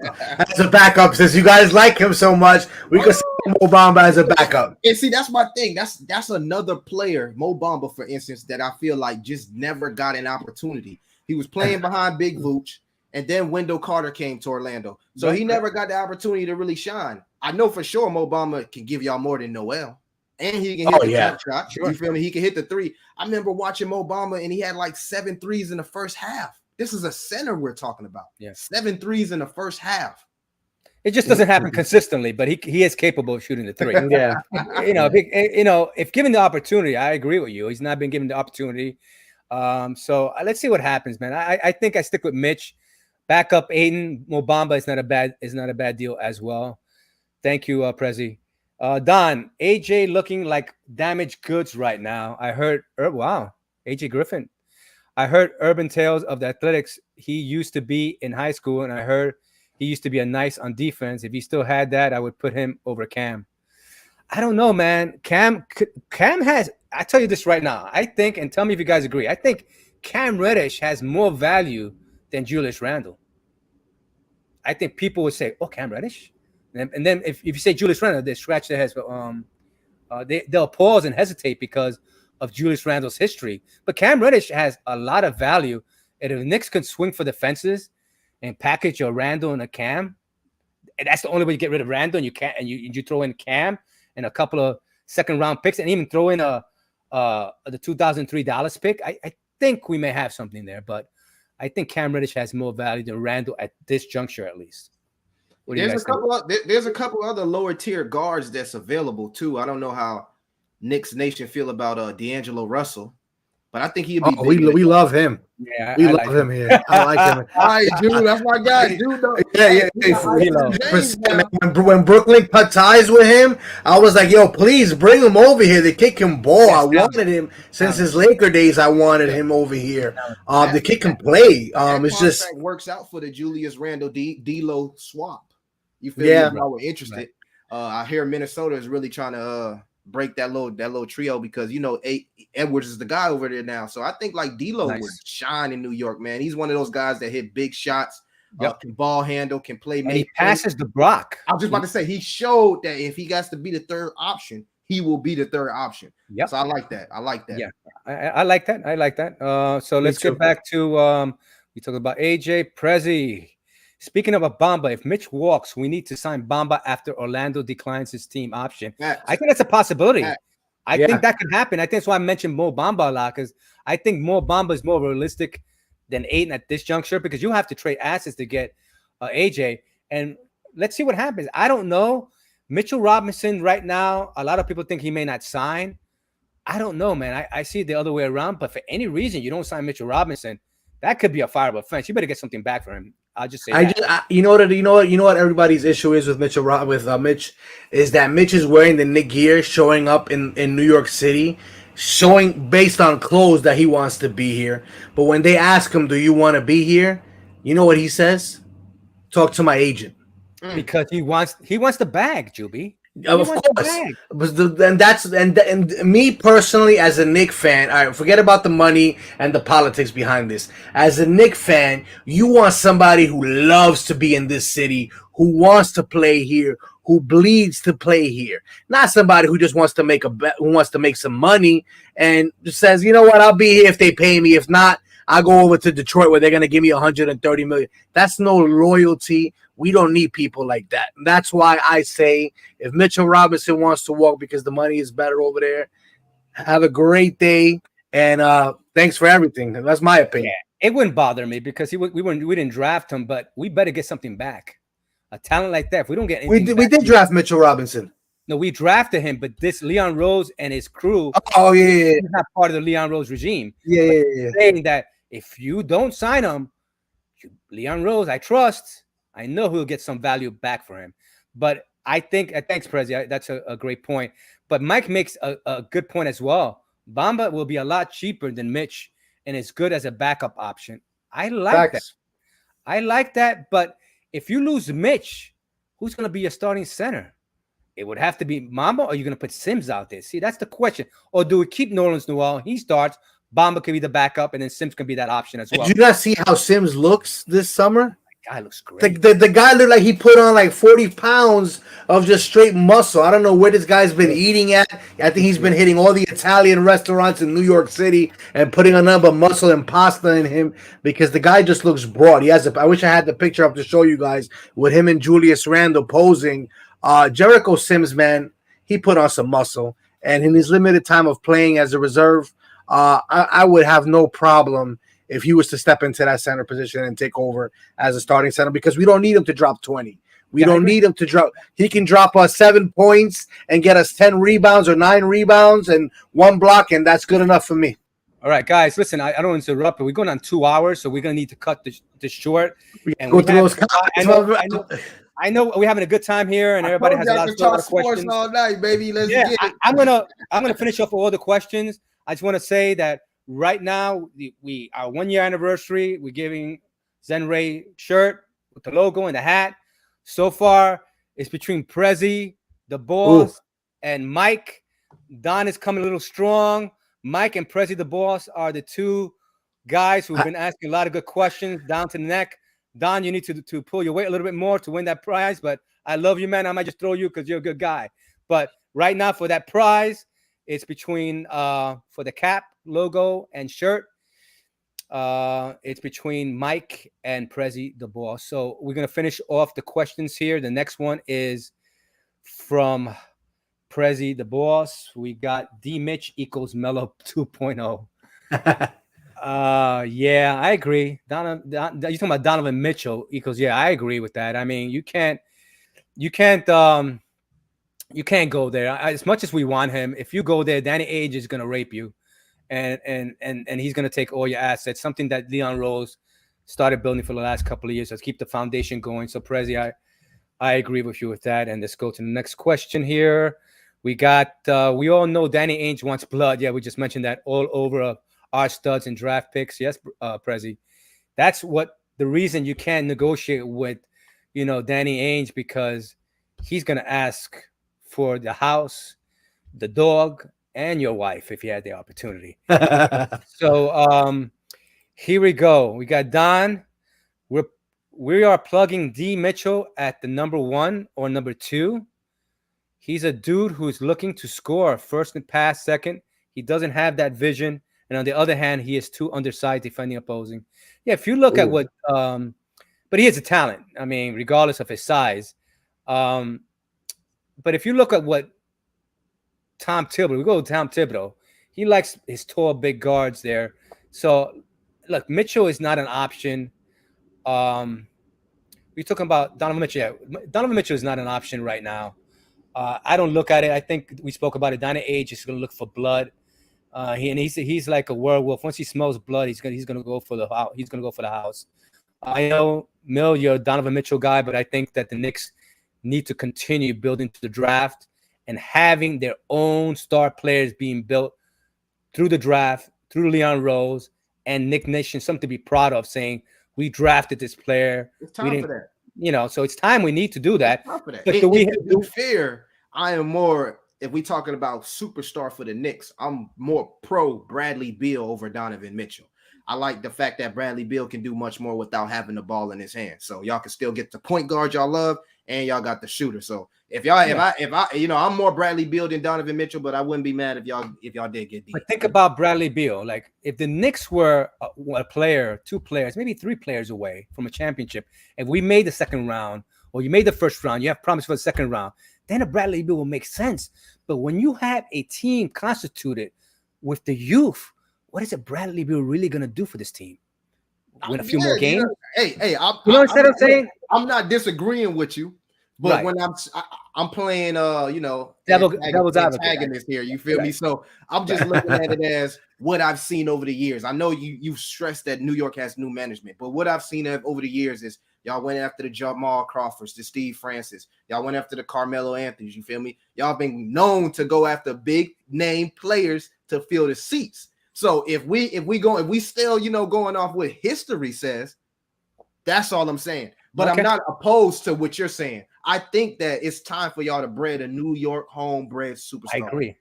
Speaker 5: as a backup. Since you guys like him so much, we can say Mo Bamba as a backup.
Speaker 4: And see, that's my thing. That's another player, Mo Bamba, for instance, that I feel like just never got an opportunity. He was playing behind Big Vooch, and then Wendell Carter came to Orlando. So he never got the opportunity to really shine. I know for sure Mo Bamba can give y'all more than Noel. And he can hit the jump shot. Sure. You feel me? He can hit the three. I remember watching Mo Bamba, and he had like 7 threes in the first half. This is a center we're talking about.
Speaker 1: Yeah.
Speaker 4: 7 threes in the first half.
Speaker 1: It just doesn't happen consistently, but he is capable of shooting the three.
Speaker 5: Yeah.
Speaker 1: If given the opportunity, I agree with you. He's not been given the opportunity. So let's see what happens, man. I think I stick with Mitch. Backup Ayton, Mo Bamba is not a bad deal as well. Thank you, Prezi. Don, AJ looking like damaged goods right now. I heard, wow, AJ Griffin. I heard urban tales of the athletics he used to be in high school, and I heard he used to be a nice on defense. If he still had that, I would put him over Cam. I don't know, man. Cam has, I tell you this right now, I think, and tell me if you guys agree, I think Cam Reddish has more value than Julius Randle. I think people would say, oh, Cam Reddish? And then if you say Julius Randle, they scratch their heads. They'll pause and hesitate because of Julius Randle's history. But Cam Reddish has a lot of value. And if the Knicks can swing for the fences and package a Randle and a Cam, and that's the only way you get rid of Randle, and you throw in Cam and a couple of second-round picks, and even throw in the 2003 Dallas pick, I think we may have something there. But I think Cam Reddish has more value than Randle at this juncture, at least.
Speaker 4: There's a couple other lower tier guards that's available too. I don't know how Knicks Nation feel about D'Angelo Russell, but I think he'd be.
Speaker 5: We love him.
Speaker 1: Yeah,
Speaker 5: we love him here. I like him.
Speaker 4: All right, dude, that's my guy, dude.
Speaker 5: When Brooklyn cut ties with him, I was like, "Yo, please bring him over here. The kid can ball. I wanted him since his Laker days. I wanted him over here. The kid can play. It's just
Speaker 4: works out for the Julius Randle D'Lo swap. You feel me? Y'all were interested. Right. I hear Minnesota is really trying to break that little trio because Edwards is the guy over there now. So I think like D'Lo would shine in New York, man. He's one of those guys that hit big shots, can ball handle, can play.
Speaker 1: And he passes the block.
Speaker 4: I was just about to say he showed that if he gets to be the third option, he will be the third option.
Speaker 1: Yep.
Speaker 4: So I like that.
Speaker 1: Yeah, I like that. So let's get back to we talked about AJ Prezi. Speaking of a Bamba, if Mitch walks, we need to sign Bamba after Orlando declines his team option. I think that's a possibility. I think that could happen. I think that's why I mentioned Mo Bamba a lot, because I think Mo Bamba is more realistic than Ayton at this juncture, because you have to trade assets to get AJ. And let's see what happens. I don't know. Mitchell Robinson right now, a lot of people think he may not sign. I don't know, man. I see it the other way around. But for any reason you don't sign Mitchell Robinson, that could be a fireable offense. You better get something back for him. I'll just say
Speaker 5: you know what everybody's issue is with Mitch is that Mitch is wearing the Knicks gear, showing up in New York City, showing based on clothes that he wants to be here. But when they ask him, "Do you want to be here?" You know what he says? "Talk to my agent."
Speaker 1: Because he wants the bag, Juby.
Speaker 5: Of course, and me personally, as a Knicks fan, all right, forget about the money and the politics behind this. As a Knicks fan, you want somebody who loves to be in this city, who wants to play here, who bleeds to play here, not somebody who just wants to make who wants to make some money and just says, "You know what? I'll be here if they pay me. If not, I'll go over to Detroit where they're going to give me $130 million." That's no loyalty. We don't need people like that. And that's why I say if Mitchell Robinson wants to walk because the money is better over there, have a great day. And thanks for everything. That's my opinion.
Speaker 1: It wouldn't bother me because we didn't draft him, but we better get something back. A talent like that, if we don't get anything
Speaker 5: we did draft Mitchell Robinson.
Speaker 1: No, we drafted him, but this Leon Rose and his crew.
Speaker 5: Oh yeah,
Speaker 1: he's not part of the Leon Rose regime.
Speaker 5: Yeah.
Speaker 1: Saying that if you don't sign him, Leon Rose, I trust. I know he'll get some value back for him. But I think, thanks, Prezi. That's a great point. But Mike makes a good point as well. Bamba will be a lot cheaper than Mitch and is good as a backup option. I like that. I like that. But if you lose Mitch, who's going to be your starting center? It would have to be Mamba, or are you going to put Sims out there? See, that's the question. Or do we keep Nerlens Noel? He starts. Bamba can be the backup, and then Sims can be that option as well.
Speaker 5: Did you not see how Sims looks this summer?
Speaker 1: The guy looks great.
Speaker 5: The guy looked like he put on like 40 pounds of just straight muscle. I don't know where this guy's been eating at. I think he's been hitting all the Italian restaurants in New York City and putting a number of muscle and pasta in him because the guy just looks broad. He has I wish I had the picture up to show you guys with him and Julius Randle posing. Jericho Sims, man, he put on some muscle. And in his limited time of playing as a reserve, I would have no problem if he was to step into that center position and take over as a starting center because we don't need him to drop 20. We don't need him to drop. He can drop us 7 points and get us 10 rebounds or 9 rebounds and 1 block, and that's good enough for me.
Speaker 1: All right, guys, listen, I don't want to interrupt, but we're going on 2 hours, so we're going to need to cut this short. And
Speaker 5: go through those
Speaker 1: I know we're having a good time here, and everybody has a lot of questions
Speaker 4: all night, baby. Let's
Speaker 1: get it. I'm gonna finish off all the questions. I just want to say that right now, our 1-year anniversary, we're giving Zenray shirt with the logo and the hat. So far, it's between Prezi, the boss, and Mike. Don is coming a little strong. Mike and Prezi, the boss, are the 2 guys who've been asking a lot of good questions down to the neck. Don, you need to pull your weight a little bit more to win that prize, but I love you, man. I might just throw you because you're a good guy. But right now for that prize, it's between for the cap, logo, and shirt. It's between Mike and Prezi, the boss. So we're going to finish off the questions here. The next one is from Prezi, the boss. We got D Mitch equals Melo 2.0. Yeah, I agree. You're talking about Donovan Mitchell equals. Yeah, I agree with that. I mean, you can't go there. As much as we want him, if you go there, Danny Ainge is gonna rape you, and he's gonna take all your assets. Something that Leon Rose started building for the last couple of years. Let's keep the foundation going. So, Prezi, I agree with you with that. And let's go to the next question here. We got. We all know Danny Ainge wants blood. Yeah, we just mentioned that all over our studs and draft picks. Yes, Prezi. That's the reason you can't negotiate with, Danny Ainge, because he's going to ask for the house, the dog, and your wife if you had the opportunity. So here we go. We got Don. We are plugging D Mitchell at the number 1 or number 2. He's a dude who's looking to score first and pass second. He doesn't have that vision. And on the other hand, he is too undersized defending opposing. Yeah, if you look at what but he is a talent. I mean, regardless of his size. But if you look at what Tom Thibodeau, we go to Tom Thibodeau, he likes his tall, big guards there. So, look, Mitchell is not an option. We're talking about Donovan Mitchell. Yeah, Donovan Mitchell is not an option right now. I don't look at it. I think we spoke about it. Danny Ainge is going to look for blood. He's like a werewolf. Once he smells blood, he's gonna go for the house. He's gonna go for the house. I know, Mill, you're a Donovan Mitchell guy, but I think that the Knicks need to continue building to the draft and having their own star players being built through the draft, through Leon Rose and Knick Nation. Something to be proud of, saying we drafted this player.
Speaker 4: It's time for that.
Speaker 1: So it's time we need to do that.
Speaker 4: But to be fair, I am more. If we're talking about superstar for the Knicks, I'm more pro Bradley Beal over Donovan Mitchell. I like the fact that Bradley Beal can do much more without having the ball in his hand. So y'all can still get the point guard y'all love, and y'all got the shooter. So if I'm more Bradley Beal than Donovan Mitchell, but I wouldn't be mad if y'all did get deep.
Speaker 1: But think about Bradley Beal. Like if the Knicks were a player, 2 players, maybe 3 players away from a championship, if we made the second round or you made the first round, you have promise for the second round, then a Bradley Beal will make sense. But when you have a team constituted with the youth, what is a Bradley Beal really going to do for this team? win a few more games.
Speaker 4: Hey,
Speaker 1: you know what I'm saying?
Speaker 4: I'm not disagreeing with you, but when I'm playing, devil's antagonist here. You feel me? So I'm just looking at it as what I've seen over the years. I know you've stressed that New York has new management, but what I've seen over the years is y'all went after the Jamal Crawfords, the Steve Francis. Y'all went after the Carmelo Anthony's. You feel me? Y'all been known to go after big name players to fill the seats. So if we still, going off what history says, that's all I'm saying. But I'm not opposed to what you're saying. I think that it's time for y'all to breed a New York homebred superstar.
Speaker 1: I agree.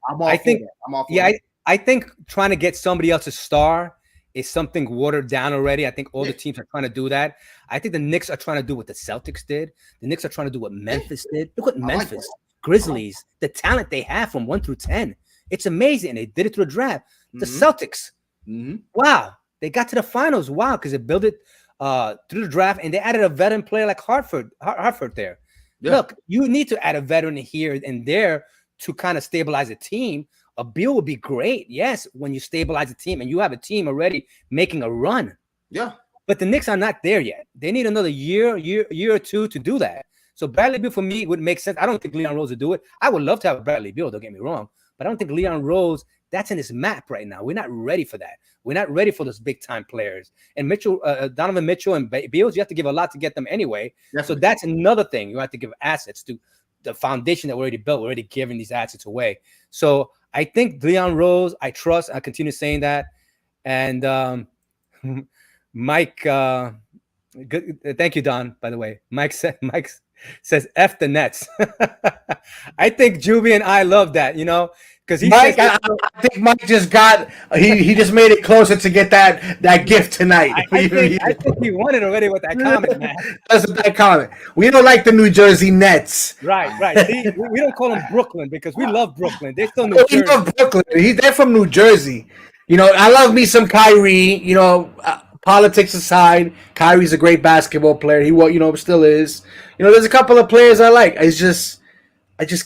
Speaker 4: I
Speaker 1: think trying to get somebody else's star is something watered down already. I think all the teams are trying to do that. I think the Knicks are trying to do what the Celtics did. The Knicks are trying to do what Memphis did. Look what Memphis, Grizzlies, the talent they have from 1 through 10. It's amazing. They did it through the draft. The Celtics, wow, they got to the finals. Wow, because they built it through the draft, and they added a veteran player like Hartford there. Yeah. Look, you need to add a veteran here and there to kind of stabilize a team. A Beal would be great, yes, when you stabilize a team and you have a team already making a run.
Speaker 4: Yeah,
Speaker 1: but the Knicks are not there yet. They need another year or two to do that. So Bradley Beal for me would make sense. I don't think Leon Rose would do it. I would love to have Bradley Beal. Don't get me wrong, but I don't think Leon Rose. That's in his map right now. We're not ready for that. We're not ready for those big time players. And Mitchell, Donovan Mitchell and Beals, you have to give a lot to get them anyway. Definitely. So that's another thing. You have to give assets to the foundation that we already built. We're already giving these assets away. So I think Leon Rose, I trust. I continue saying that. And Mike, good. Thank you, Don. By the way, Mike says F the Nets. I think Juby and I love that. Because
Speaker 7: Mike, I think Mike just got he just made it closer to get that gift tonight.
Speaker 1: I think he won it already with that comment, man.
Speaker 7: That's that comment. We don't like the New Jersey Nets.
Speaker 1: Right. See, we don't call them Brooklyn because we love Brooklyn. They're still New Jersey.
Speaker 7: We love Brooklyn. They're from New Jersey. I love me some Kyrie. Politics aside, Kyrie's a great basketball player. He still is. There's a couple of players I like. I just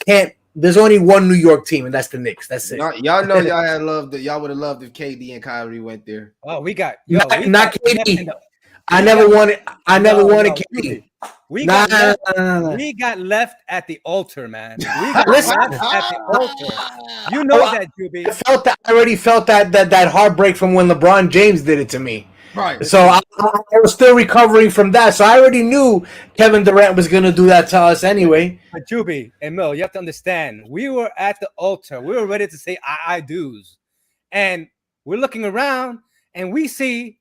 Speaker 7: can't. There's only one New York team, and that's the Knicks. That's it.
Speaker 4: Y'all know y'all would have loved if KD and Kyrie went there.
Speaker 1: Oh, we got
Speaker 7: not KD. I never wanted KD.
Speaker 1: We got left at the altar, man. We got left at the altar. You know that, Juby.
Speaker 7: I already felt that heartbreak from when LeBron James did it to me.
Speaker 4: Right.
Speaker 7: So I was still recovering from that. So I already knew Kevin Durant was going to do that to us anyway.
Speaker 1: But Juby and Mil, you have to understand, we were at the altar. We were ready to say I do's. And we're looking around and we see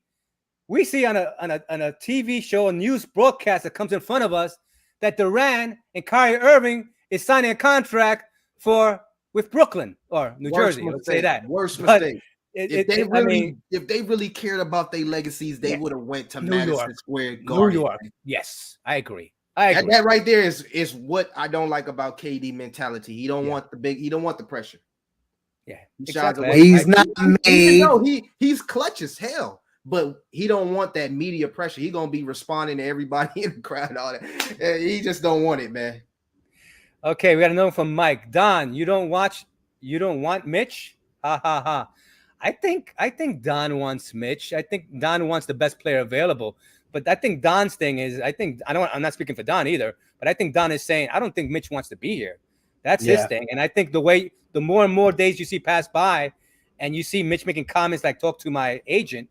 Speaker 1: on a TV show, a news broadcast that comes in front of us that Durant and Kyrie Irving is signing a contract with Brooklyn or New Jersey. Let's say that.
Speaker 4: Worst mistake. If they really cared about their legacies, they would have went to Madison Square Garden.
Speaker 1: New York. Yes, I agree.
Speaker 4: That right there is what I don't like about KD mentality. He don't want the pressure.
Speaker 1: Yeah,
Speaker 7: exactly. He's not made.
Speaker 4: He's clutch as hell, but he don't want that media pressure. He gonna be responding to everybody in the crowd and all that. He just don't want it, man.
Speaker 1: Okay, we got another from Mike. Don, you don't want Mitch? Ha ha ha. I think Don wants Mitch. I think Don wants the best player available. But I think Don's thing is, I'm not speaking for Don either, but I think Don is saying, I don't think Mitch wants to be here. That's his thing. And I think the more and more days you see pass by and you see Mitch making comments like talk to my agent,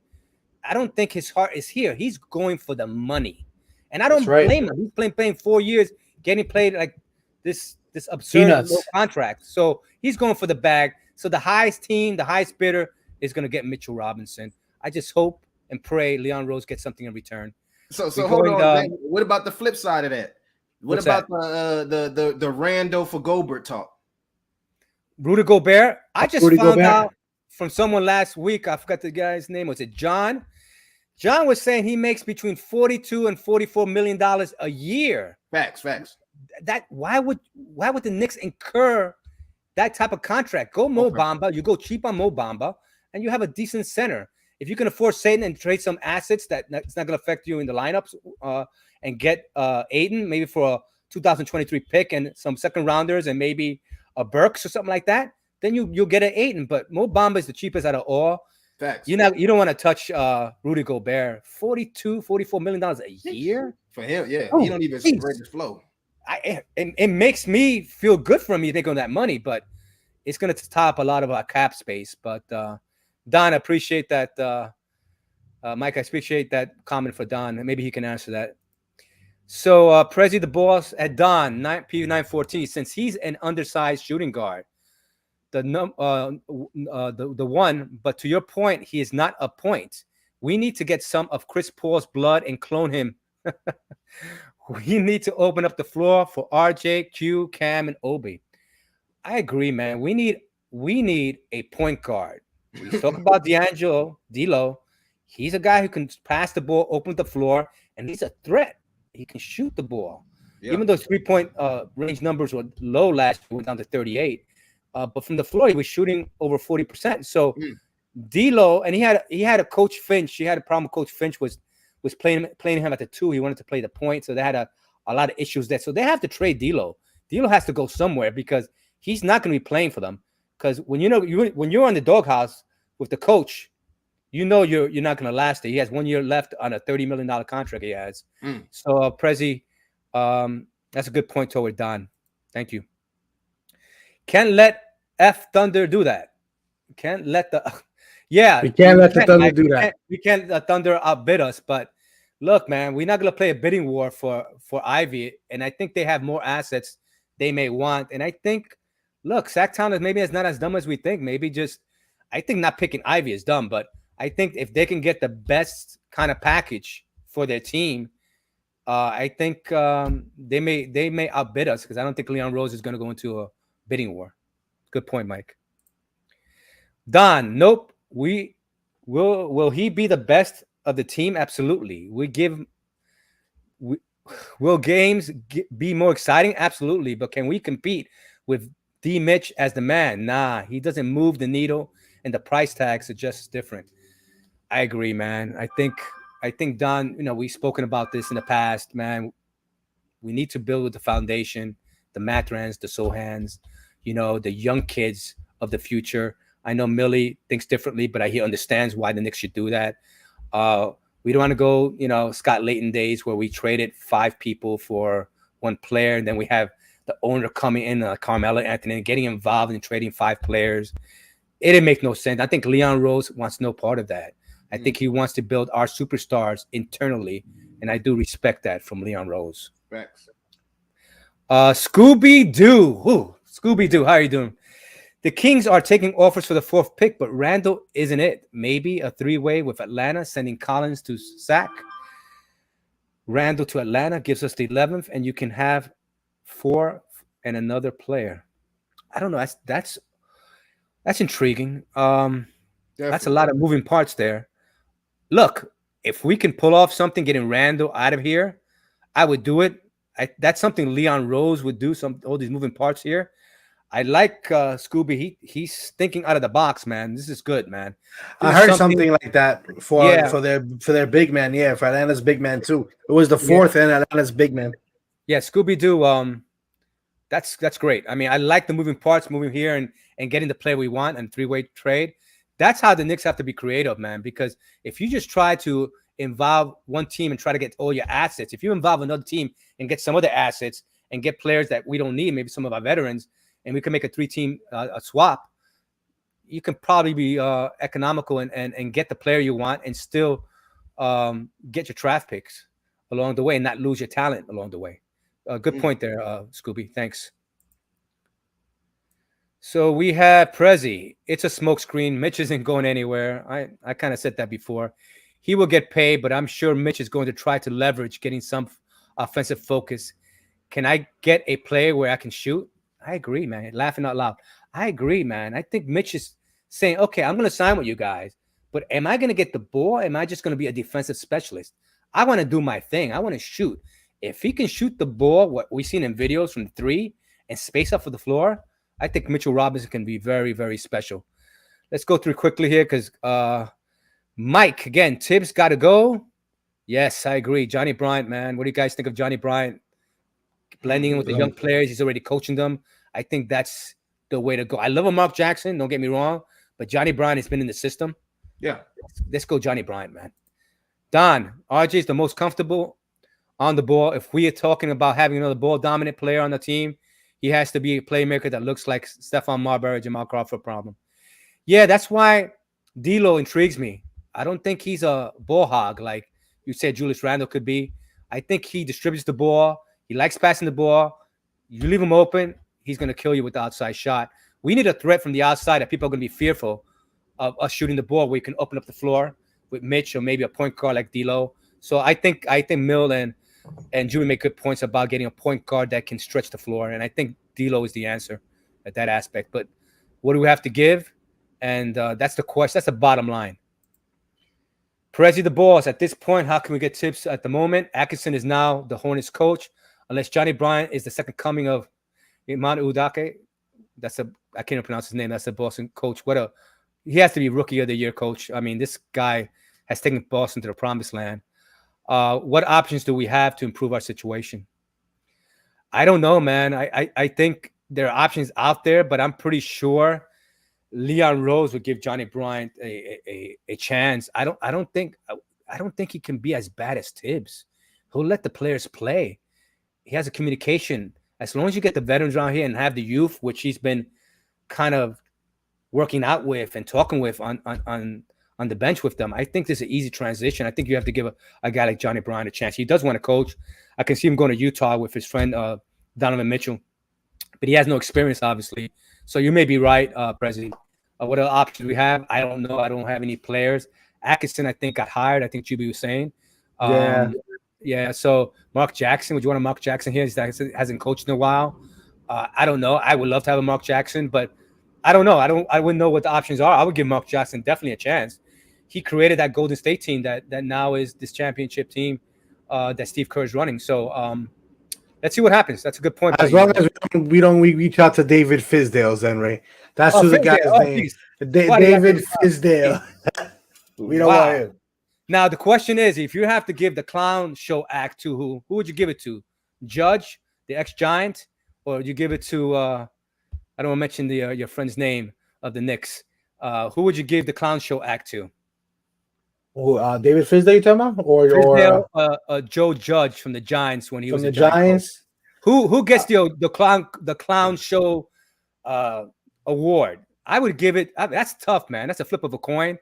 Speaker 1: I don't think his heart is here. He's going for the money. And I don't blame him. He's playing 4 years, getting played like this absurd low contract. So he's going for the bag. So the highest team, the highest bidder is going to get Mitchell Robinson. I just hope and pray Leon Rose gets something in return.
Speaker 4: So hold on, man. What about the flip side of that? What about the Randle for Gobert talk?
Speaker 1: Rudy Gobert? I just found out from someone last week. I forgot the guy's name. Was it John? John was saying he makes between $42 and $44 million a year.
Speaker 4: Facts.
Speaker 1: Why would the Knicks incur that type of contract? Go Mo Bamba. You go cheap on Mo Bamba. And you have a decent center. If you can afford Satan and trade some assets it's not going to affect you in the lineups and get Aiden maybe for a 2023 pick and some second rounders and maybe a Burks or something like that, then you'll get an Aiden. But Mo Bamba is the cheapest out of all.
Speaker 4: Facts.
Speaker 1: You don't want to touch Rudy Gobert. $44 million a year
Speaker 4: for him. Yeah,
Speaker 1: oh,
Speaker 4: he don't even spread his flow.
Speaker 1: It makes me feel good for me taking that money, but it's going to top a lot of our cap space. But Don, I appreciate that. Mike, I appreciate that comment for Don. Maybe he can answer that. So Prezi the boss at Don, PU914, since he's an undersized shooting guard, the one, but to your point, he is not a point. We need to get some of Chris Paul's blood and clone him. We need to open up the floor for RJ, Q, Cam, and Obi. I agree, man. We need a point guard. We talk about D'Lo. He's a guy who can pass the ball, open the floor, and he's a threat. He can shoot the ball. Yeah. Even though 3-point range numbers were low last year, went down to 38. But from the floor, he was shooting over 40%. So D'Lo, and he had a Coach Finch. He had a problem with Coach Finch was playing him at the 2. He wanted to play the point, so they had a lot of issues there. So they have to trade D'Lo. D'Lo has to go somewhere because he's not going to be playing for them. Because when you're on the doghouse with the coach, you're not going to last there. He has 1 year left on a $30 million contract he has. So Prezi, that's a good point toward Don. Thank you. Can't let Thunder do that. Can't let the we can't let the Thunder do that. We can't let Thunder outbid us. But look, man, we're not gonna play a bidding war for Ivy, and I think they have more assets they may want. And I think, look, Sac-Town is not as dumb as we think. Maybe I think not picking Ivy is dumb, but I think if they can get the best kind of package for their team, I think they may outbid us because I don't think Leon Rose is going to go into a bidding war. Good point, Mike. Don, nope. Will he be the best of the team? Absolutely. Will games be more exciting? Absolutely. But can we compete with D. Mitch as the man? Nah, he doesn't move the needle, and the price tags are just different. I agree, man. I think Don, we've spoken about this in the past, man. We need to build with the foundation, the Matrans, the Sohans, the young kids of the future. I know Millie thinks differently, but he understands why the Knicks should do that. We don't want to go, Scott Layton days where we traded 5 people for 1 player, and then we have the owner coming in, Carmelo Anthony, and getting involved in trading 5 players. It didn't make no sense. I think Leon Rose wants no part of that. I think he wants to build our superstars internally, and I do respect that from Leon Rose.
Speaker 4: Facts.
Speaker 1: Scooby-Doo. Scooby-Doo, how are you doing? The Kings are taking offers for the 4th pick, but Randle isn't it. Maybe a 3-way with Atlanta, sending Collins to Sac. Randle to Atlanta gives us the 11th, and you can have 4 and another player. I don't know. That's intriguing. That's a lot of moving parts there. Look, if we can pull off something getting Randle out of here, I would do it. That's something Leon Rose would do. All these moving parts here. I like Scooby. He's thinking out of the box, man. This is good, man.
Speaker 5: I heard something like that for their big man. Yeah, for Atlanta's big man too. It was the 4th and Atlanta's big man.
Speaker 1: Yeah, Scooby-Doo. That's great. I mean, I like the moving parts, moving here and getting the player we want and 3-way trade. That's how the Knicks have to be creative, man, because if you just try to involve one team and try to get all your assets, if you involve another team and get some other assets and get players that we don't need, maybe some of our veterans, and we can make a 3-team swap, you can probably be economical and get the player you want and still get your draft picks along the way and not lose your talent along the way. Good point there, Scooby. Thanks. So we have Prezi. It's a smokescreen. Mitch isn't going anywhere. I kind of said that before. He will get paid, but I'm sure Mitch is going to try to leverage getting some offensive focus. Can I get a player where I can shoot? I agree, man. Laughing out loud. I agree, man. I think Mitch is saying, okay, I'm going to sign with you guys, but am I going to get the ball? Am I just going to be a defensive specialist? I want to do my thing. I want to shoot. If he can shoot the ball, what we've seen in videos from 3 and space up for the floor, I think Mitchell Robinson can be very, very special. Let's go through quickly here because Mike, again, Tibbs got to go. Yes, I agree. Johnny Bryant, man. What do you guys think of Johnny Bryant? Blending in with the young players. He's already coaching them. I think that's the way to go. I love Mark Jackson. Don't get me wrong. But Johnny Bryant has been in the system.
Speaker 4: Yeah.
Speaker 1: Let's go Johnny Bryant, man. Don, RJ is the most comfortable on the ball. If we are talking about having another ball dominant player on the team, he has to be a playmaker that looks like Stephon Marbury, Jamal Crawford problem. Yeah, that's why D'Lo intrigues me. I don't think he's a ball hog like you said Julius Randle could be. I think he distributes the ball. He likes passing the ball. You leave him open, he's going to kill you with the outside shot. We need a threat from the outside that people are going to be fearful of us shooting the ball where you can open up the floor with Mitch or maybe a point guard like D'Lo. So I think Mill and Julie make good points about getting a point guard that can stretch the floor. And I think D'Lo is the answer at that aspect. But what do we have to give? And that's the question. That's the bottom line. Prezi the boss. At this point, how can we get tips at the moment? Atkinson is now the Hornets coach. Unless Johnny Bryant is the second coming of Iman Udake. I can't pronounce his name. That's the Boston coach. He has to be rookie of the year coach. I mean, this guy has taken Boston to the promised land. What options do we have to improve our situation? I don't know, man. I think there are options out there, but I'm pretty sure Leon Rose would give Johnny Bryant a chance. I don't think he can be as bad as Tibbs. He'll let the players play. He has a communication. As long as you get the veterans around here and have the youth, which he's been kind of working out with and talking with on the bench with them, I think this is an easy transition. I think you have to give a guy like Johnny Bryant a chance. He does want to coach. I can see him going to Utah with his friend Donovan Mitchell, but he has no experience, obviously. So you may be right, President. What other options we have? I don't know. I don't have any players. Atkinson, I think, got hired. I think Juby was saying. Yeah. So Mark Jackson, would you want a Mark Jackson here? He hasn't coached in a while. I don't know. I would love to have a Mark Jackson, but I don't know. I wouldn't know what the options are. I would give Mark Jackson definitely a chance. He created that Golden State team that now is this championship team that Steve Kerr is running. So let's see what happens. That's a good point.
Speaker 5: As long as we reach out to David Fizdale, Zenray. That's who the guy's name. David Fizdale. We don't want him.
Speaker 1: Now the question is, if you have to give the clown show act to who would you give it to? Judge, the ex-Giant, or would you give it to I don't want to mention your friend's name of the Knicks. Who would you give the clown show act to?
Speaker 5: David Fizdale, you talking about? Or
Speaker 1: Joe Judge from the Giants when he was
Speaker 5: the Giants?
Speaker 1: Who gets the clown show award? I would give it. That's tough, man. That's a flip of a coin.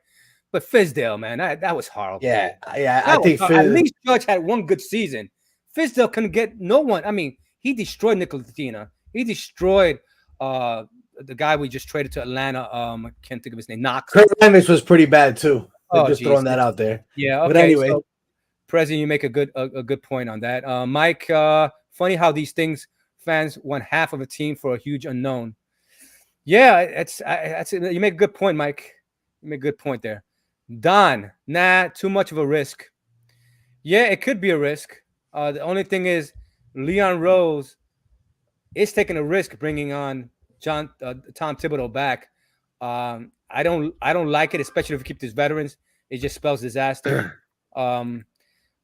Speaker 1: But Fizdale, man, that was horrible.
Speaker 5: Yeah. I think
Speaker 1: at least Judge had one good season. Fizdale couldn't get no one. I mean, he destroyed Nicolatina. He destroyed the guy we just traded to Atlanta. I can't think of his name. Knox.
Speaker 5: Kurt Rambis was pretty bad too. Just throwing that out there.
Speaker 1: Yeah. Okay.
Speaker 5: But anyway,
Speaker 1: so, President, you make a good point on that. Mike, funny how these things fans want half of a team for a huge unknown. Yeah, you make a good point, Mike. You make a good point there. Don, too much of a risk. Yeah, it could be a risk. The only thing is Leon Rose is taking a risk bringing on Tom Thibodeau back. I don't like it, especially if we keep these veterans. It just spells disaster.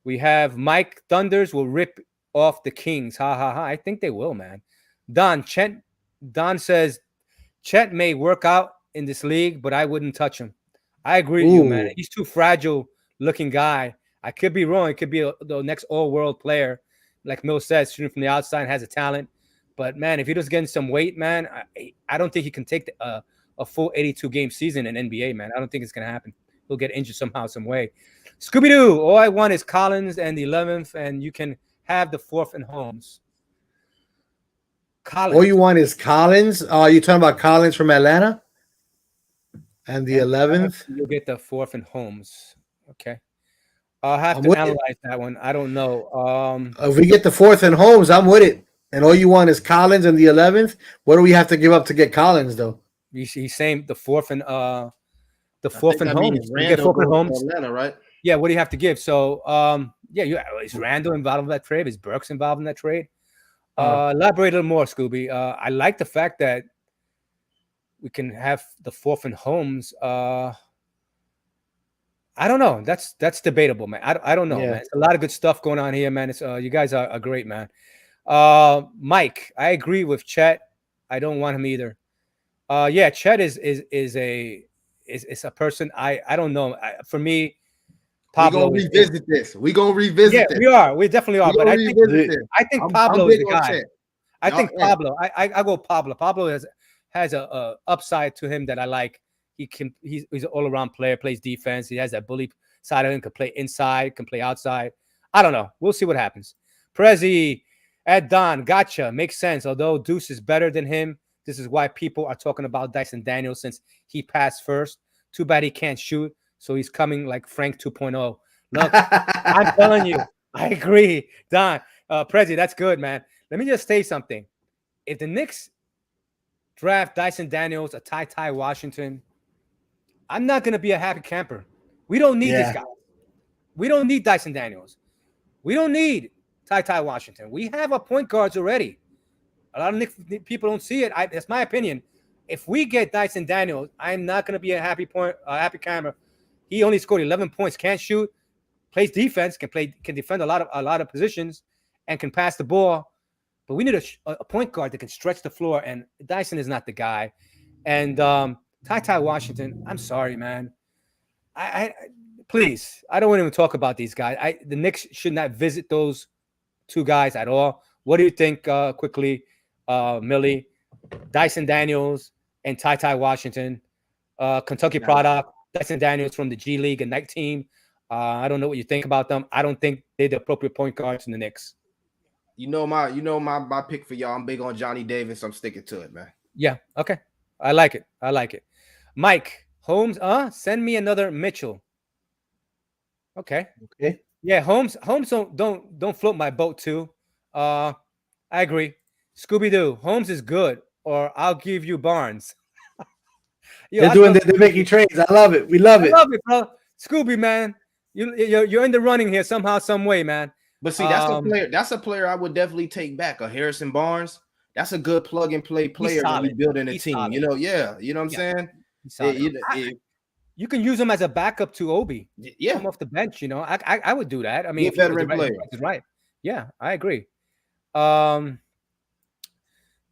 Speaker 1: We have Mike Thunders will rip off the Kings. Ha ha ha. I think they will, man. Don says Chet may work out in this league, but I wouldn't touch him. I agree with you, man. He's too fragile looking guy. I could be wrong. It could be the next all-world player, like Mill says, shooting from the outside and has a talent. But, man, if he doesn't get some weight, man, I don't think he can take a full 82-game season in NBA, man. I don't think it's going to happen. He'll get injured somehow, some way. Scooby-Doo, all I want is Collins and the 11th, and you can have the 4th and Holmes.
Speaker 5: Collins. All you want is Collins? Are you talking about Collins from Atlanta? And the 11th?
Speaker 1: You'll get the 4th and Holmes. Okay. I'll have to analyze that one. I don't know.
Speaker 5: If we get the 4th and Holmes, I'm with it. And all you want is Collins and the 11th? What do we have to give up to get Collins, though?
Speaker 1: He's saying the 4th and Holmes. You get 4th and Holmes.
Speaker 4: Atlanta, right?
Speaker 1: Yeah, what do you have to give? So, is Randle involved in that trade? Is Burks involved in that trade? Elaborate a little more, Scooby. I like the fact that we can have the 4th and Holmes. I don't know. That's debatable, man. I don't know, man. It's a lot of good stuff going on here, man. It's you guys are great, man. Mike, I agree with Chet. I don't want him either. Chet is is a person I don't know. For me,
Speaker 4: Pablo.
Speaker 1: We
Speaker 4: gonna revisit this.
Speaker 1: We are. We definitely are. But I think Pablo is the guy. I think Pablo. I go Pablo. Pablo has a upside to him that I like. He's an all around player. Plays defense. He has that bully side of him. Can play inside. Can play outside. I don't know. We'll see what happens. Prezi at Don. Gotcha. Makes sense. Although Deuce is better than him. This is why people are talking about Dyson Daniels since he passed first. Too bad he can't shoot. So he's coming like Frank 2.0. Look, I'm telling you, I agree. Don, Prezi, that's good, man. Let me just say something. If the Knicks draft Dyson Daniels, a Ty Washington, I'm not going to be a happy camper. We don't need this guy. We don't need Dyson Daniels. We don't need Ty Washington. We have our point guards already. A lot of Knicks people don't see it. That's my opinion. If we get Dyson Daniels, I'm not going to be a happy camper. He only scored 11 points, can't shoot, plays defense, can defend a lot of positions, and can pass the ball. But we need a point guard that can stretch the floor, and Dyson is not the guy. And Ty Washington, I'm sorry, man. Please, I don't want to even talk about these guys. The Knicks should not visit those two guys at all. What do you think, quickly, Millie? Dyson Daniels and Ty Washington, Kentucky product. Dyson Daniels from the G League, a night team. I don't know what you think about them. I don't think they're the appropriate point guards in the Knicks.
Speaker 4: You know my pick for y'all. I'm big on Johnny Davis. I'm sticking to it, man.
Speaker 1: Yeah. Okay. I like it. Mike Holmes. Send me another Mitchell. Okay. Yeah. Holmes. Don't float my boat too. I agree. Scooby Doo. Holmes is good, or I'll give you Barnes.
Speaker 5: They're making trades. I love it. We love it.
Speaker 1: I love it, bro. Scooby, man. You're in the running here somehow, some way, man.
Speaker 4: But see, that's a player. That's a player I would definitely take back. A Harrison Barnes. That's a good plug and play player when you building a team. Solid. You know what I'm saying?
Speaker 1: You can use him as a backup to Obi. Yeah, come off the bench. I would do that. I mean,
Speaker 4: veteran player,
Speaker 1: right? Yeah, I agree.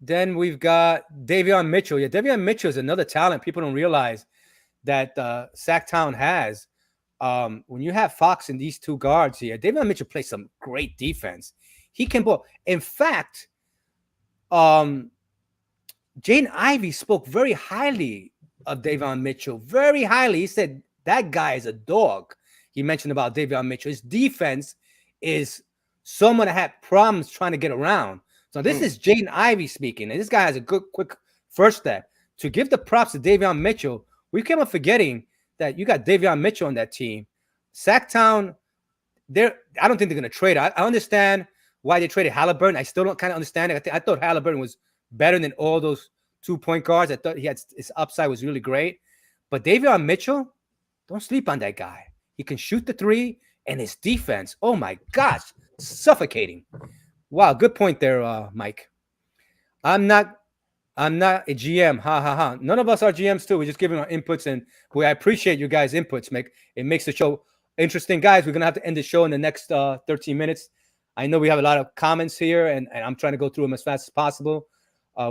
Speaker 1: Then we've got Davion Mitchell. Yeah, Davion Mitchell is another talent people don't realize that Sac-Town has. When you have Fox and these two guards here, Davion Mitchell plays some great defense. He can ball. In fact, Jaden Ivey spoke very highly of Davion Mitchell. Very highly. He said that guy is a dog. He mentioned about Davion Mitchell. His defense is someone that had problems trying to get around. So this is Jaden Ivey speaking, and this guy has a good, quick first step. To give the props to Davion Mitchell, we kept on forgetting that you got Davion Mitchell on that team. Sac-Town, I don't think they're going to trade. I understand why they traded Halliburton. I still don't kind of understand it. I thought Halliburton was better than all those 2-point guards. I thought his upside was really great. But Davion Mitchell, don't sleep on that guy. He can shoot the three, and his defense, oh my gosh, suffocating. Wow, good point there, Mike. I'm not a GM. Ha ha ha. None of us are GMs too. We're just giving our inputs, and I appreciate you guys' inputs. It makes the show interesting, guys. We're gonna have to end the show in the next 13 minutes. I know we have a lot of comments here, and I'm trying to go through them as fast as possible.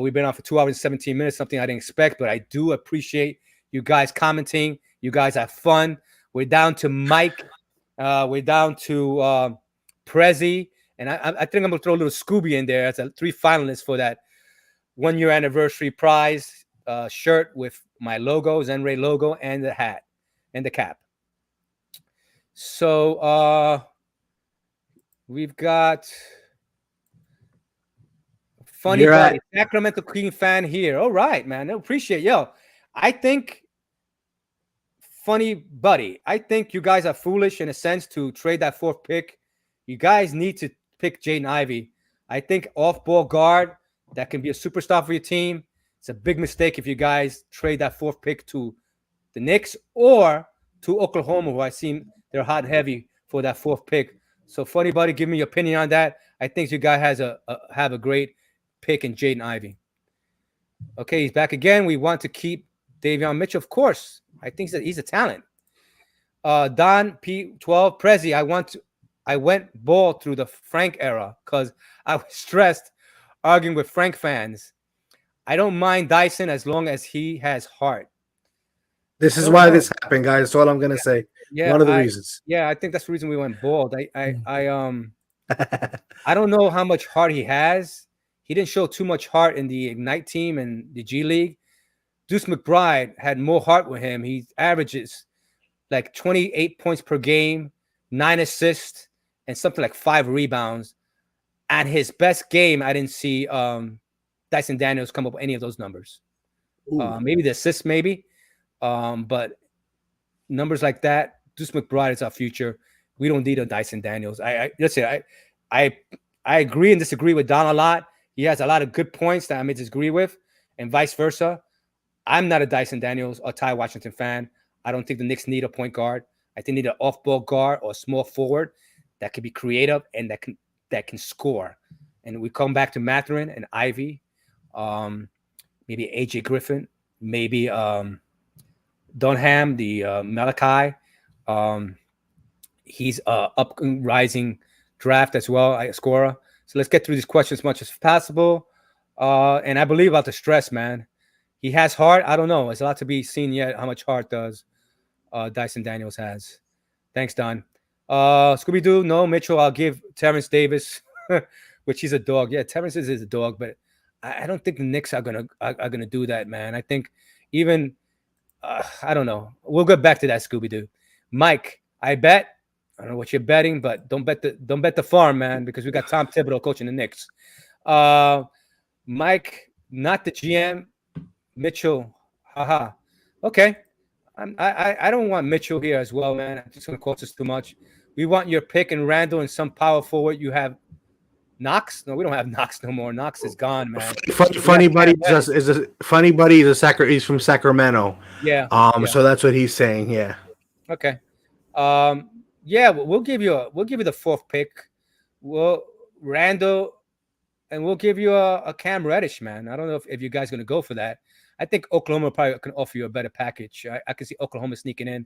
Speaker 1: We've been on for 2 hours and 17 minutes, something I didn't expect, but I do appreciate you guys commenting. You guys have fun. We're down to Mike. We're down to Prezi. And I think I'm going to throw a little Scooby in there as 3 finalists for that 1-year anniversary prize shirt with my logo, Zenray logo, and the hat and the cap. So we've got Funny Buddy, Sacramento Kings fan here. All right, man. I appreciate I think Funny Buddy, I think you guys are foolish in a sense to trade that 4th pick. You guys need to pick Jaden Ivey. I think off-ball guard that can be a superstar for your team. It's a big mistake if you guys trade that 4th pick to the Knicks or to Oklahoma, who I seem they're hot and heavy for that 4th pick. So, Funny Buddy, give me your opinion on that. I think you guys have a great pick in Jaden Ivey. Okay, he's back again. We want to keep Davion Mitchell, of course. I think that he's a talent. Don P12 Prezi, I went ball through the Frank era because I was stressed arguing with Frank fans. I don't mind Dyson as long as he has heart.
Speaker 5: This is why this happened, guys. That's all I'm gonna say.
Speaker 1: Yeah,
Speaker 5: One of the reasons.
Speaker 1: Yeah, I think that's the reason we went bald. I don't know how much heart he has. He didn't show too much heart in the Ignite team and the G League. Deuce McBride had more heart with him. He averages like 28 points per game, 9 assists, and something like 5 rebounds. At his best game, I didn't see Dyson Daniels come up with any of those numbers. Maybe the assists, maybe. But numbers like that, Deuce McBride is our future. We don't need a Dyson Daniels. I agree and disagree with Don a lot. He has a lot of good points that I may disagree with, and vice versa. I'm not a Dyson Daniels or Ty Washington fan. I don't think the Knicks need a point guard. I think they need an off-ball guard or a small forward that can be creative and that can score. And we come back to Mathurin and Ivy, maybe AJ Griffin, maybe Dunham, the Malachi. He's up and rising draft as well, a scorer. So let's get through these questions as much as possible. And I believe about the stress, man. He has heart. I don't know. It's a lot to be seen yet how much heart does Dyson Daniels has. Thanks, Don. Scooby-Doo, no. Mitchell, I'll give Terrence Davis, which he's a dog. Yeah, Terrence is a dog, but I don't think the Knicks are gonna do that, man. I think even I don't know. We'll get back to that, Scooby-Doo. Mike, I don't know what you're betting, but don't bet the farm, man, because we got Tom Thibodeau coaching the Knicks. Mike, not the GM. Mitchell, haha. Okay. I don't want Mitchell here as well, man. I'm just gonna cost us too much. We want your pick and Randle and some power forward. You have Knox? No, we don't have Knox no more. Knox is gone, man.
Speaker 5: Funny buddy is a funny buddy. He's from Sacramento.
Speaker 1: Yeah.
Speaker 5: So that's what he's saying. Yeah.
Speaker 1: Okay. Yeah, we'll give you the 4th pick. We'll Randle, and we'll give you a Cam Reddish, man. I don't know if you guys are gonna go for that. I think Oklahoma probably can offer you a better package. I can see Oklahoma sneaking in.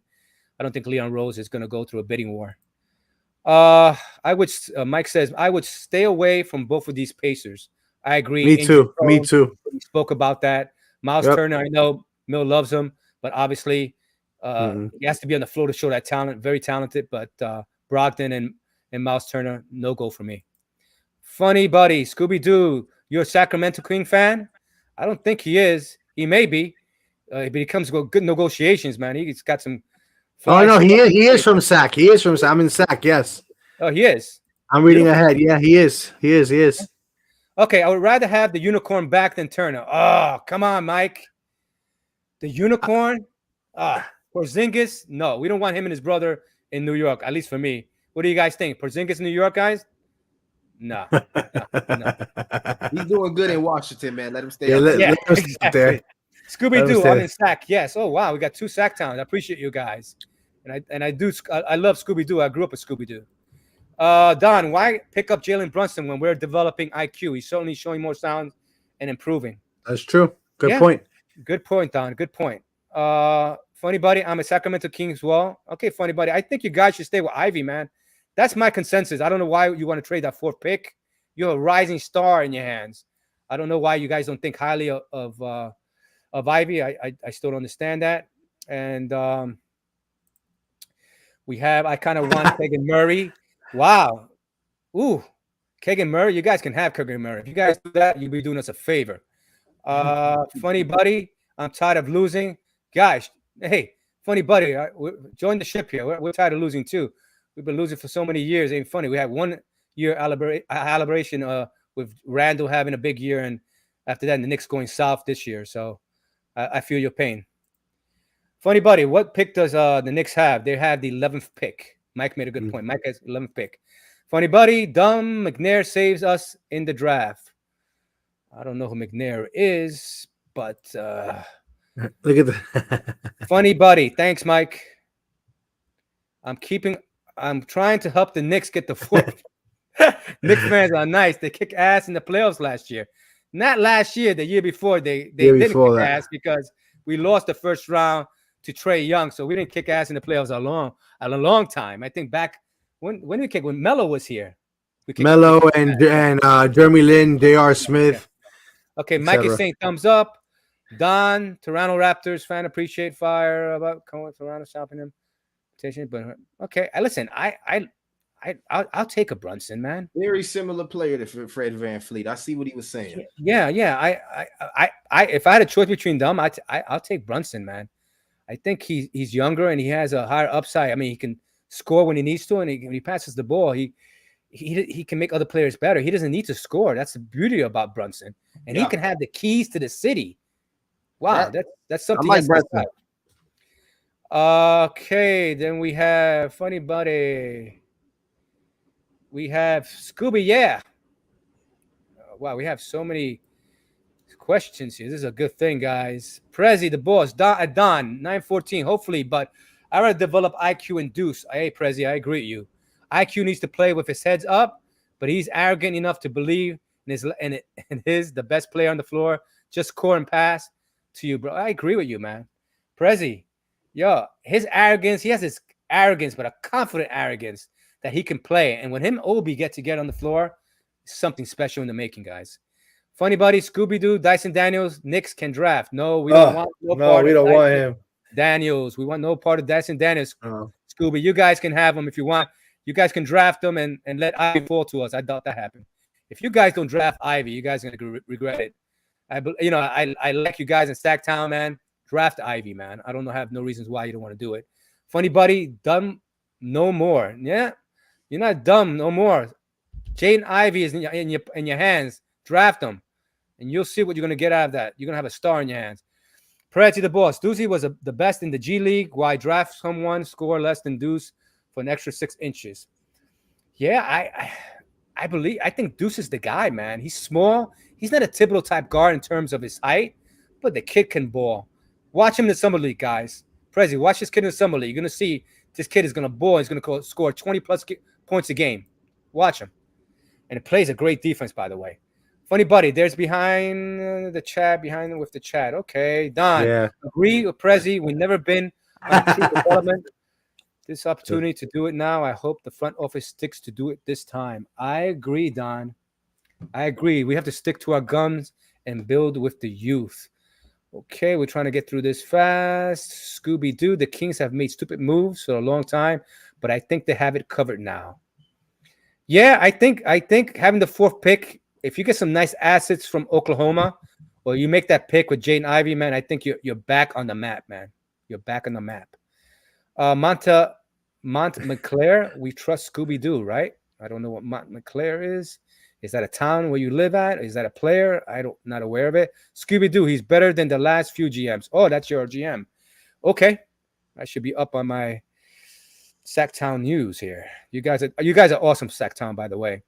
Speaker 1: I don't think Leon Rose is gonna go through a bidding war. Mike says I would stay away from both of these Pacers. I agree.
Speaker 5: Me too. We
Speaker 1: spoke about that. Miles Turner, I know Mill loves him, but obviously he has to be on the floor to show that talent. Very talented, but Brogdon and Miles Turner, no go for me. Funny buddy, Scooby-Doo, you're a Sacramento King fan? I don't think he is. He may be. But he comes with good negotiations, man. He's got some.
Speaker 5: Oh no, he is from Sac. He is from Sac. I'm in Sac. Yes.
Speaker 1: Oh, he is.
Speaker 5: I'm reading ahead. Yeah, he is. He is.
Speaker 1: Okay, I would rather have the unicorn back than Turner. Oh, come on, Mike. The unicorn. Porzingis. No, we don't want him and his brother in New York. At least for me. What do you guys think? Porzingis in New York, guys? No.
Speaker 4: He's doing good in Washington, man. Let him stay.
Speaker 5: Let him stay there.
Speaker 1: Scooby-Doo, I'm in Sac. Yes. Oh wow, we got 2 Sac-Towns. I appreciate you guys, and I love Scooby-Doo. I grew up with Scooby-Doo. Don, why pick up Jalen Brunson when we're developing IQ? He's certainly showing more sound and improving.
Speaker 5: That's true. Good point.
Speaker 1: Good point, Don. Good point. Funny buddy, I'm a Sacramento King as well. Okay, funny buddy. I think you guys should stay with Ivy, man. That's my consensus. I don't know why you want to trade that 4th pick. You have a rising star in your hands. I don't know why you guys don't think highly of Ivy. I still don't understand that. And I kind of want Keegan Murray. Wow. Ooh, Keegan Murray. You guys can have Keegan Murray. If you guys do that, you'll be doing us a favor. Funny buddy, I'm tired of losing. Guys, hey, funny buddy, join the ship here. We're tired of losing too. We've been losing for so many years. Ain't funny. We had 1 year celebration with Randle having a big year, and after that, the Knicks going south this year. So I feel your pain. Funny buddy, what pick does the Knicks have? They have the 11th pick. Mike made a good point. Mike has 11th pick. Funny buddy, dumb McNair saves us in the draft. I don't know who McNair is, but
Speaker 5: look at that.
Speaker 1: Funny buddy. Thanks, Mike. I'm trying to help the Knicks get the 4th. Knicks fans are nice. They kick ass in the playoffs last year. Not last year, the year before. They didn't kick ass because we lost the 1st round to Trae Young. So we didn't kick ass in the playoffs a long time. I think back when Melo was here.
Speaker 5: Melo and Jeremy Lin, J.R. Smith.
Speaker 1: Okay, Mike is saying thumbs up. Don, Toronto Raptors fan, appreciate fire about Toronto stopping him. But okay, listen, I'll take a Brunson, man.
Speaker 4: Very similar player to Fred VanVleet. I see what he was saying.
Speaker 1: Yeah. I if I had a choice between them, I'll take Brunson, man. I think he's younger and he has a higher upside. I mean, he can score when he needs to, and when he passes the ball, he can make other players better. He doesn't need to score. That's the beauty about Brunson, and he can have the keys to the city. Wow, that's something.
Speaker 3: I like Brunson.
Speaker 1: Okay, then we have Funny Buddy. We have Scooby. Yeah. Wow, we have so many questions here. This is a good thing, guys. Prezi, the boss, Don 914. Hopefully, but I want to develop IQ and Deuce. Hey, Prezi, I agree with you. IQ needs to play with his heads up, but he's arrogant enough to believe in his the best player on the floor. Just score and pass to you, bro. I agree with you, man. Prezi, his arrogance. He has this arrogance, but a confident arrogance that he can play. And when him and Obi get together on the floor, it's something special in the making, guys. Funny Buddy, Scooby-Doo, Dyson Daniels, Knicks can draft. No, we don't want
Speaker 5: no part we don't want him.
Speaker 1: Daniels. We want no part of Dyson Daniels. Scooby, you guys can have him if you want. You guys can draft them and let Ivy fall to us. I doubt that happened. If you guys don't draft Ivy, you guys are gonna regret it. I like you guys in Sac-Town, man. Draft Ivy, man. I don't know. Have no reasons why you don't want to do it. Funny Buddy, dumb no more. Yeah, you're not dumb no more. Jaden Ivey is in your hands. Draft him, and you'll see what you're gonna get out of that. You're gonna have a star in your hands. Prezi, the boss. Deucey was the best in the G League. Why draft someone score less than Deuce for an extra 6 inches? Yeah, I think Deuce is the guy, man. He's small. He's not a Thibodeau type guard in terms of his height, but the kid can ball. Watch him in the summer league, guys. Prezi, watch this kid in the summer league. You're gonna see this kid is gonna ball. He's gonna score 20 plus points a game. Watch him, and it plays a great defense, by the way. Funny Buddy, there's behind the chat, with the chat. Okay, Don.
Speaker 5: Yeah.
Speaker 1: Agree with Prezi. We've never been on true development. This opportunity to do it now. I hope the front office sticks to do it this time. I agree, Don. I agree. We have to stick to our guns and build with the youth. Okay, we're trying to get through this fast. Scooby-Doo, the Kings have made stupid moves for a long time, but I think they have it covered now. Yeah, I think having the 4th pick, if you get some nice assets from Oklahoma, or you make that pick with Jaden Ivey, man, I think you're back on the map, man. You're back on the map. Montclair, we trust Scooby-Doo, right? I don't know what Montclair is. Is that a town where you live at? Is that a player? Not aware of it. Scooby-Doo, he's better than the last few GMs. Oh, that's your GM. Okay. I should be up on my Sac-Town news here. You guys are awesome, Sac-Town, by the way.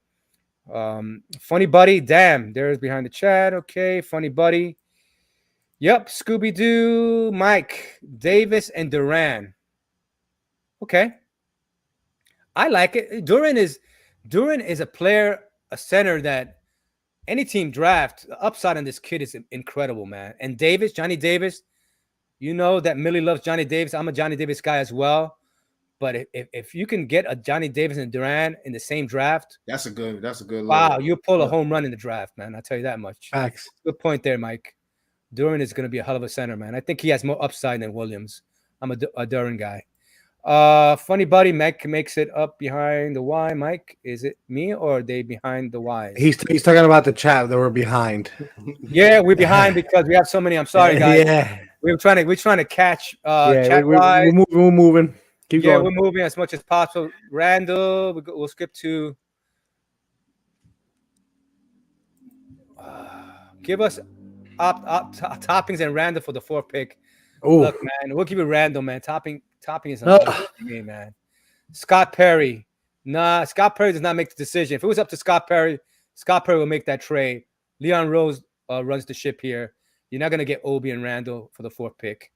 Speaker 1: Funny Buddy, damn, there's behind the chat. Okay, Funny Buddy. Yep, Scooby-Doo, Mike, Davis, and Duran. Okay. I like it. Duran is a player, a center that any team draft. The upside on this kid is incredible, man. And Davis, Johnny Davis, you know that Millie loves Johnny Davis. I'm a Johnny Davis guy as well. But if you can get a Johnny Davis and Duran in the same draft,
Speaker 4: that's a good
Speaker 1: wow, you pull a home run in the draft, man. I'll tell you that much.
Speaker 5: Facts.
Speaker 1: Good point there, Mike. Duran is going to be a hell of a center, man. I think he has more upside than Williams. I'm a Duran guy. Funny Buddy, Mike makes it up behind the Y. Mike, is it me or are they behind the Y?
Speaker 5: He's talking about the chat that we're behind.
Speaker 1: Yeah, we're behind because we have so many. I'm sorry, guys. Yeah, we're trying to catch.
Speaker 5: We're moving. Keep going.
Speaker 1: We're moving as much as possible. Randall, we'll skip to. Give us toppings and Randall for the 4th pick. Ooh. Look, man, we'll give you Randall, man. Topping is a game, man. Scott Perry. Nah, Scott Perry does not make the decision. If it was up to Scott Perry will make that trade. Leon Rose runs the ship here. You're not going to get Obi and Randall for the 4th pick.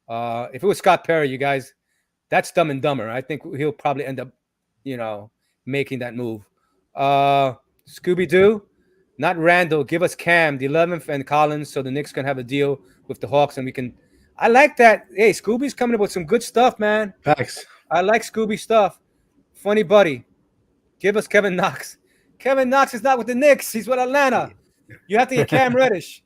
Speaker 1: If it was Scott Perry, you guys, that's Dumb and Dumber. I think he'll probably end up, making that move. Scooby-Doo, not Randall. Give us Cam, the 11th, and Collins, so the Knicks can have a deal with the Hawks, and we can. I like that. Hey, Scooby's coming up with some good stuff, man.
Speaker 5: Thanks.
Speaker 1: I like Scooby stuff. Funny Buddy, give us Kevin Knox. Kevin Knox is not with the Knicks. He's with Atlanta. You have to get Cam Reddish.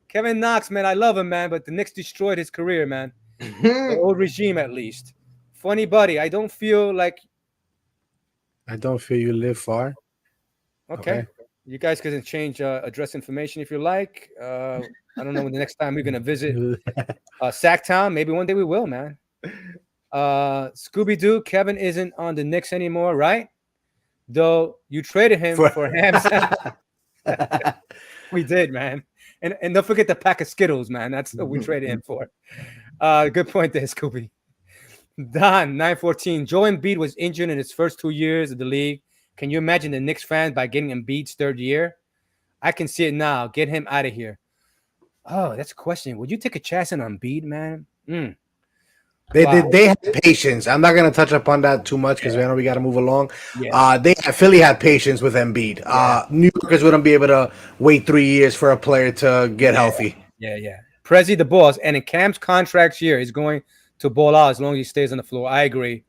Speaker 1: Kevin Knox, man, I love him, man, but the Knicks destroyed his career, man. The old regime, at least. Funny buddy, I don't feel
Speaker 5: you live far.
Speaker 1: Okay. You guys can change address information if you like. I don't know when the next time we're gonna visit Sac-Town. Maybe one day we will, man. Scooby-Doo, Kevin isn't on the Knicks anymore, right? Though you traded him for ham sandwich. We did, man. And don't forget the pack of Skittles, man. That's what we traded him for. Good point there, Scooby. Don 914. Joel Embiid was injured in his first 2 years of the league. Can you imagine the Knicks fans by getting Embiid's third year? I can see it now. Get him out of here. Oh, that's a question. Would you take a chance on Embiid, man?
Speaker 5: They had patience. I'm not gonna touch upon that too much because I know we got to move along. Yeah. Philly had patience with Embiid. New Yorkers wouldn't be able to wait 3 years for a player to get healthy.
Speaker 1: Yeah. Prezi the boss, and in Cam's contract year, he's going to ball out as long as he stays on the floor. I agree.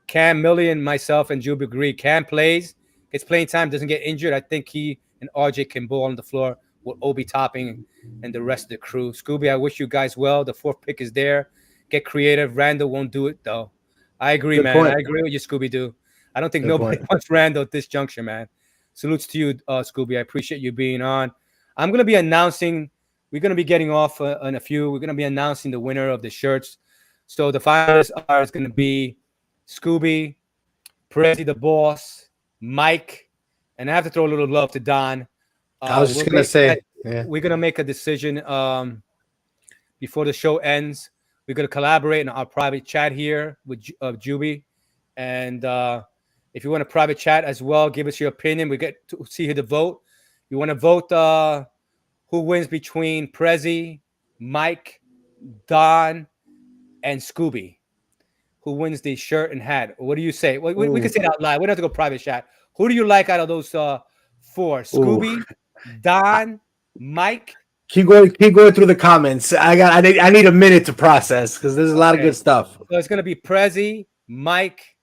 Speaker 1: Cam, Millie, and myself and Jube agree. Cam plays, gets playing time, doesn't get injured. I think he and RJ can ball on the floor with Obi Topping and the rest of the crew. Scooby, I wish you guys well. The fourth pick is there. Get creative. Randle won't do it, though. I agree, man. Point. I agree with you, Scooby-Doo. I don't think nobody wants Randle at this juncture, man. Salutes to you, Scooby. I appreciate you being on. I'm going to be announcing – we're going to be getting off in a few. We're going to be announcing the winner of the shirts. So the finalists are going to be Scooby, Prezi the boss, Mike, and I have to throw a little love to Don.
Speaker 5: I was just going to say –
Speaker 1: we're going to make a decision before the show ends. We're going to collaborate in our private chat here with Juby. And if you want a private chat as well, give us your opinion. We get to see who to vote. You want to vote who wins between Prezi, Mike, Don, and Scooby? Who wins the shirt and hat? What do you say? We can say it out loud. We don't have to go private chat. Who do you like out of those four? Scooby, Don, Mike,
Speaker 5: Keep going through the comments. I need a minute to process because there's a lot of good stuff.
Speaker 1: So it's gonna be Prezi, Mike.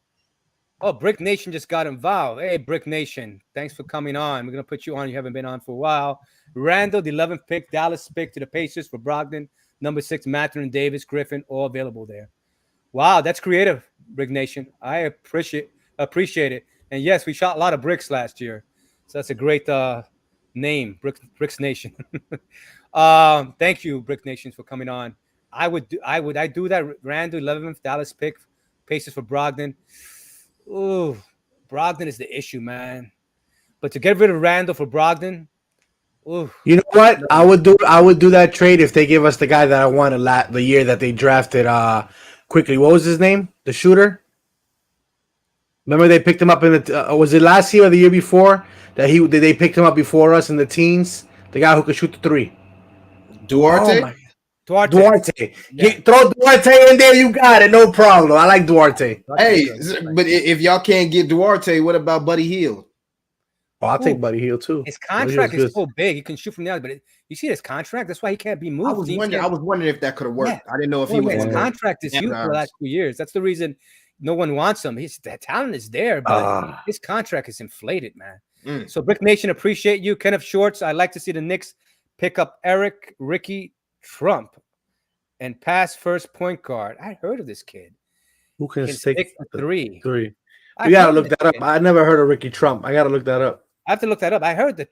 Speaker 1: Oh, Brick Nation just got involved. Hey, Brick Nation, thanks for coming on. We're gonna put you on. You haven't been on for a while. Randle, the 11th pick, Dallas pick to the Pacers for Brogdon. Number 6, Mathurin, Davis, Griffin, all available there. Wow, that's creative, Brick Nation. I appreciate it. And yes, we shot a lot of bricks last year, so that's a great name, Bricks Nation. Thank you, Brick Nation, for coming on. I do that. Randle, 11th, Dallas pick, Pacers for Brogdon. Ooh, Brogdon is the issue, man. But to get rid of Randle for Brogdon, ooh.
Speaker 5: You know what? I would do that trade if they give us the guy that I wanted the year that they drafted quickly. What was his name? The shooter? Remember they picked him up in the was it last year or the year before that they picked him up before us in the teens? The guy who could shoot the three.
Speaker 4: Duarte?
Speaker 5: Oh Duarte. Yeah. Throw Duarte in there, you got it. No problem. I like Duarte.
Speaker 4: Hey, but if y'all can't get Duarte, what about Buddy Hield?
Speaker 5: Oh, I'll take Buddy Hield too.
Speaker 1: His contract is so big, he can shoot from the other. But you see his contract, that's why he can't be moved.
Speaker 4: I was wondering if that could have worked. Yeah. I didn't know if he was.
Speaker 1: His contract is huge for the last 2 years. That's the reason no one wants him. The talent is there, but his contract is inflated, man. So Brick Nation, appreciate you. Kenneth Shorts, I'd like to see the Knicks pick up Eric Ricky Trump and pass first point guard. I heard of this kid.
Speaker 5: Who can take
Speaker 1: three?
Speaker 5: You gotta look that up. I never heard of Ricky Trump. I gotta look that up.
Speaker 1: I have to look that up. I heard that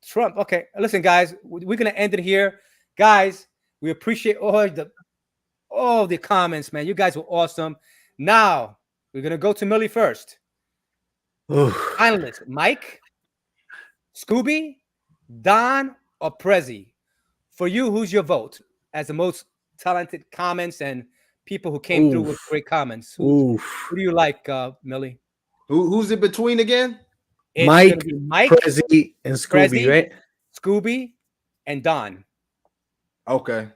Speaker 1: Trump. Okay, listen, guys, we're gonna end it here, guys. We appreciate all the comments, man. You guys were awesome. Now we're gonna go to Millie first. Finalists: Mike, Scooby, Don, or Prezi. For you, who's your vote as the most talented comments and people who came through with great comments? Who do you like, Millie?
Speaker 4: Who's it between again?
Speaker 1: It's
Speaker 5: Mike, Prezi, and Scooby, right?
Speaker 1: Scooby and Don.
Speaker 4: Okay.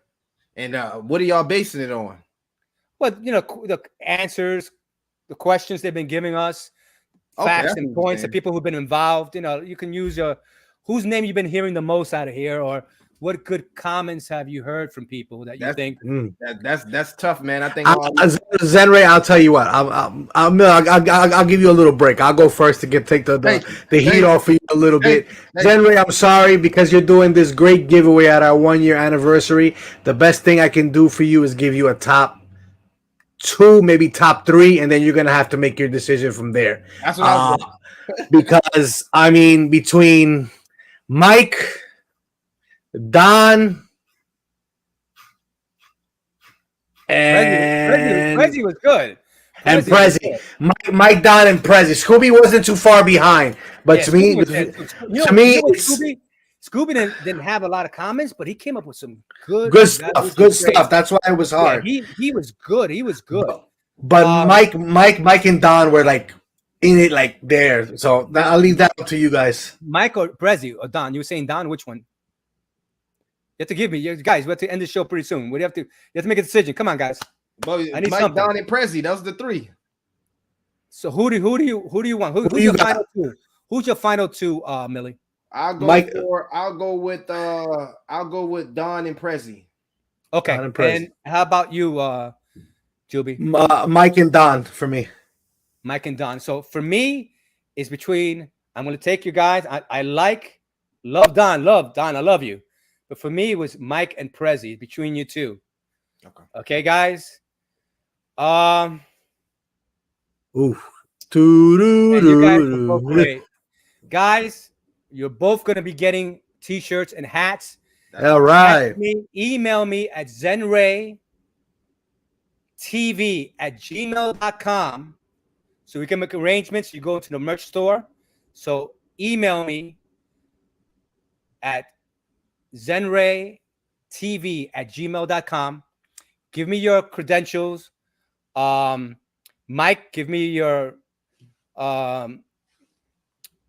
Speaker 4: And what are y'all basing it on?
Speaker 1: Well, the answers, the questions they've been giving us, facts and points of people who've been involved. You can use whose name you've been hearing the most out of here, or what good comments have you heard from people that you think?
Speaker 4: That's tough, man. I think
Speaker 5: Zenray, I'll tell you what. I'll give you a little break. I'll go first to take the heat off for you a little bit. Zenray, I'm sorry because you're doing this great giveaway at our 1-year anniversary. The best thing I can do for you is give you a top 2, maybe top 3, and then you're gonna have to make your decision from there.
Speaker 4: That's what I was
Speaker 5: because I mean, between Mike, Don, and
Speaker 1: Prezi was good.
Speaker 5: And Prezi, Mike, Don, and Prezi. Scooby wasn't too far behind, but to me,
Speaker 1: Scooby didn't have a lot of comments, but he came up with some good
Speaker 5: stuff. Good stuff. That's why it was hard.
Speaker 1: Yeah, he was good. He was good.
Speaker 5: But Mike, and Don were like in it, like there. So I'll leave that up to you guys.
Speaker 1: Mike or Prezi or Don? You were saying Don? Which one? You have to give me, guys. We have to end the show pretty soon. You have to make a decision. Come on, guys.
Speaker 4: Mike, Don, and Prezi. Those are the 3.
Speaker 1: So who do you want? Who's your final 2? Who's your final 2, Millie?
Speaker 4: I'll go with Don and Prezi.
Speaker 1: Okay. And how about you, Juby?
Speaker 5: Mike and Don for me.
Speaker 1: Mike and Don. So for me, it's between. I'm going to take you guys. I love Don. I love you. But for me, it was Mike and Prezi between you two. Okay, guys.
Speaker 5: Ooh.
Speaker 1: You guys are both great. Guys, you're both going to be getting T-shirts and hats.
Speaker 5: All right.
Speaker 1: Email me at zenraytv@gmail.com so we can make arrangements. You go to the merch store. So email me at zenraytv@gmail.com. Give me your credentials. Mike, give me your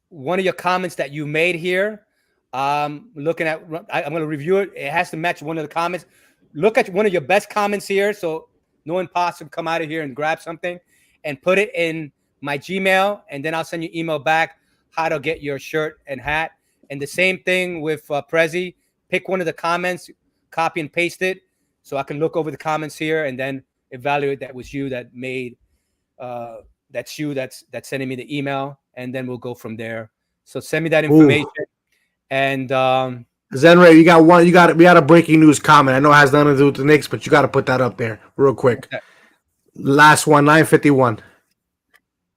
Speaker 1: one of your comments that you made here. Looking at, I'm going to review it. It has to match one of the comments. Look at one of your best comments here, so no imposter can come out of here and grab something, and put it in my Gmail, and then I'll send you email back how to get your shirt and hat. And the same thing with Prezi. Pick one of the comments, copy and paste it, so I can look over the comments here and then evaluate that was you that made that's you that's sending me the email, and then we'll go from there. So send me that information. And
Speaker 5: Zenray, we got a breaking news comment. I know it has nothing to do with the Knicks, but you got to put that up there real quick. Okay. Last one, 9:51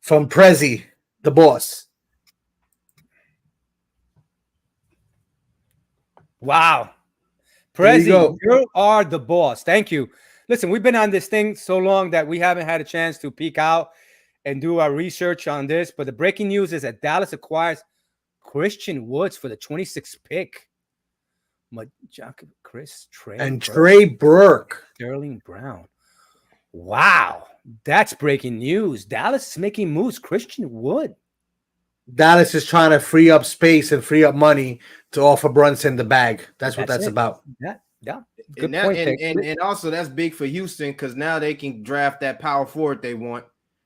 Speaker 5: from Prezi, the boss.
Speaker 1: Wow. Prezi, you are the boss. Thank you. Listen, we've been on this thing so long that we haven't had a chance to peek out and do our research on this. But the breaking news is that Dallas acquires Christian Woods for the 26th pick.
Speaker 5: Trey Burke.
Speaker 1: Sterling Brown. Wow. That's breaking news. Dallas is making moves. Christian Wood.
Speaker 5: Dallas is trying to free up space and free up money to offer Brunson the bag. That's what that's about.
Speaker 1: Yeah.
Speaker 4: Good point. And also that's big for Houston because now they can draft that power forward they want.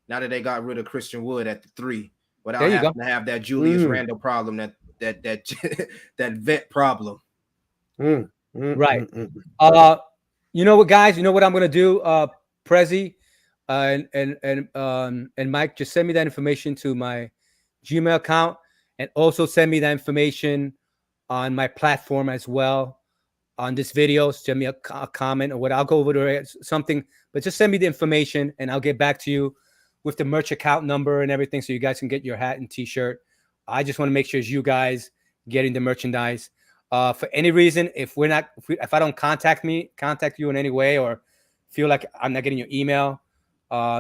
Speaker 4: Now that they got rid of Christian Wood at the 3, without having to have that Julius Randle problem, that vet problem.
Speaker 1: Right. You know what, guys? You know what I'm gonna do, Prezi, and Mike. Just send me that information to my Gmail account, and also send me that information on my platform as well. On this video, send me a comment or what. I'll go over to something, but just send me the information, and I'll get back to you with the merch account number and everything, so you guys can get your hat and T-shirt. I just want to make sure it's you guys getting the merchandise. For any reason, if I don't contact you in any way, or feel like I'm not getting your email,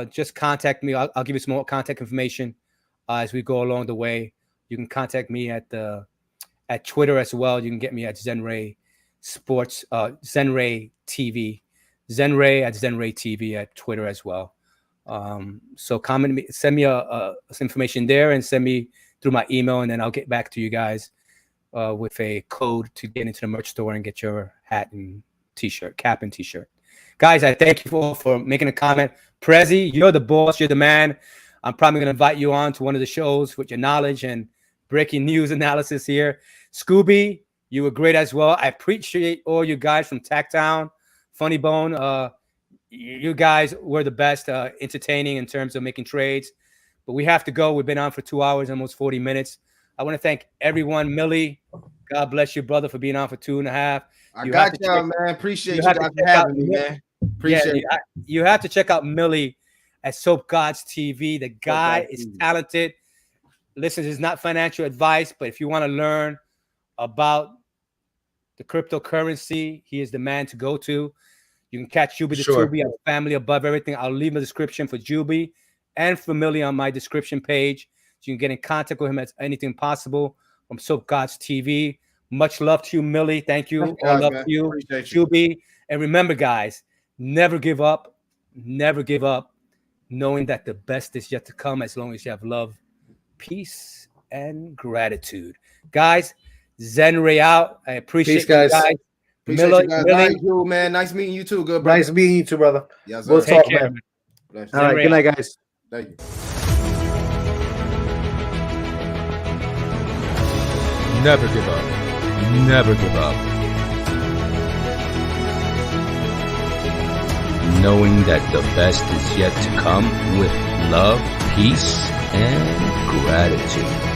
Speaker 1: just contact me. I'll give you some more contact information as we go along the way. You can contact me at Twitter as well. You can get me at Zenray Sports, Zenray TV, Zenray at Zenray TV at Twitter as well. So comment me, send me some information there, and send me through my email, and then I'll get back to you guys with a code to get into the merch store and get your hat and T-shirt, cap and T-shirt. Guys, I thank you all for making a comment. Prezi, you're the boss. You're the man. I'm probably going to invite you on to one of the shows with your knowledge and breaking news analysis here. Scooby, You were great as well. I appreciate all you guys from Sac-Town, Funny Bone. You guys were the best, entertaining in terms of making trades. But we have to go. We've been on for 2 hours, almost 40 minutes. I want to thank everyone. Millie, God bless you, brother, for being on for 2.5.
Speaker 4: I got y'all, man. Appreciate you guys for having me, man. Appreciate it.
Speaker 1: You have to check out Millie at Soap Gods TV. The guy is talented. Listen, it's not financial advice, but if you want to learn about the cryptocurrency, he is the man to go to. You can catch Juby the Tubi on Family Above Everything. I'll leave a description for Juby and for Millie on my description page. So you can get in contact with him at anything possible from Soap Gods TV. Much love to you, Millie. Thank you. All love to you, Juby. And remember, guys, never give up. Never give up, knowing that the best is yet to come as long as you have love, peace, and gratitude. Guys, Zen Ray out. I appreciate you guys.
Speaker 4: Appreciate you guys. Thank you, man. Nice meeting you too, good brother.
Speaker 5: Nice meeting you too, brother.
Speaker 4: Yes,
Speaker 5: we'll talk, man. All right, good night, guys.
Speaker 4: Thank you.
Speaker 2: Never give up. Never give up. Knowing that the best is yet to come with love, peace, and gratitude.